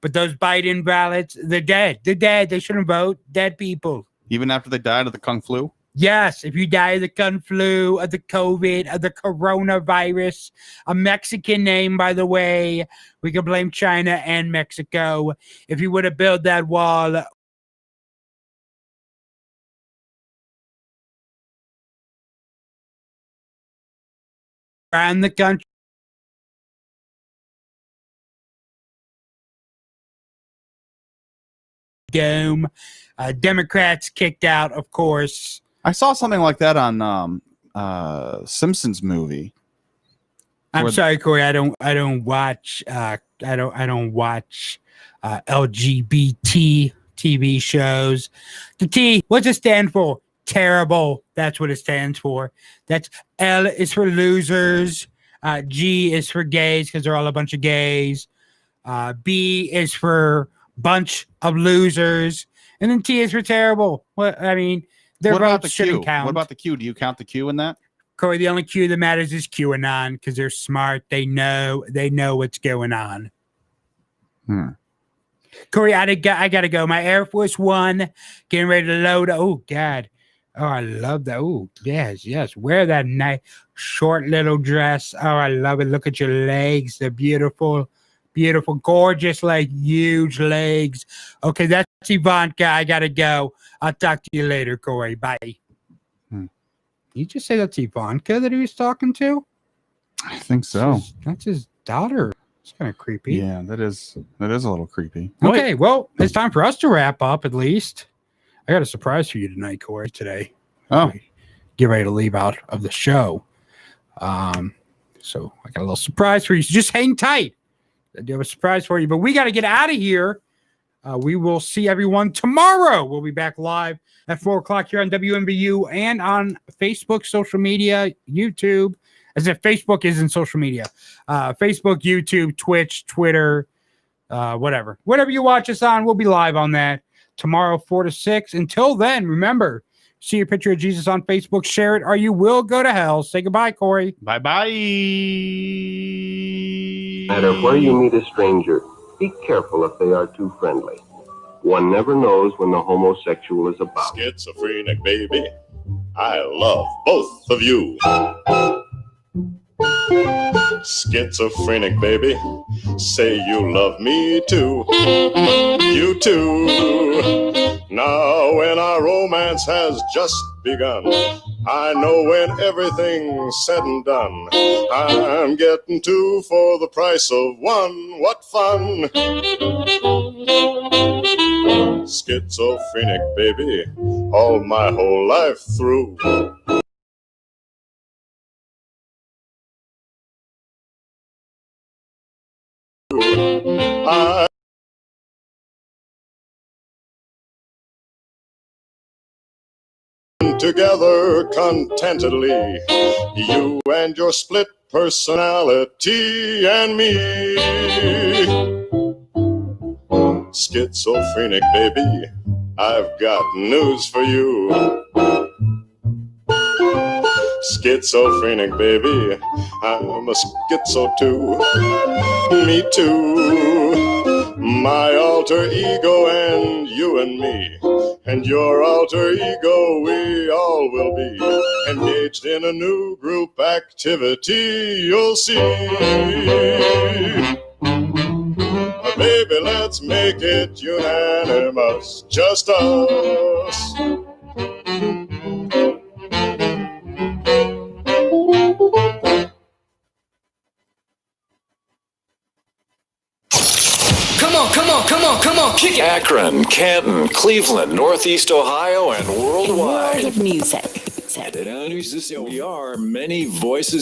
A: But those Biden ballots, they're dead. They're dead. They shouldn't vote. Dead people.
H: Even after they died of the Kung Flu?
A: Yes, if you die of the Kung Flu, of the COVID, of the coronavirus, a Mexican name, by the way, we can blame China and Mexico. If you would have built that wall around the country, doom. Democrats kicked out, of course.
H: I saw something like that on Simpsons movie.
A: I'm sorry, Corey. I don't watch LGBT TV shows. The T, what's it stand for? Terrible. That's what it stands for. That's L is for losers. G is for gays because they're all a bunch of gays. B is for bunch of losers, and then T is for terrible. What I mean, their votes shouldn't count.
H: What about the Q? Do you count the Q in that?
A: Corey, the only Q that matters is QAnon because they're smart. They know what's going on. Corey, I gotta go. My Air Force One getting ready to load. Oh God. Oh, I love that. Oh, yes. Wear that nice short little dress. Oh, I love it. Look at your legs. They're beautiful. Beautiful, gorgeous, like huge legs. Okay, that's Ivanka. I gotta go. I'll talk to you later, Corey. Bye. Did you just say that's Ivanka that he was talking to?
H: I think so.
A: That's his daughter. It's kind of creepy.
H: Yeah, that is a little creepy.
A: Okay, well, it's time for us to wrap up at least. I got a surprise for you tonight, Corey, today.
H: Oh.
A: Get ready to leave out of the show. So I got a little surprise for you. So just hang tight. I do have a surprise for you, but we got to get out of here We will see everyone tomorrow. We'll be back live at 4 o'clock here on WMBU and on Facebook, social media, YouTube. As if Facebook isn't social media. Facebook, YouTube, Twitch, Twitter, whatever. Whatever you watch us on, we'll be live on that tomorrow, 4 to 6. Until then, remember, see your picture of Jesus on Facebook, share it, or you will go to hell. Say goodbye, Corey.
H: Bye-bye.
Q: No matter where you meet a stranger, be careful if they are too friendly. One never knows when the homosexual is about.
R: Schizophrenic, baby. I love both of you. Schizophrenic, baby. Say you love me too. You too. Now when our romance has just begun, I know when everything's said and done, I'm getting two for the price of one. What fun! Schizophrenic, baby, all my whole life through. I together contentedly, you and your split personality and me. Schizophrenic, baby, I've got news for you. Schizophrenic, baby, I'm a schizo too. Me too. My alter ego and you and me, and your alter ego, we all will be engaged in a new group activity, you'll see. Baby, let's make it unanimous, just us.
D: Come on, kick it. Akron, Canton, Cleveland, Northeast Ohio, and worldwide.
P: World of music.
D: We are many voices